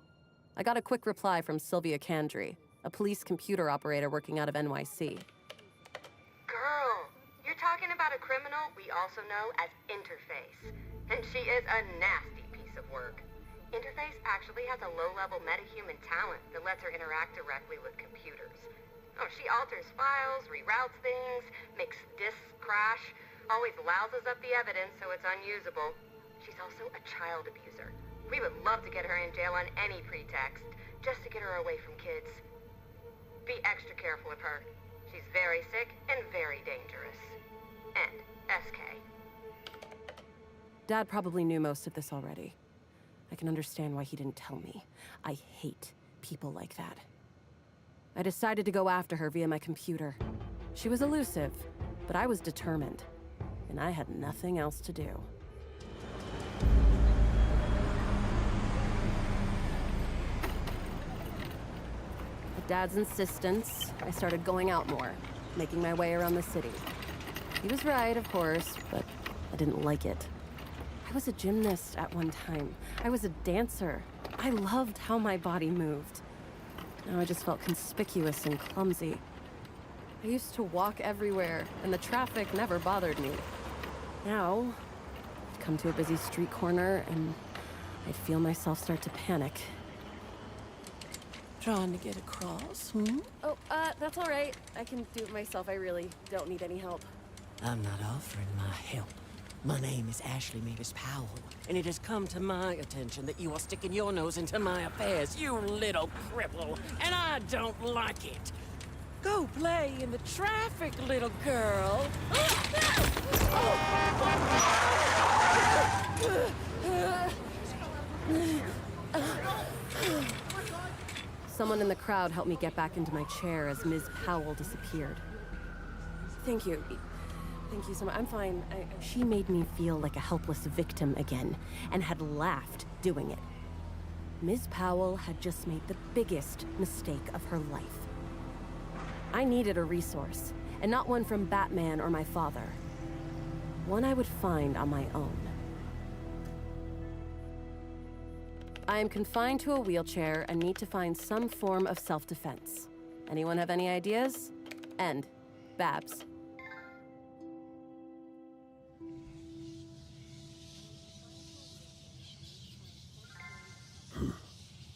O: I got a quick reply from Sylvia Candry, a police computer operator working out of NYC.
U: Girl, you're talking about a criminal we also know as Interface. And she is a nasty piece of work. Interface actually has a low-level metahuman talent that lets her interact directly with computers. Oh, she alters files, reroutes things, makes disks crash, always louses up the evidence so it's unusable. She's also a child abuser. We would love to get her in jail on any pretext, just to get her away from kids. Be extra careful of her. She's very sick and very dangerous. And SK.
O: Dad probably knew most of this already. I can understand why he didn't tell me. I hate people like that. I decided to go after her via my computer. She was elusive, but I was determined, and I had nothing else to do. At Dad's insistence, I started going out more, making my way around the city. He was right, of course, but I didn't like it. I was a gymnast at one time. I was a dancer. I loved how my body moved. Now I just felt conspicuous and clumsy. I used to walk everywhere, and the traffic never bothered me. Now, I'd come to a busy street corner, and I'd feel myself start to panic.
V: Trying to get across,
O: Oh, that's all right. I can do it myself. I really don't need any help.
V: I'm not offering my help. My name is Ashley Mavis Powell, and it has come to my attention that you are sticking your nose into my affairs, you little cripple, and I don't like it. Go play in the traffic, little girl.
O: Someone in the crowd helped me get back into my chair as Ms. Powell disappeared. Thank you. Thank you so much. I'm fine. She made me feel like a helpless victim again, and had laughed doing it. Ms. Powell had just made the biggest mistake of her life. I needed a resource, and not one from Batman or my father. One I would find on my own. I am confined to a wheelchair and need to find some form of self-defense. Anyone have any ideas? End. Babs.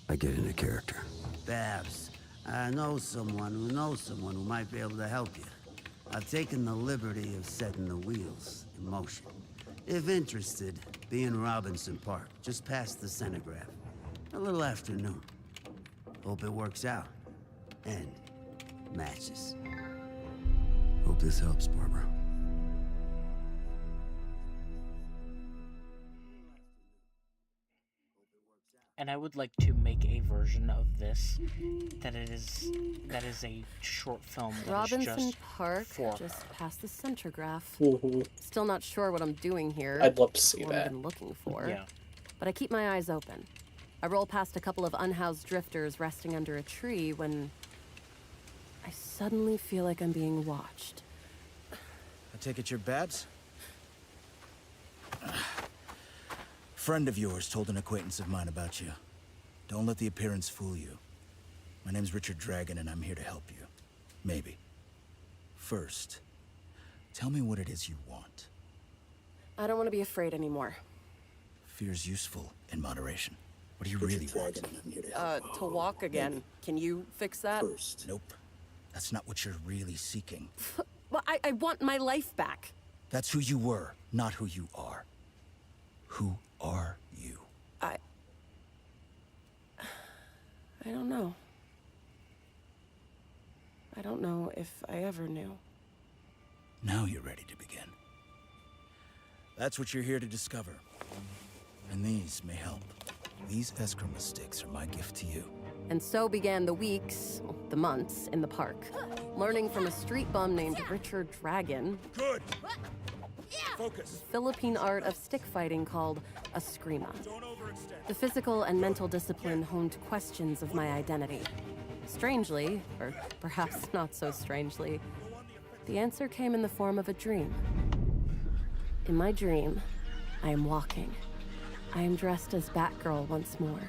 Q: I get into character.
W: Babs, I know someone who might be able to help you. I've taken the liberty of setting the wheels in motion. If interested, be in Robinson Park, just past the Centergraph. A little afternoon. Hope it works out. And matches.
Q: Hope this helps, Barbara.
A: And I would like to make a version of this that is a short film that
O: Robinson
A: is just
O: Park,
A: for
O: just
A: her.
O: past the Centrograph.
D: Mhm.
O: Still not sure what I'm doing here.
D: I'd love to see
O: what
D: that.
O: I've been looking for.
A: Yeah.
O: But I keep my eyes open. I roll past a couple of unhoused drifters resting under a tree when I suddenly feel like I'm being watched.
C: I take it you're Babs? Friend of yours told an acquaintance of mine about you. Don't let the appearance fool you. My name's Richard Dragon, and I'm here to help you. Maybe. First, tell me what it is you want.
O: I don't want to be afraid anymore.
C: Fear's useful in moderation. What do you really want?
O: To walk again. Can you fix that?
C: Nope. That's not what you're really seeking.
O: Well, I want my life back.
C: That's who you were, not who you are. Who are you?
O: I don't know. I don't know if I ever knew.
C: Now you're ready to begin. That's what you're here to discover. And these may help. These Eskrima sticks are my gift to you.
O: And so began the weeks, the months, in the park. Learning from a street bum named Richard Dragon.
C: Good! Focus!
O: Philippine art of stick fighting called Eskrima. The physical and mental discipline honed questions of my identity. Strangely, or perhaps not so strangely, the answer came in the form of a dream. In my dream, I am walking. I am dressed as Batgirl once more.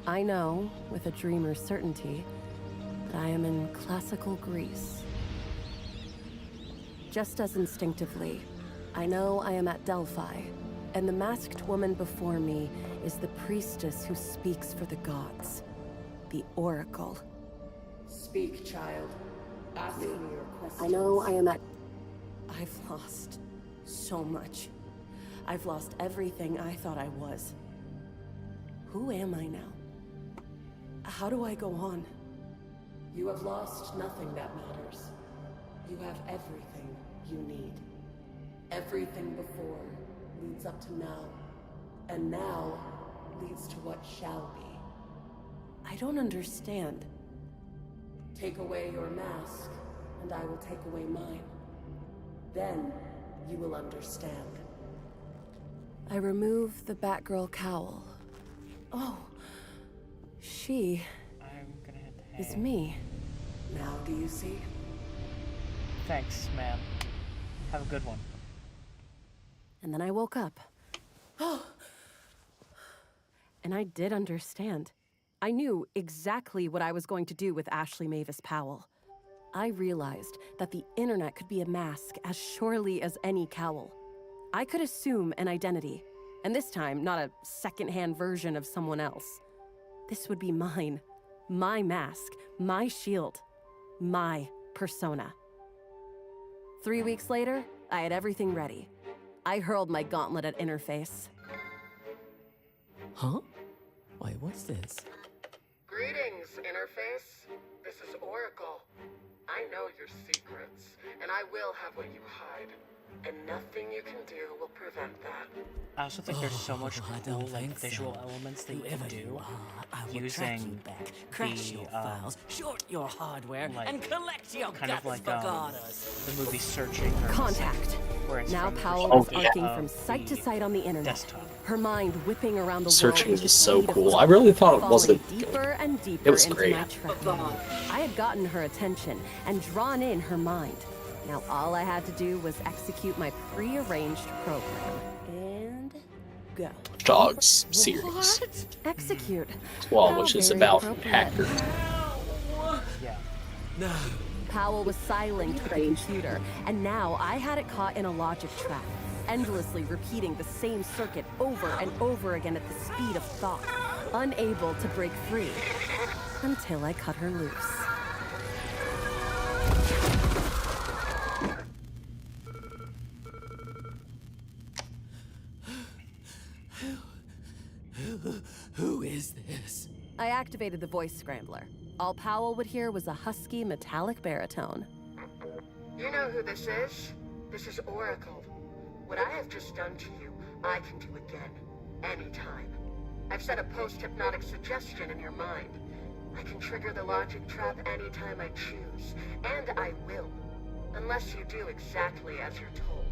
O: I know, with a dreamer's certainty, that I am in classical Greece. Just as instinctively, I know I am at Delphi, and the masked woman before me is the priestess who speaks for the gods, the Oracle. Speak, child. Ask me your question. I know I am at... I've lost so much. I've lost everything I thought I was. Who am I now? How do I go on? You have lost nothing that matters. You have everything you need. Everything before leads up to now, and now leads to what shall be. I don't understand. Take away your mask, and I will take away mine. Then you will understand. I remove the Batgirl cowl. Oh, she is me. Now do you see?
A: Thanks, man. Have a good one.
O: And then I woke up. And I did understand. I knew exactly what I was going to do with Ashley Mavis Powell. I realized that the internet could be a mask as surely as any cowl. I could assume an identity, and this time not a secondhand version of someone else. This would be mine. My mask, my shield, my persona. 3 weeks later, I had everything ready. I hurled my gauntlet at Interface.
V: Huh? Wait, what's this?
G: Greetings, Interface. This is Oracle. I know your secrets, and I will have what you hide. And nothing you can do will prevent that.
A: I also think there's so much cool visual elements that you can do using
V: Crash your files, short your hardware, and collect your
A: kind of
V: guts
A: like
V: for goddess.
A: the movie Searching. Or
O: Contact.
A: where it's
O: Now
A: from the
O: Powell was
A: perspective
O: arcing
A: of
O: from site to
A: the
O: site on the internet.
A: desktop.
O: Her mind whipping around the
D: Searching
O: world.
D: is so cool. I really thought it wasn't
O: Deeper
D: good.
O: and deeper
D: It was
O: into
D: great.
O: my trekking. I had gotten her attention and drawn in her mind. Now all I had to do was execute my pre-arranged program. And go.
D: Dogs series.
O: What? Execute.
D: Well,
O: How
D: which is
O: very
D: about
O: appropriate.
D: hackers.
A: Yeah.
V: No.
O: Powell was silent to the computer, and now I had it caught in a logic trap, endlessly repeating the same circuit over and over again at the speed of thought, unable to break free, until I cut her loose.
V: Who is this?
O: I activated the voice scrambler. All Powell would hear was a husky, metallic baritone.
G: You know who this is? This is Oracle. What I have just done to you, I can do again. Anytime. I've set a post-hypnotic suggestion in your mind. I can trigger the logic trap anytime I choose. And I will. Unless you do exactly as you're told.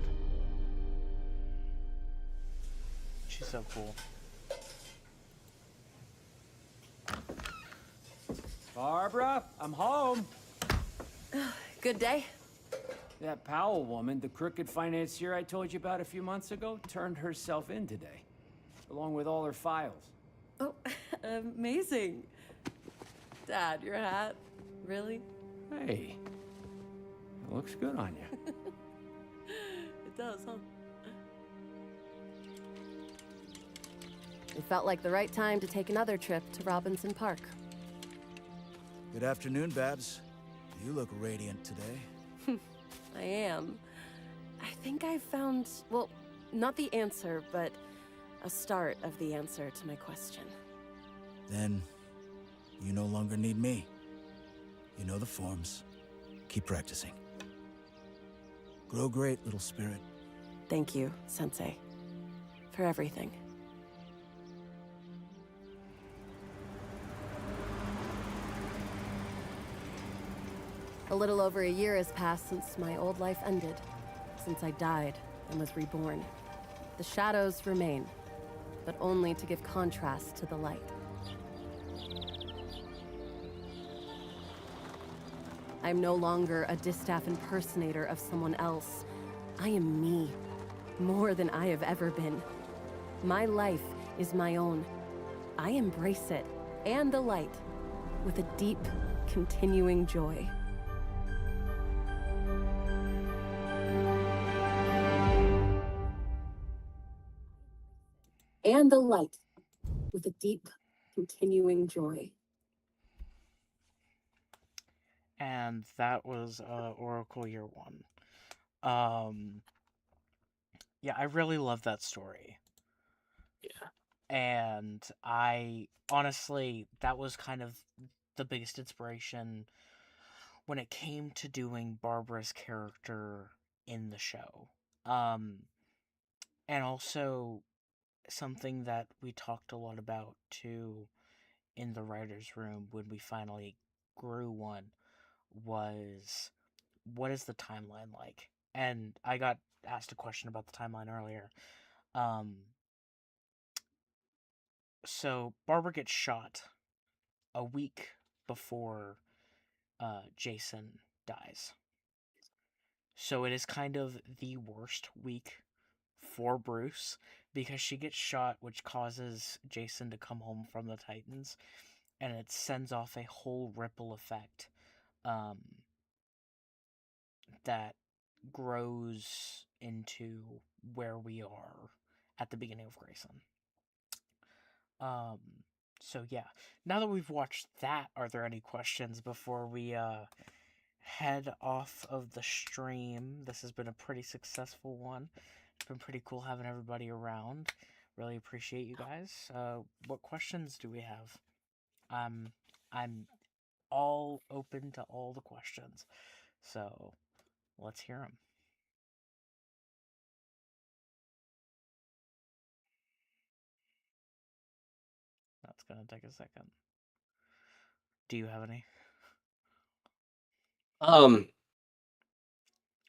A: She's so cool.
R: Barbara, I'm home.
O: Good day.
R: That Powell woman, the crooked financier I told you about a few months ago, turned herself in today, along with all her files.
O: Oh, amazing. Dad, your hat? Really?
R: Hey, it looks good on you.
O: It does, huh? It felt like the right time to take another trip to Robinson Park.
C: Good afternoon, Babs. You look radiant today.
O: I am. I think I found, well, not the answer, but a start of the answer to my question.
C: Then, you no longer need me. You know the forms. Keep practicing. Grow great, little spirit.
O: Thank you, Sensei, for everything. A little over a year has passed since my old life ended, since I died and was reborn. The shadows remain, but only to give contrast to the light. I'm no longer a distaff impersonator of someone else. I am me, more than I have ever been. My life is my own. I embrace it, and the light, with a deep, continuing joy. And the light, with a deep, continuing joy.
A: And that was Oracle Year 1. Yeah, I really love that story.
D: Yeah.
A: And I honestly, that was kind of the biggest inspiration when it came to doing Barbara's character in the show. And also something that we talked a lot about too in the writer's room when we finally grew one was, what is the timeline like? And I got asked a question about the timeline earlier. So Barbara gets shot a week before Jason dies. So it is kind of the worst week for Bruce because she gets shot, which causes Jason to come home from the Titans, and it sends off a whole ripple effect that grows into where we are at the beginning of Grayson. So yeah, now that we've watched that, are there any questions before we head off of the stream? This has been a pretty successful one. It's been pretty cool having everybody around. Really appreciate you guys. What questions do we have? I'm all open to all the questions. So let's hear them. That's gonna take a second. Do you have any?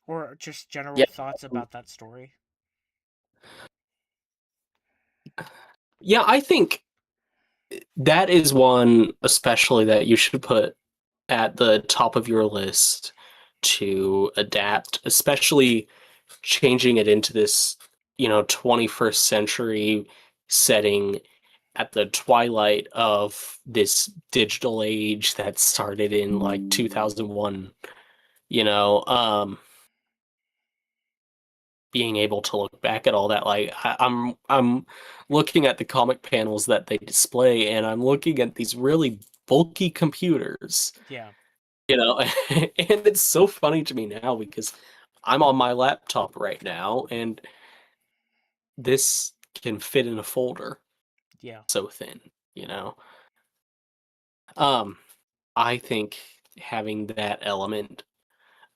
A: Or just general thoughts about that story?
D: Yeah, I think that is one especially that you should put at the top of your list to adapt, especially changing it into this, 21st century setting at the twilight of this digital age that started in like 2001, being able to look back at all that, like I'm looking at the comic panels that they display, and I'm looking at these really bulky computers.
A: Yeah.
D: And it's so funny to me now because I'm on my laptop right now, and this can fit in a folder.
A: Yeah.
D: so thin, you know. Um, I think having that element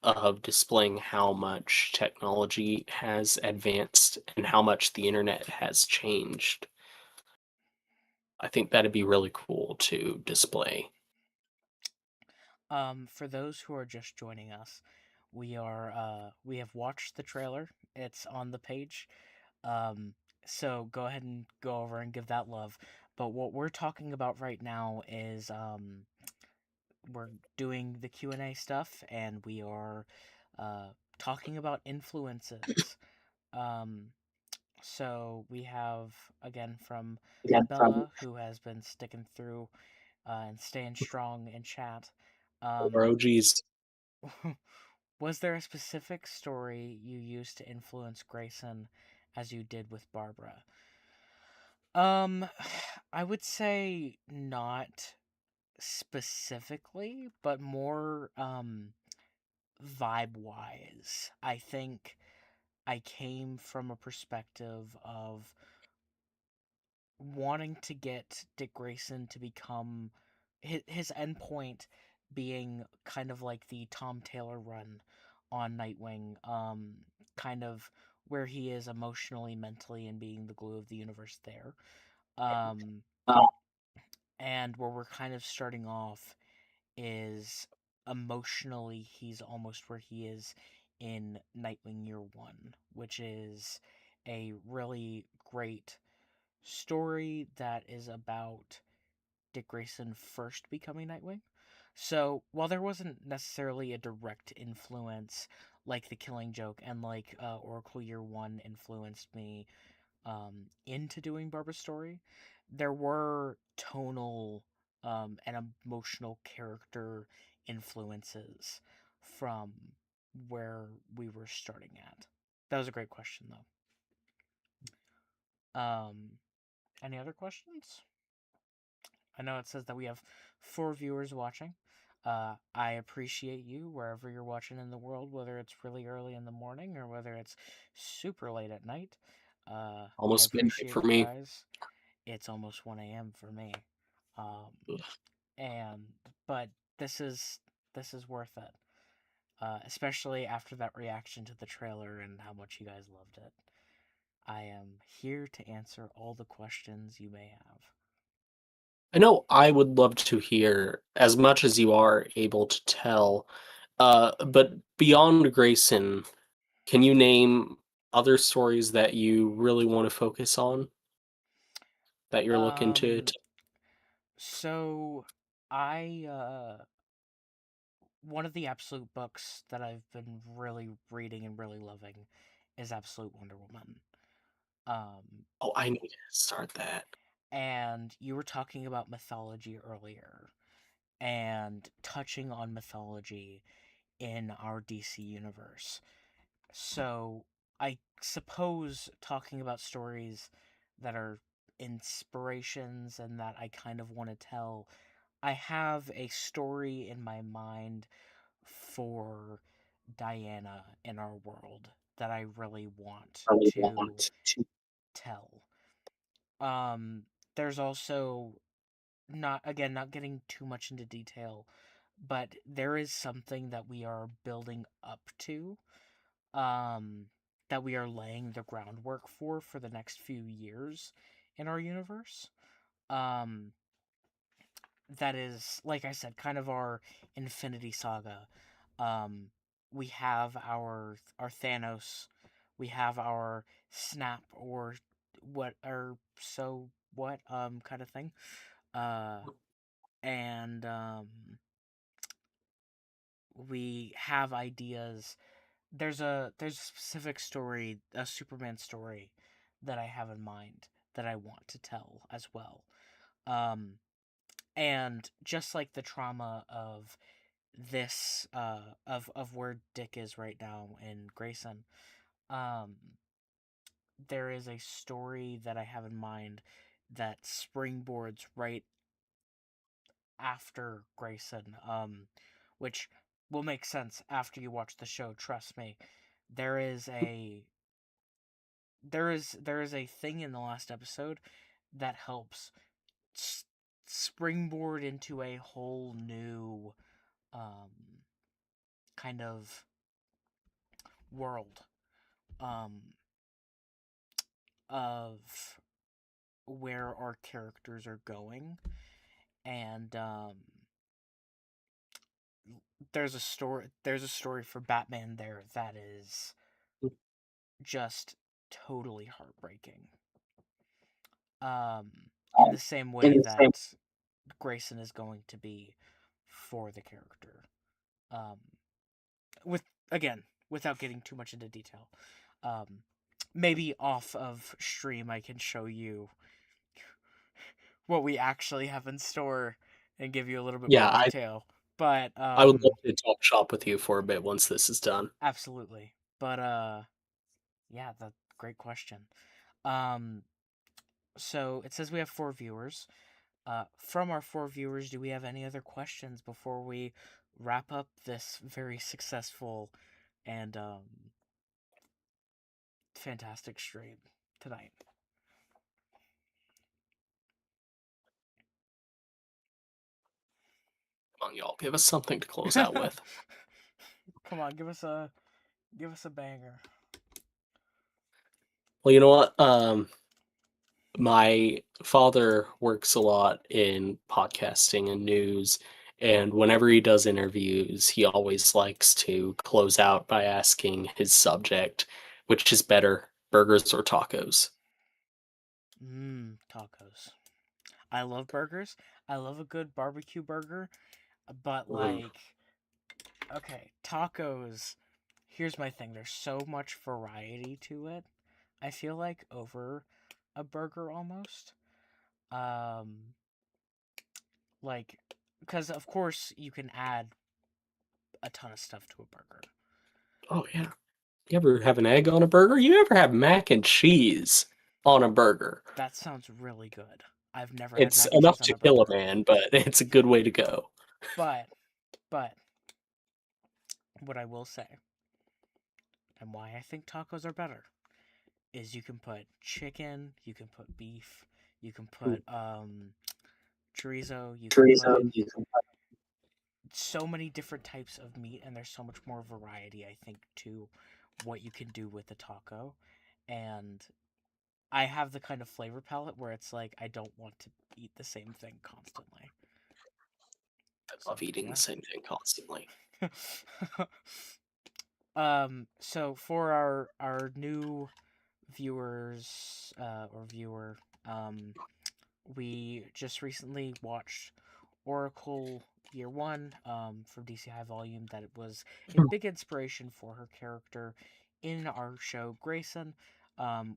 D: of displaying how much technology has advanced and how much the internet has changed, I think that'd be really cool to display.
A: For those who are just joining us, we have watched the trailer. It's on the page. Um, so go ahead and go over and give that love. But what we're talking about right now is we're doing the Q&A stuff, and we are talking about influences. Um, so we have, again, from
D: Again, from
A: Bella, who has been sticking through and staying strong in chat.
D: our OGs.
A: Was there a specific story you used to influence Grayson as you did with Barbara? I would say not specifically, but more vibe wise. I think I came from a perspective of wanting to get Dick Grayson to become his endpoint being kind of like the Tom Taylor run on Nightwing, kind of where he is emotionally, mentally, and being the glue of the universe there. Um, and where we're kind of starting off is emotionally, he's almost where he is in Nightwing Year One, which is a really great story that is about Dick Grayson first becoming Nightwing. So while there wasn't necessarily a direct influence like The Killing Joke and like Oracle Year One influenced me into doing Barbara's story, there were tonal and emotional character influences from where we were starting at. That was a great question, though. Any other questions? I know it says that we have 4 viewers watching. I appreciate you wherever you're watching in the world, whether it's really early in the morning or whether it's super late at night. I
D: Almost midnight
A: appreciate
D: for
A: you
D: me.
A: guys. It's almost 1 a.m. for me. And but this is worth it. Especially after that reaction to the trailer and how much you guys loved it. I am here to answer all the questions you may have.
D: I know I would love to hear as much as you are able to tell, but beyond Grayson, can you name other stories that you really want to focus on that you're looking to?
A: So I one of the absolute books that I've been really reading and really loving is Absolute Wonder Woman.
D: Oh, I need to start that.
A: And you were talking about mythology earlier and touching on mythology in our DC universe. So I suppose talking about stories that are inspirations and that I kind of want to tell, I have a story in my mind for Diana in our world that I really want to tell. There's also not getting too much into detail, but there is something that we are building up to, that we are laying the groundwork for the next few years in our universe. Um, that is, like I said, kind of our Infinity Saga. Um, we have our Thanos, we have our Snap or what or so what kind of thing. Uh, and we have ideas. There's a specific story, a Superman story that I have in mind that I want to tell as well. And just like the trauma of this of where Dick is right now in Grayson, um there is a story that I have in mind that springboards right after Grayson, which will make sense after you watch the show, trust me. There is a there is a thing in the last episode that helps springboard into a whole new kind of world of where our characters are going. And there's a story for Batman there that is just totally heartbreaking. In the same way that Grayson is going to be for the character. Without getting too much into detail. Maybe off of stream I can show you what we actually have in store and give you a little bit more detail. But
D: I would love to talk shop with you for a bit once this is done.
A: Absolutely. But yeah, that's a great question. So it says we have 4 viewers. From our 4 viewers, do we have any other questions before we wrap up this very successful and fantastic stream tonight?
D: Come on, y'all, give us something to close out with.
A: Come on, give us a banger.
D: Well, you know what? My father works a lot in podcasting and news, and whenever he does interviews, he always likes to close out by asking his subject, which is better, burgers or tacos?
A: Tacos. I love burgers. I love a good barbecue burger, but like, okay, tacos. Here's my thing. There's so much variety to it. I feel like over a burger almost. Like, because of course you can add a ton of stuff to a burger.
D: Oh yeah. You ever have an egg on a burger? You ever have mac and cheese on a burger?
A: That sounds really good. I've never.
D: It's
A: had mac and
D: enough
A: cheese
D: to
A: on a
D: kill a
A: burger.
D: man, but it's a good way to go.
A: But what I will say, and why I think tacos are better, is you can put chicken, you can put beef, you can put chorizo, you can put so many different types of meat, and there's so much more variety, I think, to what you can do with a taco. And I have the kind of flavor palette where it's like I don't want to eat the same thing constantly.
D: I love eating the same thing constantly.
A: So for our new viewers or viewer, we just recently watched Oracle Year 1 from DC High Volume. That it was a big inspiration for her character in our show Grayson.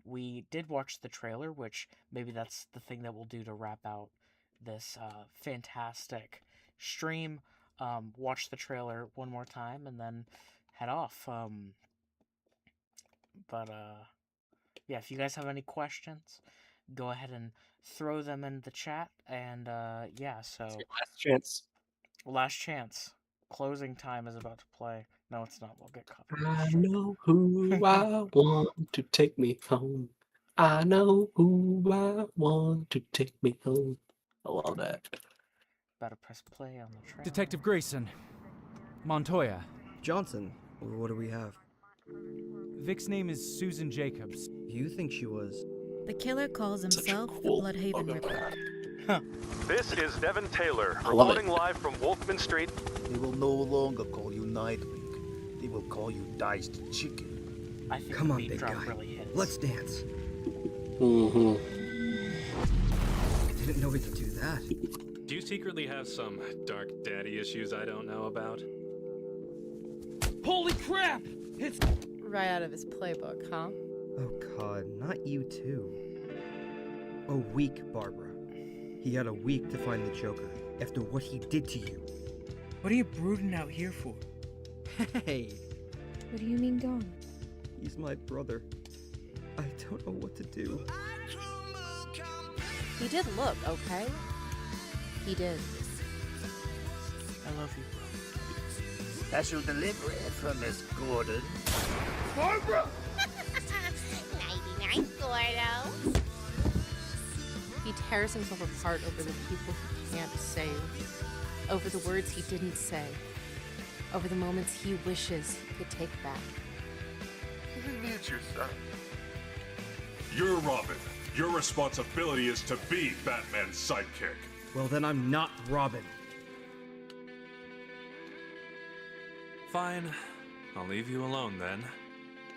A: We did watch the trailer, which maybe that's the thing that we'll do to wrap out this fantastic stream. Watch the trailer one more time and then head off. Yeah, if you guys have any questions, go ahead and throw them in the chat. And yeah, so
D: last chance.
A: Last chance. Closing time is about to play. No, it's not. We'll get caught.
D: I know who I want to take me home. I know who I want to take me home. I love that.
A: Better press play on the trailer.
F: Detective Grayson. Montoya.
E: Johnson. What do we have?
F: Vic's name is Susan Jacobs.
E: You think she was?
H: The killer calls himself the Bloodhaven Ripper.
K: This is Devin Taylor,
D: I love
K: reporting live from Wolfman Street.
I: They will no longer call you Nightwing. They will call you Diced Chicken.
A: I think
E: Come on,
A: beat
E: big
A: drop
E: guy.
A: really hits.
E: Let's dance.
D: Mm-hmm.
E: I didn't know we could do that.
J: Do you secretly have some dark daddy issues I don't know about?
F: Holy crap! It's
S: right out of his playbook, huh?
E: Oh god, not you too. A week, Barbara. He had a week to find the Joker after what he did to you.
B: What are you brooding out here for?
E: Hey,
H: What do you mean gone?
E: he's my brother. I don't know what to do.
S: He did look okay. He did.
A: I love you, bro.
I: Special delivery from Miss Gordon.
X: Nighty-night, Gordo.
S: He
L: tears himself apart over the people he can't save, over the words he didn't say, over the moments he wishes he could take back.
M: He needs your son. You're Robin. Your responsibility is to be Batman's sidekick.
F: Well, then I'm not Robin.
J: Fine. I'll leave you alone then.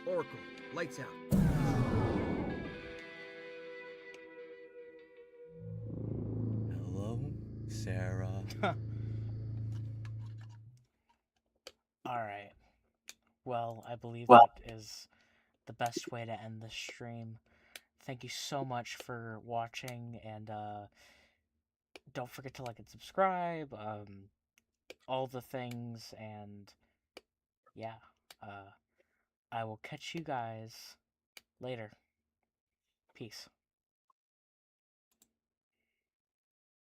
E: Oracle, lights out.
B: Hello, Sarah.
A: Alright. Well, I believe that is the best way to end this stream. Thank you so much for watching, and don't forget to like and subscribe, all the things, and yeah, I will catch you guys later. Peace.